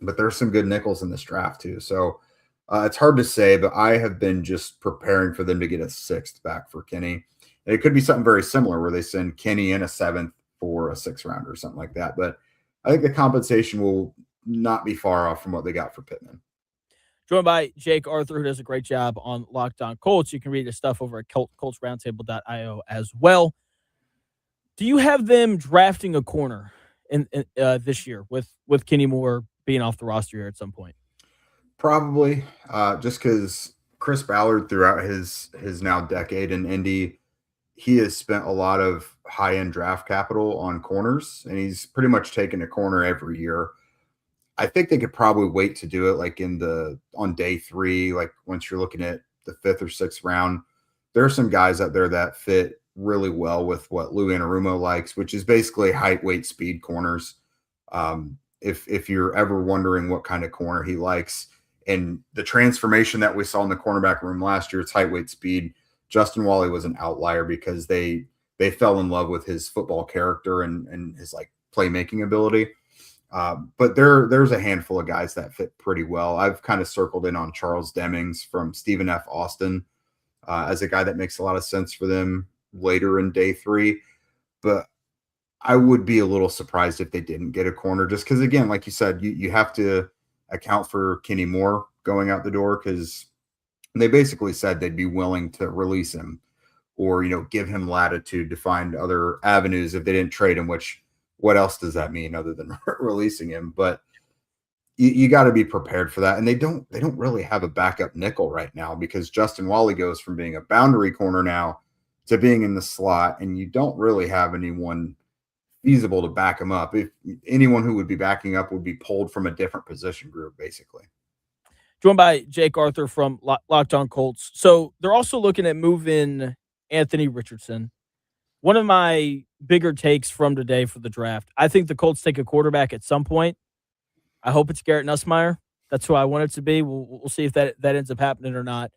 But there's some good nickels in this draft too. So It's hard to say, but I have been just preparing for them to get a sixth back for Kenny. And it could be something very similar where they send Kenny in a seventh for a sixth rounder or something like that. But I think the compensation will not be far off from what they got for Pittman. Joined by Jake Arthur, who does a great job on Locked On Colts. You can read his stuff over at coltsroundtable.io as well. Do you have them drafting a corner in this year with Kenny Moore being off the roster here at some point? Probably, just because Chris Ballard throughout his now decade in Indy, he has spent a lot of high-end draft capital on corners, and he's pretty much taken a corner every year. I think they could probably wait to do it like on day 3, like once you're looking at the 5th or 6th round. There are some guys out there that fit really well with what Lou Anarumo likes, which is basically height, weight, speed corners. If you're ever wondering what kind of corner he likes, and the transformation that we saw in the cornerback room last year, it's height, weight, speed. Justin Wally was an outlier because they fell in love with his football character and his like playmaking ability. But there's a handful of guys that fit pretty well. I've kind of circled in on Charles Demings from Stephen F. Austin as a guy that makes a lot of sense for them later in day 3. But I would be a little surprised if they didn't get a corner, just because, again, like you said, you have to account for Kenny Moore going out the door, because they basically said they'd be willing to release him or, give him latitude to find other avenues if they didn't trade him, which what else does that mean other than releasing him? But you got to be prepared for that. And they don't really have a backup nickel right now, because Justin Wally goes from being a boundary corner now to being in the slot, and you don't really have anyone feasible to back him up. If anyone who would be backing up would be pulled from a different position group, basically. Joined by Jake Arthur from Locked On Colts. So they're also looking at moving Anthony Richardson. One of my bigger takes from today for the draft, I think the Colts take a quarterback at some point. I hope it's Garrett Nussmeier. That's who I want it to be. We'll see if that ends up happening or not.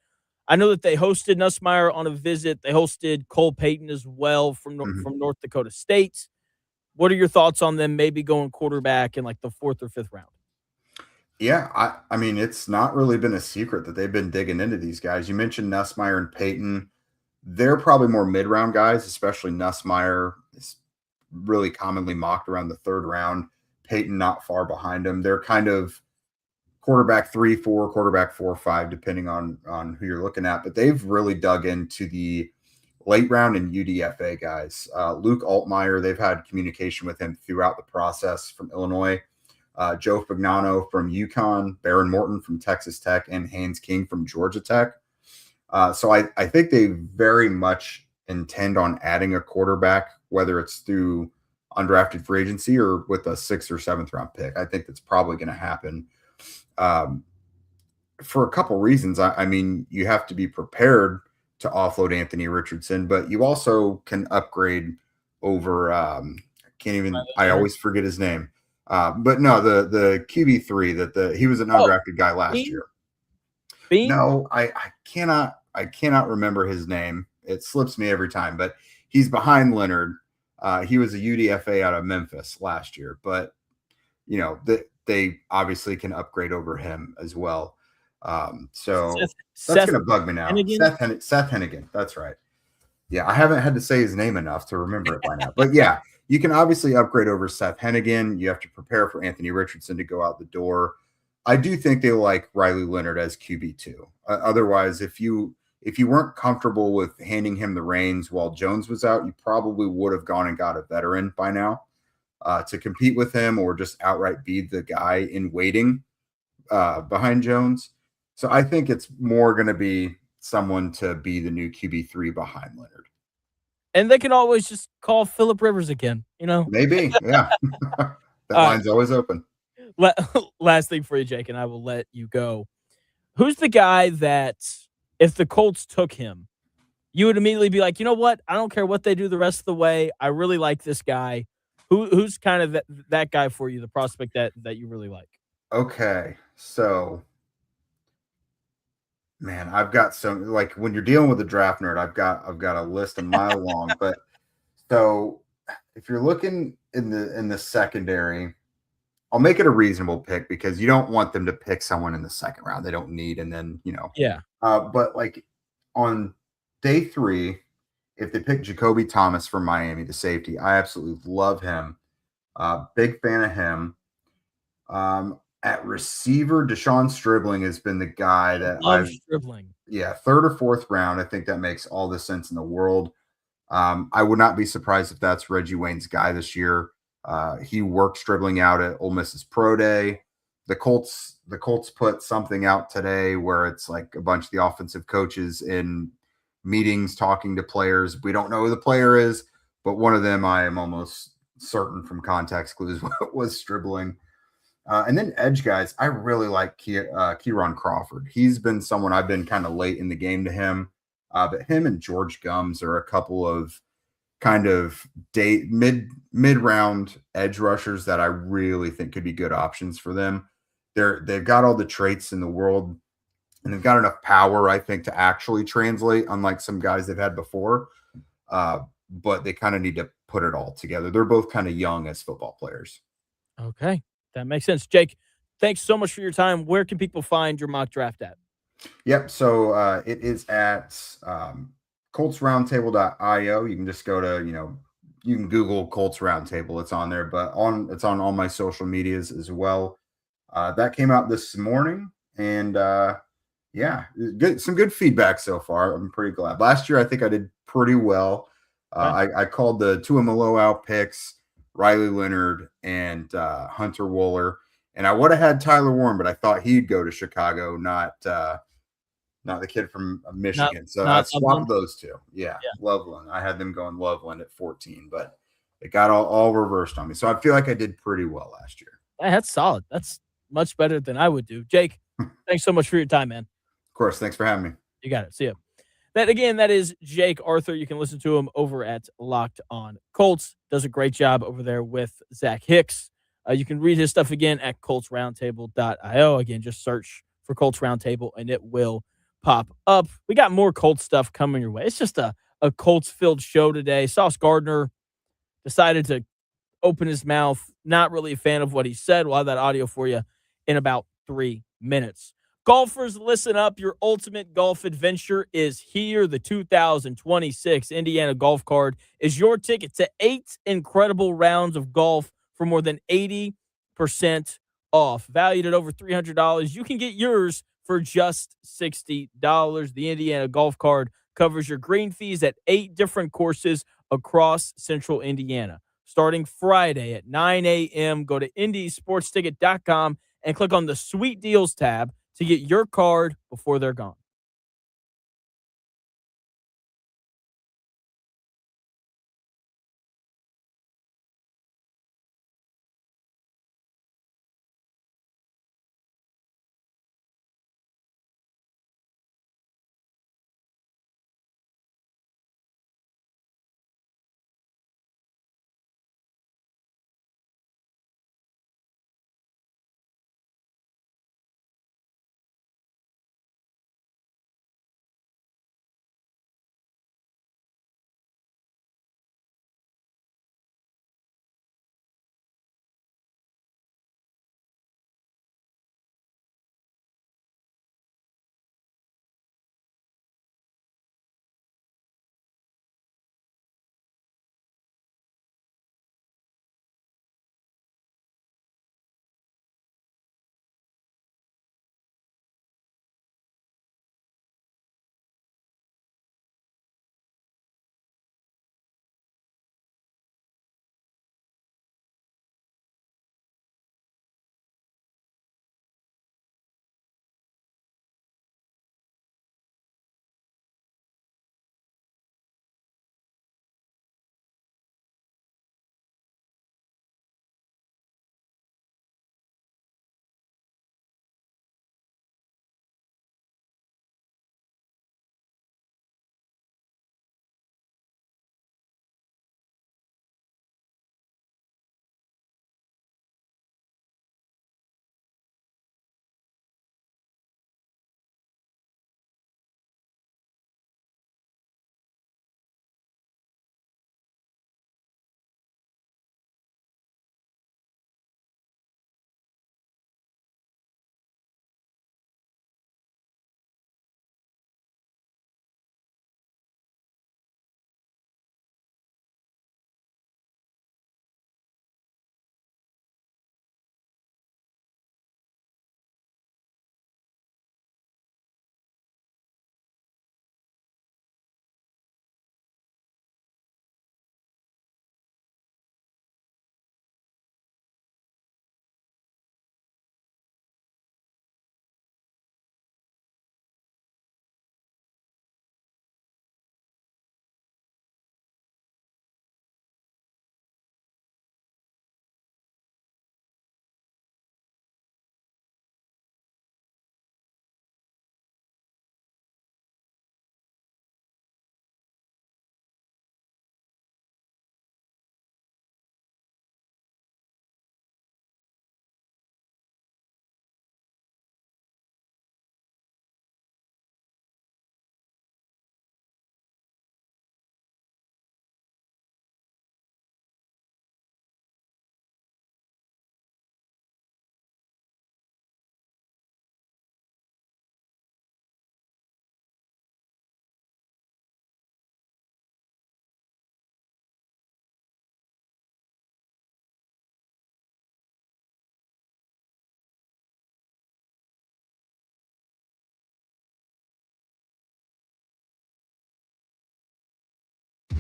I know that they hosted Nussmeier on a visit. They hosted Cole Payton as well from North Dakota State. What are your thoughts on them maybe going quarterback in like the 4th or 5th round? Yeah, I mean, it's not really been a secret that they've been digging into these guys. You mentioned Nussmeier and Payton. They're probably more mid-round guys, especially Nussmeier is really commonly mocked around the 3rd round. Payton not far behind him. They're kind of quarterback 3-4, quarterback 4-5, depending on who you're looking at. But they've really dug into the late round and UDFA guys. Luke Altmaier, they've had communication with him throughout the process from Illinois. Joe Fagnano from UConn, Baron Morton from Texas Tech, and Haynes King from Georgia Tech. So I think they very much intend on adding a quarterback, whether it's through undrafted free agency or with a 6th or 7th round pick. I think that's probably going to happen for a couple reasons. I mean, you have to be prepared to offload Anthony Richardson, but you also can upgrade over I always forget his name. But no, the QB3 that he was an undrafted guy last year. Bean? No, I cannot remember his name. It slips me every time, but he's behind Leonard. He was a UDFA out of Memphis last year, but they obviously can upgrade over him as well. So that's going to bug me now. Seth Hennigan. That's right. Yeah, I haven't had to say his name enough to remember it by now. But yeah, you can obviously upgrade over Seth Hennigan. You have to prepare for Anthony Richardson to go out the door. I do think they like Riley Leonard as QB2. Otherwise, if you weren't comfortable with handing him the reins while Jones was out, you probably would have gone and got a veteran by now to compete with him, or just outright be the guy in waiting behind Jones. So I think it's more going to be someone to be the new QB3 behind Leonard. And they can always just call Phillip Rivers again, Maybe, yeah. That line's always open. Last thing for you, Jake, and I will let you go. Who's the guy that, if the Colts took him, you would immediately be like, you know what? I don't care what they do the rest of the way. I really like this guy. Who's kind of that guy for you, the prospect that you really like? Okay, so, man, I've got some, like, when you're dealing with a draft nerd, I've got a list a mile long. But so if you're looking in the secondary, I'll make it a reasonable pick because you don't want them to pick someone in the second round they don't need, and then Yeah. But like on day 3, if they pick Jacoby Thomas from Miami, the safety, I absolutely love him. Big fan of him. At receiver, Deshaun Stribling has been the guy that Love Stribling. yeah, 3rd or 4th round. I think that makes all the sense in the world. I would not be surprised if that's Reggie Wayne's guy this year. He worked Stribling out at Ole Miss's Pro Day. The Colts put something out today where it's like a bunch of the offensive coaches in meetings talking to players. We don't know who the player is, but one of them I am almost certain from context clues was Stribling. And then edge guys, I really like Kieran Crawford. He's been someone I've been kind of late in the game to him. But him and George Gums are a couple of kind of mid round edge rushers that I really think could be good options for them. They've got all the traits in the world, and they've got enough power, I think, to actually translate, unlike some guys they've had before. But they kind of need to put it all together. They're both kind of young as football players. Okay. That makes sense. Jake, thanks so much for your time. Where can people find your mock draft at? Yep. So it is at coltsroundtable.io. You can just go to, you can Google Colts Roundtable. It's on there, but it's on all my social medias as well. That came out this morning, and yeah, some good feedback so far. I'm pretty glad. Last year, I think I did pretty well. I called the Tuamaloau picks, Riley Leonard, and Hunter Wooler. And I would have had Tyler Warren, but I thought he'd go to Chicago, not the kid from Michigan. So I swapped Loveland. those two. Yeah, Loveland. I had them going Loveland at 14, but it got all reversed on me. So I feel like I did pretty well last year. That's solid. That's much better than I would do. Jake, thanks so much for your time, man. Of course. Thanks for having me. You got it. See ya. That is Jake Arthur. You can listen to him over at Locked On Colts. Does a great job over there with Zach Hicks. You can read his stuff again at coltsroundtable.io. Again, just search for Colts Roundtable and it will pop up. We got more Colts stuff coming your way. It's just a Colts-filled show today. Sauce Gardner decided to open his mouth. Not really a fan of what he said. We'll have that audio for you in about 3 minutes. Golfers, listen up. Your ultimate golf adventure is here. The 2026 Indiana Golf Card is your ticket to 8 incredible rounds of golf for more than 80% off. Valued at over $300, you can get yours for just $60. The Indiana Golf Card covers your green fees at 8 different courses across central Indiana. Starting Friday at 9 a.m., go to indiesportsticket.com and click on the Sweet Deals tab to get your card before they're gone.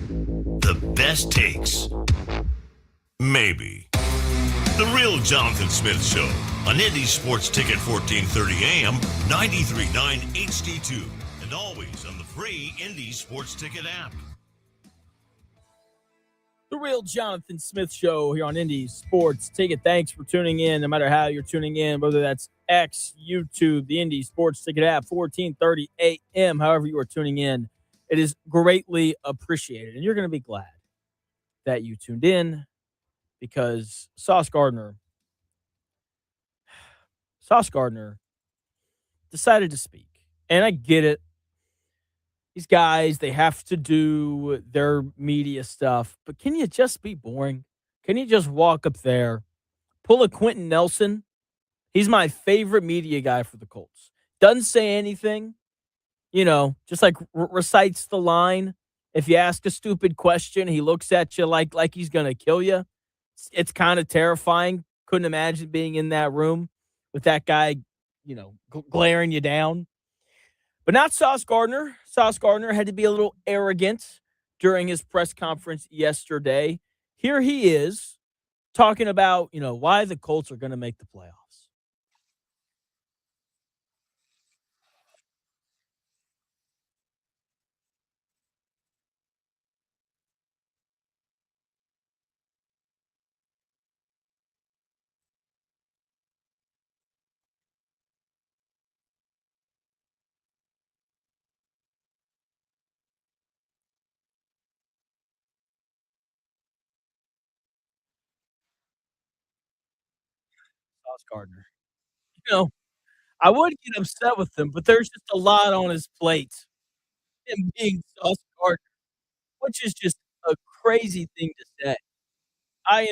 The best takes. Maybe. The Real Jonathan Smith Show on Indy Sports Ticket 1430 AM, 93.9 HD2, and always on the free Indy Sports Ticket app. The Real Jonathan Smith Show here on Indy Sports Ticket. Thanks for tuning in, no matter how you're tuning in, whether that's X, YouTube, the Indy Sports Ticket app, 1430 AM, however you are tuning in. It is greatly appreciated, and you're going to be glad that you tuned in because Sauce Gardner decided to speak. And I get it. These guys, they have to do their media stuff, but can you just be boring? Can you just walk up there, pull a Quentin Nelson? He's my favorite media guy for the Colts. Doesn't say anything, just like recites the line. If you ask a stupid question, he looks at you like he's going to kill you. It's kind of terrifying. Couldn't imagine being in that room with that guy, glaring you down. But not Sauce Gardner. Sauce Gardner had to be a little arrogant during his press conference yesterday. Here he is talking about, why the Colts are going to make the playoffs. Sauce Gardner. I would get upset with him, but there's just a lot on his plate. Him being Sauce Gardner, which is just a crazy thing to say. I'm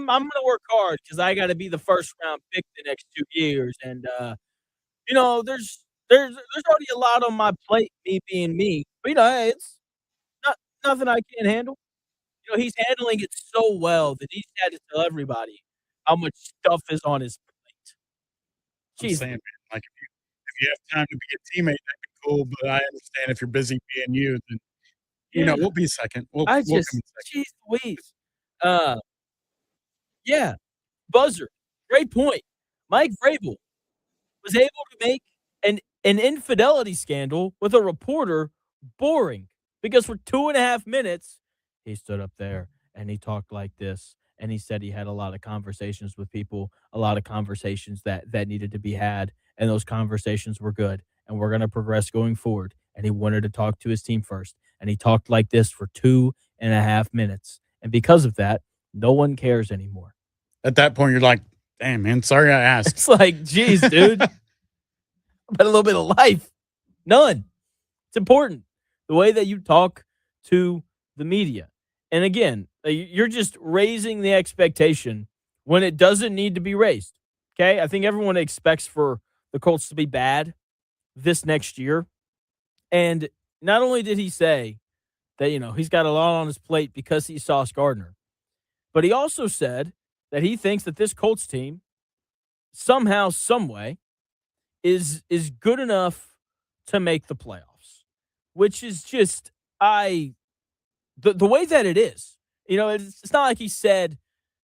gonna work hard because I got to be the first round pick the next 2 years, and there's already a lot on my plate, me being me. But hey, it's nothing I can't handle. He's handling it so well that he's had to tell everybody how much stuff is on his plate. I'm Jeez. saying, man, like if you have time to be a teammate, that'd be cool. But I understand if you're busy being you, then we'll be second. We'll come in second. Jeez Louise. Yeah, buzzer. Great point. Mike Vrabel was able to make an infidelity scandal with a reporter boring because for 2.5 minutes he stood up there and he talked like this and he said he had a lot of conversations with people, a lot of conversations that needed to be had, and those conversations were good and we're going to progress going forward, and he wanted to talk to his team first, and he talked like this for 2.5 minutes, and because of that no one cares anymore. At that point, you're like, damn, man, sorry I asked. It's like, geez, dude. But a little bit of life. None. It's important. The way that you talk to the media. And again, you're just raising the expectation when it doesn't need to be raised. Okay? I think everyone expects for the Colts to be bad this next year. And not only did he say that, he's got a lot on his plate because he's Sauce Gardner, but he also said that he thinks that this Colts team somehow, some way, is good enough to make the playoffs, which is just the way that it is. It's not like he said,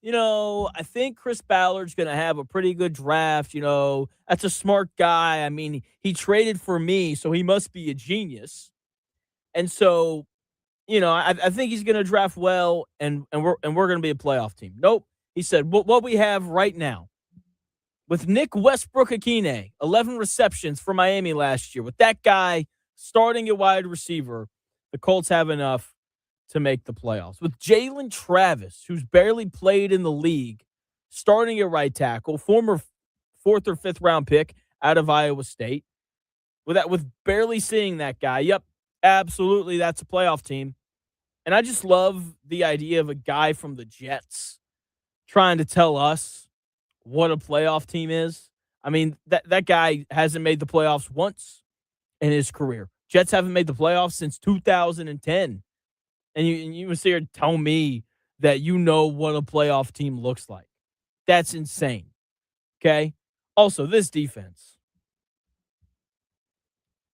I think Chris Ballard's going to have a pretty good draft. That's a smart guy. I mean, he traded for me, so he must be a genius. And so, I think he's going to draft well, and we're going to be a playoff team. Nope. He said, what we have right now, with Nick Westbrook-Akine, 11 receptions for Miami last year, with that guy starting at wide receiver, the Colts have enough to make the playoffs. With Jalen Travis, who's barely played in the league, starting at right tackle, former 4th or 5th round pick out of Iowa State, with barely seeing that guy, yep, absolutely, that's a playoff team. And I just love the idea of a guy from the Jets trying to tell us what a playoff team is. I mean, that guy hasn't made the playoffs once in his career. Jets haven't made the playoffs since 2010. And you would sit here and tell me that you know what a playoff team looks like. That's insane. Okay? Also, this defense.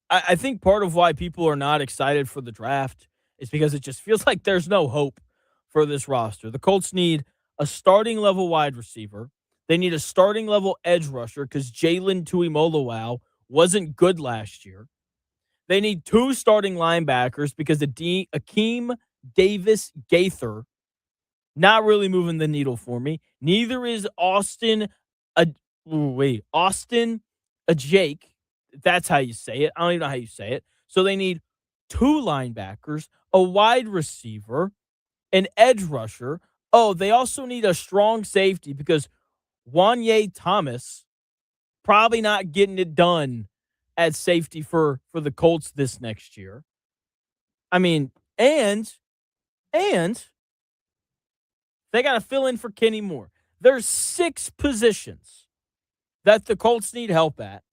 I think part of why people are not excited for the draft is because it just feels like there's no hope for this roster. The Colts need a starting level wide receiver. They need a starting level edge rusher because Jalen Tuimoloau wasn't good last year. They need 2 starting linebackers because Akeem Davis Gaither not really moving the needle for me. Neither is Austin Jake. That's how you say it. I don't even know how you say it. So they need 2 linebackers, a wide receiver, an edge rusher. Oh, they also need a strong safety because Wanye Thomas probably not getting it done at safety for the Colts this next year. I mean, and they got to fill in for Kenny Moore. There's 6 positions that the Colts need help at,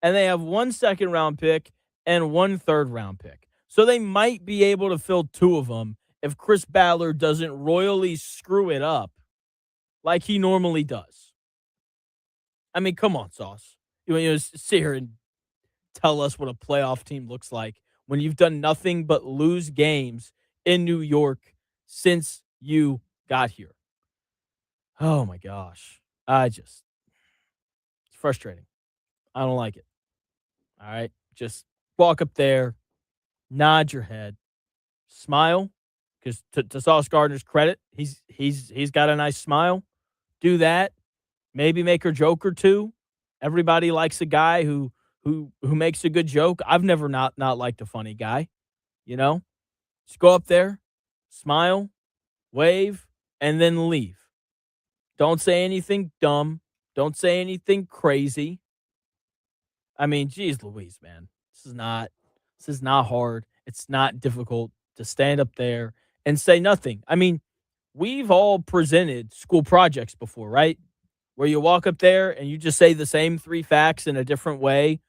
and they have 1 second-round pick and 1 third-round pick. So they might be able to fill 2 of them if Chris Ballard doesn't royally screw it up like he normally does. I mean, come on, Sauce. You sit here and tell us what a playoff team looks like when you've done nothing but lose games in New York since you got here. Oh, my gosh. It's frustrating. I don't like it. All right? Just walk up there, nod your head, smile, because to Sauce Gardner's credit, he's got a nice smile. Do that. Maybe make a joke or two. Everybody likes a guy who makes a good joke. I've never not liked a funny guy, you know? Just go up there, smile, wave, and then leave. Don't say anything dumb. Don't say anything crazy. I mean, geez Louise, man. This is not hard. It's not difficult to stand up there and say nothing. I mean, we've all presented school projects before, right? Where you walk up there and you just say the same 3 facts in a different way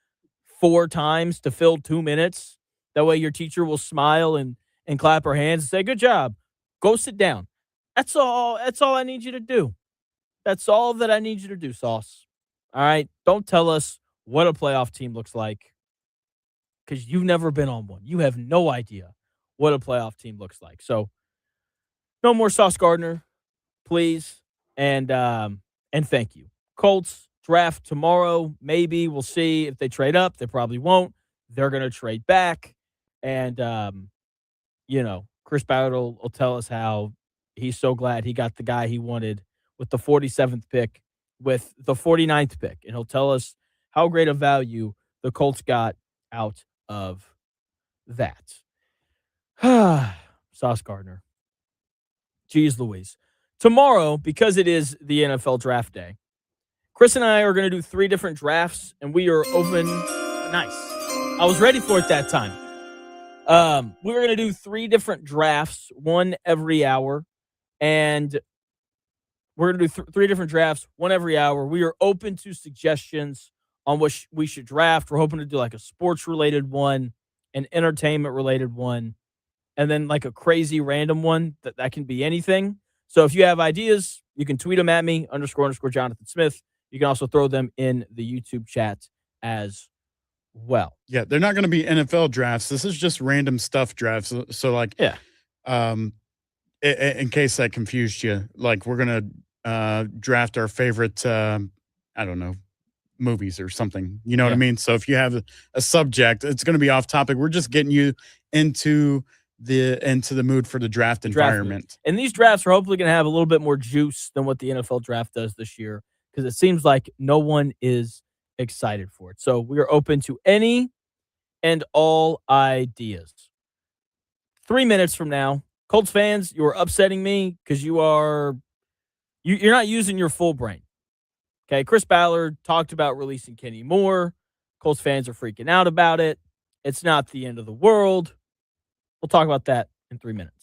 4 times to fill 2 minutes. That way your teacher will smile and clap her hands and say, "Good job. Go sit down." That's all I need you to do. That's all that I need you to do, Sauce. All right? Don't tell us what a playoff team looks like because you've never been on one. You have no idea what a playoff team looks like. So no more Sauce Gardner, please. And thank you. Colts draft tomorrow. Maybe we'll see if they trade up. They probably won't. They're going to trade back. And, Chris Ballard will tell us how he's so glad he got the guy he wanted with the 47th pick, with the 49th pick. And he'll tell us how great a value the Colts got out of that. Sauce Gardner. Jeez Louise. Tomorrow, because it is the NFL draft day, Chris and I are going to do 3 different drafts, and we are open. Nice. I was ready for it that time. We're going to do 3 different drafts, one every hour, and we're going to do 3 different drafts, one every hour. We are open to suggestions on what we should draft. We're hoping to do like a sports-related one, an entertainment-related one, and then like a crazy random one that can be anything. So if you have ideas, you can tweet them at me, __ Jonathan Smith. You can also throw them in the YouTube chat as well. Yeah, they're not going to be NFL drafts. This is just random stuff drafts. So like, yeah. In case that confused you, like we're going to draft our favorite, I don't know, movies or something. You know what I mean? So if you have a subject, it's going to be off topic. We're just getting you into the mood for the draft environment. And these drafts are hopefully going to have a little bit more juice than what the NFL draft does this year, because it seems like no one is excited for it. So we are open to any and all ideas. 3 minutes from now, Colts fans, you are upsetting me because you're not using your full brain. Okay, Chris Ballard talked about releasing Kenny Moore. Colts fans are freaking out about it. It's not the end of the world. We'll talk about that in 3 minutes.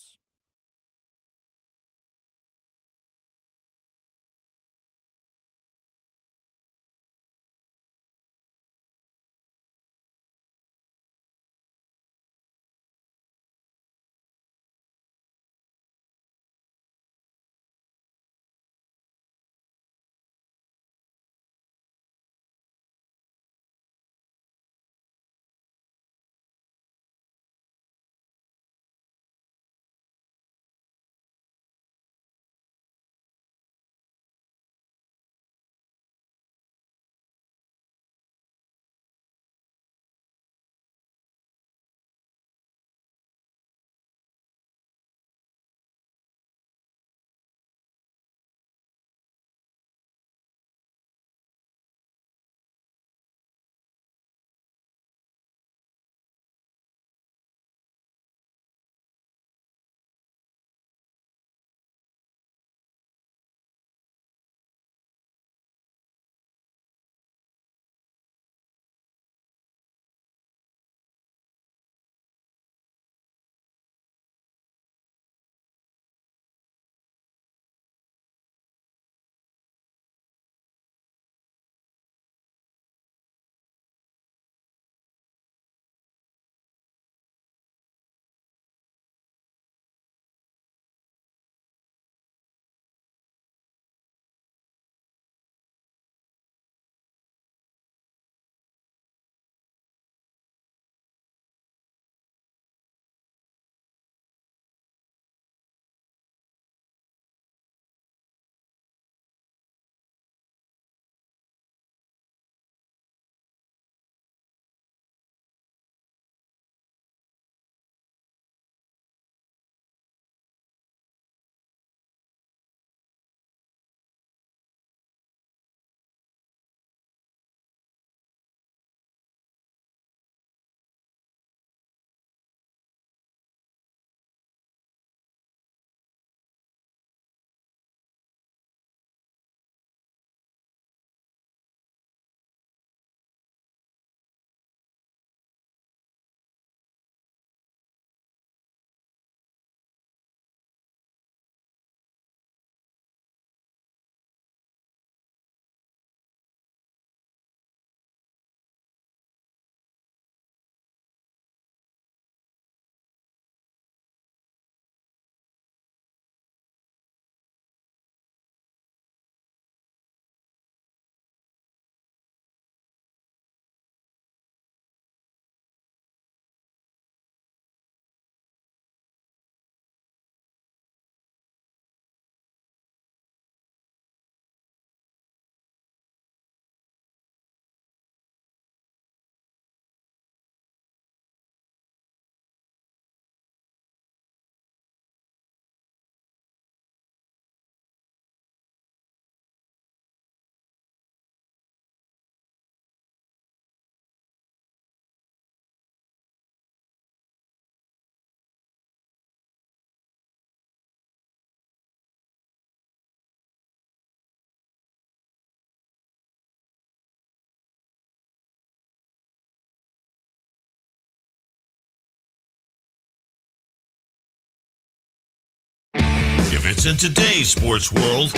If it's in today's sports world,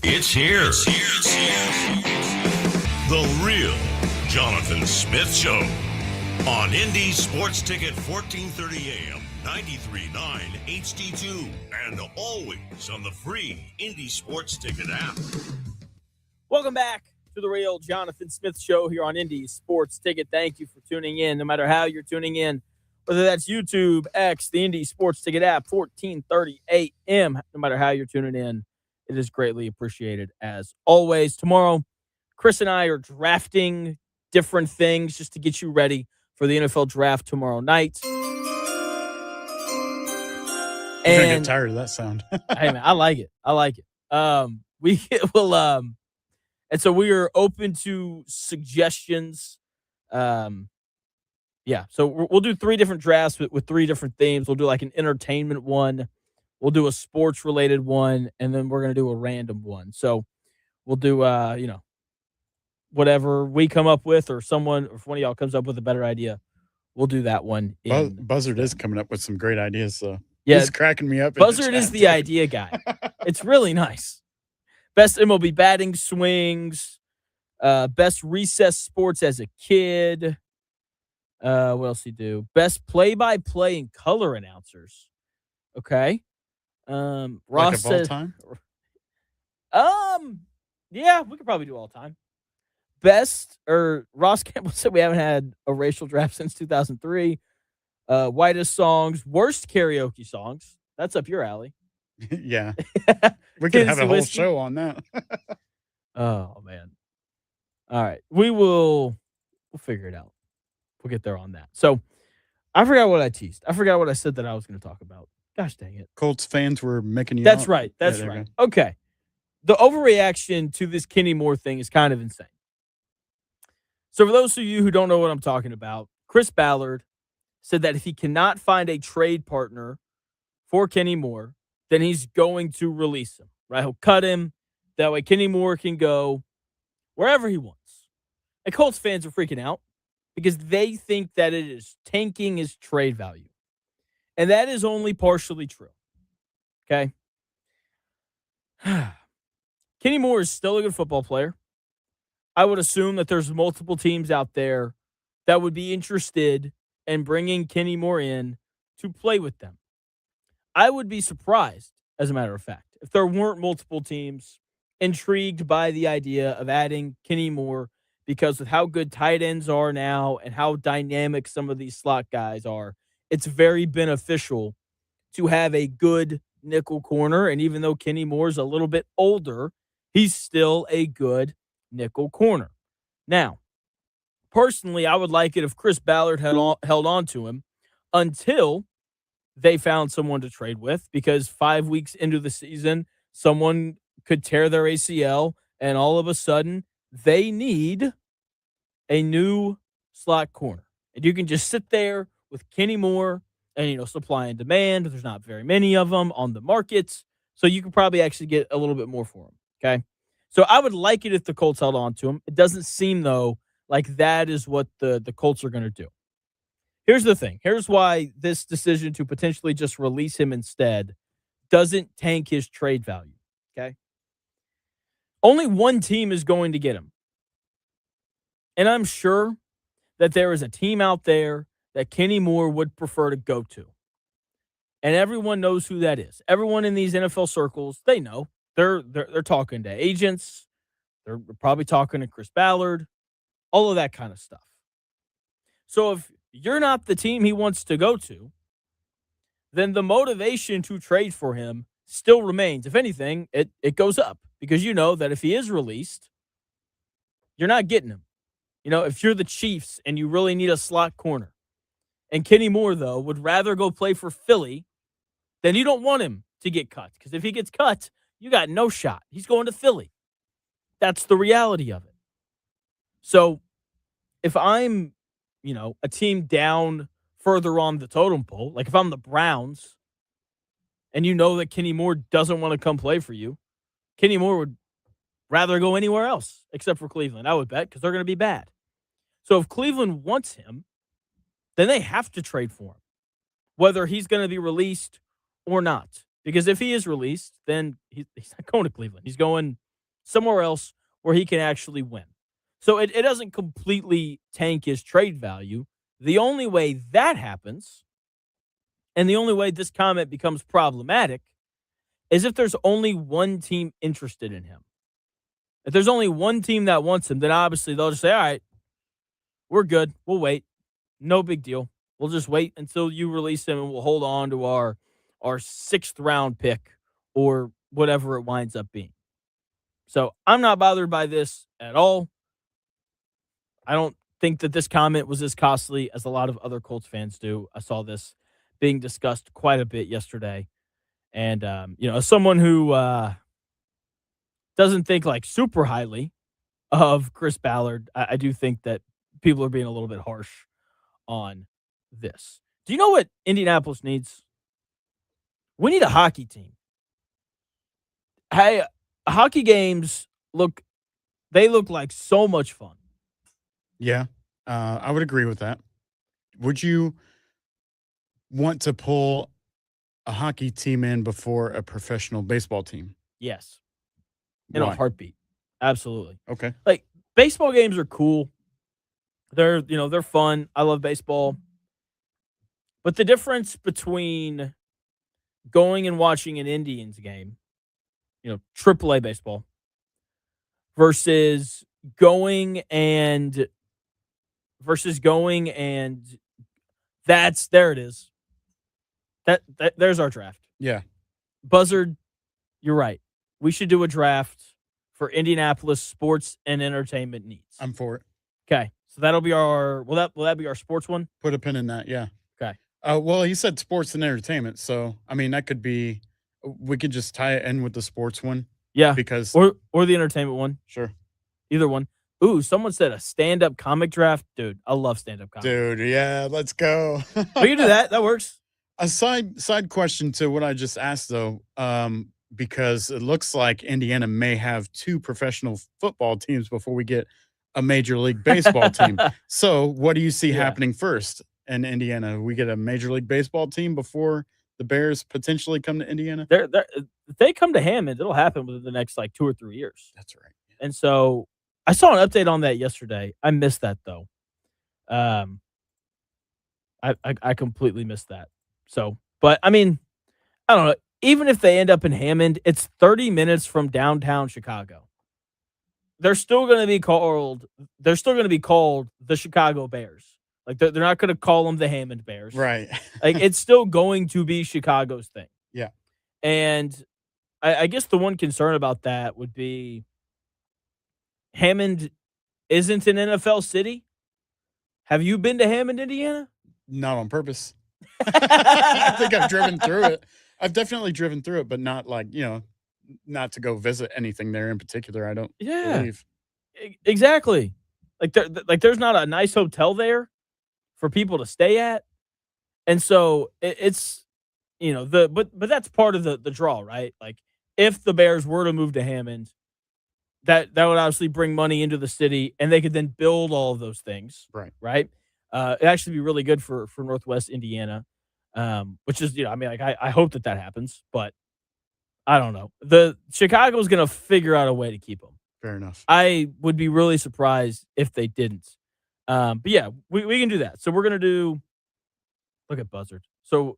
it's here. The real Jonathan Smith Show on Indy Sports Ticket 1430 AM, 93.9 HD2, and always on the free Indy Sports Ticket app. Welcome back to the real Jonathan Smith Show here on Indy Sports Ticket. Thank you for tuning in, no matter how you're tuning in, whether that's YouTube, X, the Indy Sports Ticket app, 1430 AM. No matter how you're tuning in, it is greatly appreciated as always. Tomorrow, Chris and I are drafting different things just to get you ready for the NFL draft tomorrow night. I'm gonna get tired of that sound. Hey, man, I like it. We will, and so we are open to suggestions. Yeah, so we'll do 3 different drafts with 3 different themes. We'll do like an entertainment one, we'll do a sports related one, and then we're gonna do a random one. So we'll do whatever we come up with, or if one of y'all comes up with a better idea, we'll do that one. Buzzard is coming up with some great ideas, so yeah, he's cracking me up. Buzzard is the idea guy. It's really nice. Best MLB batting swings, best recess sports as a kid. What else he do? Best play-by-play and color announcers. Okay. Ross like of said, all time? Yeah, we could probably do all time. Ross Campbell said we haven't had a racial draft since 2003. Whitest songs, worst karaoke songs. That's up your alley. Yeah. We could have a whole show on that. Oh, man. All right. We'll figure it out. We'll get there on that. So I forgot what I teased. I forgot what I said that I was going to talk about. Gosh dang it. Colts fans were making you That's out. right. That's right. Okay. The overreaction to this Kenny Moore thing is kind of insane. So for those of you who don't know what I'm talking about, Chris Ballard said that if he cannot find a trade partner for Kenny Moore, then he's going to release him, right? He'll cut him. That way Kenny Moore can go wherever he wants. And Colts fans are freaking out because they think that it is tanking his trade value. And that is only partially true. Okay? Kenny Moore is still a good football player. I would assume that there's multiple teams out there that would be interested in bringing Kenny Moore in to play with them. I would be surprised, as a matter of fact, if there weren't multiple teams intrigued by the idea of adding Kenny Moore, because with how good tight ends are now and how dynamic some of these slot guys are, it's very beneficial to have a good nickel corner. And even though Kenny Moore's a little bit older, he's still a good nickel corner. Now, personally, I would like it if Chris Ballard held on to him until they found someone to trade with, because 5 weeks into the season, someone could tear their ACL, and all of a sudden, they need a new slot corner. And you can just sit there with Kenny Moore and, supply and demand. There's not very many of them on the markets, so you could probably actually get a little bit more for him, okay? So I would like it if the Colts held on to him. It doesn't seem, though, like that is what the Colts are going to do. Here's the thing. Here's why this decision to potentially just release him instead doesn't tank his trade value, okay? Only one team is going to get him. And I'm sure that there is a team out there that Kenny Moore would prefer to go to. And everyone knows who that is. Everyone in these NFL circles, they know. They're talking to agents. They're probably talking to Chris Ballard, all of that kind of stuff. So if you're not the team he wants to go to, then the motivation to trade for him still remains. If anything, it goes up, because you know that if he is released, you're not getting him. If you're the Chiefs and you really need a slot corner, and Kenny Moore, though, would rather go play for Philly, then you don't want him to get cut. Because if he gets cut, you got no shot. He's going to Philly. That's the reality of it. So if I'm, a team down further on the totem pole, like if I'm the Browns, and you know that Kenny Moore doesn't want to come play for you, Kenny Moore would rather go anywhere else except for Cleveland, I would bet, because they're going to be bad. So if Cleveland wants him, then they have to trade for him, whether he's going to be released or not. Because if he is released, then he's not going to Cleveland. He's going somewhere else where he can actually win. So it doesn't completely tank his trade value. The only way that happens, and the only way this comment becomes problematic, is if there's only one team interested in him. If there's only one team that wants him, then obviously they'll just say, all right, we're good. We'll wait. No big deal. We'll just wait until you release him, and we'll hold on to our 6th round pick or whatever it winds up being. So I'm not bothered by this at all. I don't think that this comment was as costly as a lot of other Colts fans do. I saw this being discussed quite a bit yesterday. And, as someone who doesn't think like super highly of Chris Ballard, I do think that people are being a little bit harsh on this. Do you know what Indianapolis needs? We need a hockey team. Hey, hockey games look like so much fun. Yeah, I would agree with that. Would you want to pull a hockey team in before a professional baseball team? Yes. In a heartbeat. Absolutely. Okay. Like, baseball games are cool. They're fun. I love baseball. But the difference between going and watching an Indians game, AAA baseball, versus going and there it is. There's our draft. Yeah. Buzzard, you're right. We should do a draft for Indianapolis sports and entertainment needs. I'm for it. Okay. So that'll be our will that be our sports one? Put a pin in that, yeah. Okay. Well, he said sports and entertainment, so I mean that could be we could just tie it in with the sports one. Yeah. Because or the entertainment one. Sure. Either one. Ooh, someone said a stand-up comic draft. Dude, I love stand-up comic. Dude, yeah, let's go. We can do that. That works. A side question to what I just asked, though, because it looks like Indiana may have 2 professional football teams before we get a Major League Baseball team. So what do you see happening first in Indiana? We get a Major League Baseball team before the Bears potentially come to Indiana? If they come to Hammond, it'll happen within the next 2 or 3 years. That's right. And so I saw an update on that yesterday. I missed that, though. I completely missed that. So, but I mean, I don't know. Even if they end up in Hammond, it's 30 minutes from downtown Chicago. They're still going to be called the Chicago Bears. Like they're not going to call them the Hammond Bears. Right. Like it's still going to be Chicago's thing. Yeah. And I guess the one concern about that would be Hammond isn't an NFL city. Have you been to Hammond, Indiana? Not on purpose. I think I've driven through it. I've definitely driven through it, but not not to go visit anything there in particular. I don't believe. Exactly. There's not a nice hotel there for people to stay at. And so it's, but that's part of the draw, right? Like if the Bears were to move to Hammond, that would obviously bring money into the city and they could then build all of those things. Right. Right. It'd actually be really good for Northwest Indiana, which is, I hope that happens, but I don't know. The Chicago's going to figure out a way to keep them. Fair enough. I would be really surprised if they didn't. But yeah, we can do that. So we're going to do, look at Buzzard. So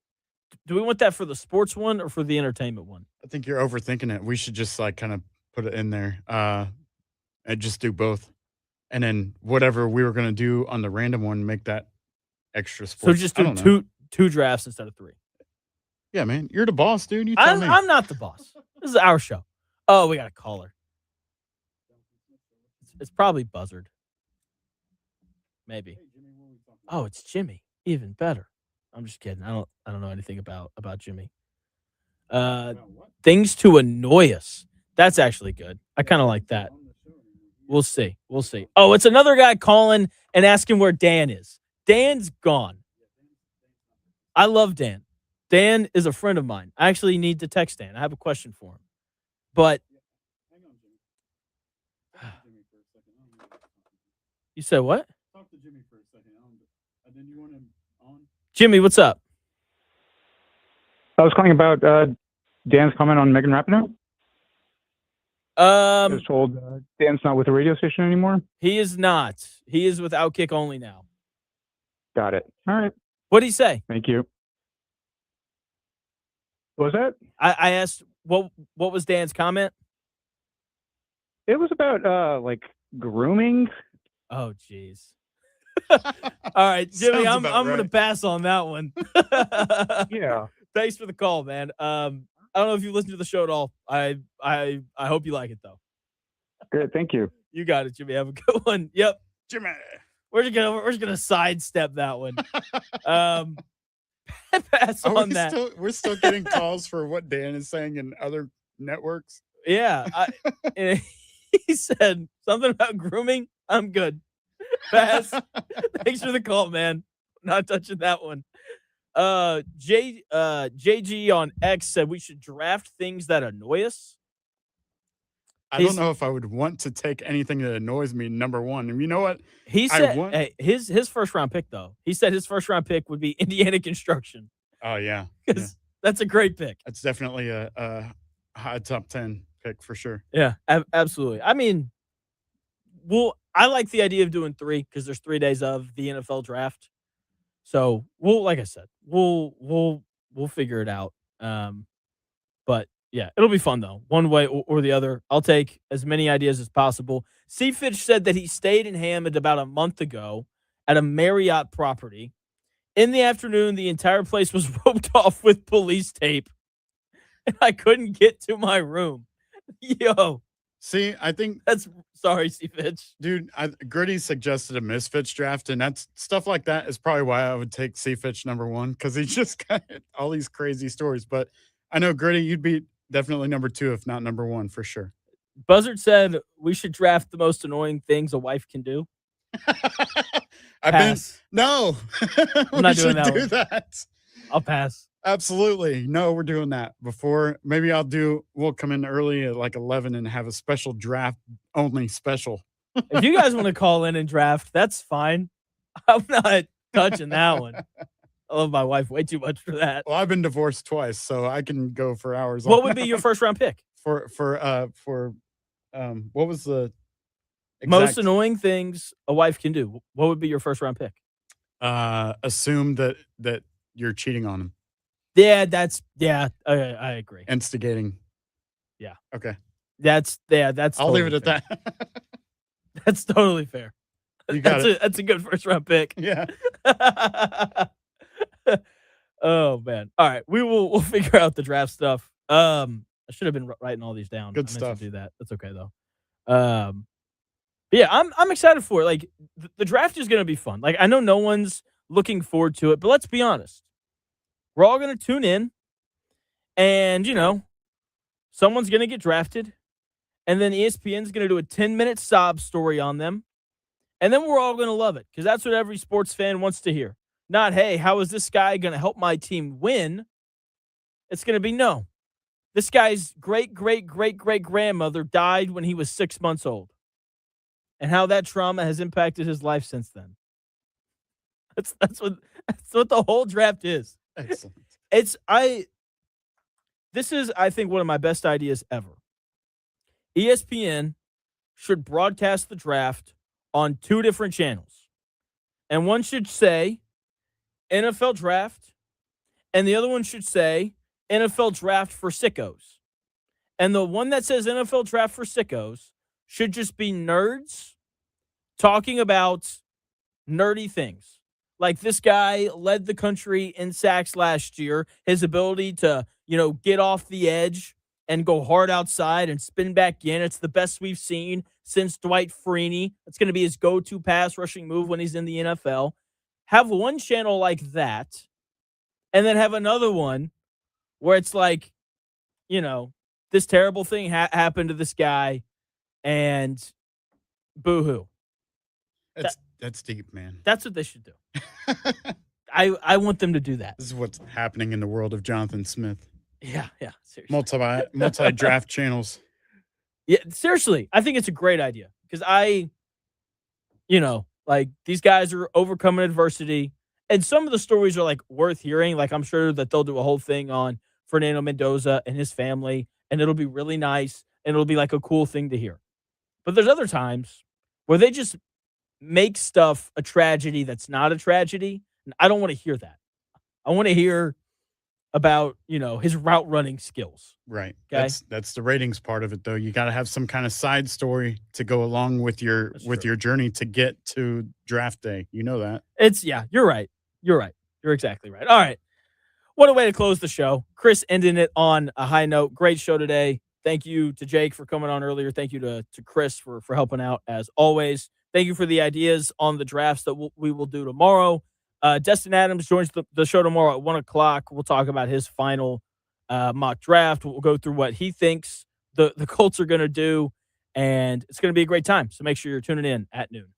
do we want that for the sports one or for the entertainment one? I think you're overthinking it. We should just kind of put it in there and just do both. And then whatever we were going to do on the random one, make that extra sports. So just do two drafts instead of 3. Yeah, man. You're the boss, dude. You tell me. I'm not the boss. This is our show. Oh, we got a caller. It's probably Buzzard. Maybe. Oh, it's Jimmy. Even better. I'm just kidding. I don't know anything about Jimmy. Things to annoy us. That's actually good. I kind of like that. We'll see. Oh, it's another guy calling and asking where Dan is. Dan's gone. I love Dan. Dan is a friend of mine. I actually need to text Dan. I have a question for him. But you said what? Talk to Jimmy for a second. And then you want him on? Jimmy, what's up? I was calling about Dan's comment on Megan Rapinoe? I was told Dan's not with the radio station anymore. He is not. He is with Outkick only now. Got it. All right. What'd he say? Thank you. What was that? I asked what was Dan's comment? It was about like grooming. Oh, jeez. All right, Jimmy, Sounds I'm about going to right. pass on that one. Yeah. Thanks for the call, man. I don't know if you listened to the show at all. I hope you like it though. Good. Thank you. You got it, Jimmy. Have a good one. Yep. Jimmy. We're just gonna sidestep that one. Pass on that. We're still getting calls for what Dan is saying in other networks. Yeah. He said something about grooming. I'm good. Pass. Thanks for the call, man. Not touching that one. JG on X said we should draft things that annoy us. I don't know if I would want to take anything that annoys me, number one. And you know what? He said his first round pick, though. He said his first round pick would be Indiana Construction. Oh, yeah. Because that's a great pick. That's definitely a high top 10 pick for sure. Yeah, absolutely. I mean, I like the idea of doing 3 because there's 3 days of the NFL draft. So like I said, we'll figure it out. But yeah, it'll be fun though, one way or the other. I'll take as many ideas as possible. Seafitch said that he stayed in Hammond about a month ago at a Marriott property. In the afternoon, the entire place was roped off with police tape, and I couldn't get to my room. Yo. See, I think sorry, Seafitch. Dude, Gritty suggested a Misfits draft, and that's stuff like that is probably why I would take Seafitch number 1 because he's just got all these crazy stories. But I know Gritty, you'd be definitely number 2, if not number 1, for sure. Buzzard said we should draft the most annoying things a wife can do. No, I'm not doing do that. I'll pass. Absolutely. No, we're doing that before. Maybe we'll come in early at like 11 and have a special draft only special. If you guys want to call in and draft, that's fine. I'm not touching that one. I love my wife way too much for that. Well, I've been divorced twice, so I can go for hours. What would be your first round pick? For what was the most annoying things a wife can do? What would be your first round pick? Assume that you're cheating on him. Yeah, I agree. Instigating. Yeah. Okay. That's I'll totally leave it at fair. that. That's totally fair. You got it. That's a good first round pick. Yeah. Oh man. All right. We'll figure out the draft stuff. I should have been writing all these down. Good I meant stuff. to do that. That's okay though. But yeah, I'm excited for it. Like the draft is gonna be fun. Like I know no one's looking forward to it, but let's be honest. We're all gonna tune in, and someone's gonna get drafted, and then ESPN's gonna do a 10-minute sob story on them, and then we're all gonna love it because that's what every sports fan wants to hear. Not, hey, how is this guy gonna help my team win? It's gonna be no. This guy's great-great-great-great-grandmother died when he was 6 months old, and how that trauma has impacted his life since then. That's what the whole draft is. Excellent. This is, I think, one of my best ideas ever. ESPN should broadcast the draft on 2 different channels. And one should say NFL Draft, and the other one should say NFL Draft for Sickos. And the one that says NFL Draft for Sickos should just be nerds talking about nerdy things. Like this guy led the country in sacks last year. His ability to, get off the edge and go hard outside and spin back in. It's the best we've seen since Dwight Freeney. It's going to be his go-to pass rushing move when he's in the NFL. Have one channel like that, and then have another one where it's like, this terrible thing happened to this guy, and boo-hoo. That's deep, man. That's what they should do. I want them to do that. This is what's happening in the world of Jonathan Smith. Yeah, seriously. Multi draft channels. Yeah, seriously. I think it's a great idea because these guys are overcoming adversity, and some of the stories are like worth hearing. Like I'm sure that they'll do a whole thing on Fernando Mendoza and his family, and it'll be really nice, and it'll be like a cool thing to hear. But there's other times where they just make stuff a tragedy that's not a tragedy, and I don't want to hear that. I want to hear about, his route running skills. Right. Okay? That's the ratings part of it, though. You got to have some kind of side story to go along with your journey to get to draft day. You know that. You're right. You're exactly right. All right. What a way to close the show. Chris ending it on a high note. Great show today. Thank you to Jake for coming on earlier. Thank you to Chris for helping out as always. Thank you for the ideas on the drafts that we will do tomorrow. Destin Adams joins the show tomorrow at 1 o'clock. We'll talk about his final mock draft. We'll go through what he thinks the Colts are going to do, and it's going to be a great time. So make sure you're tuning in at noon.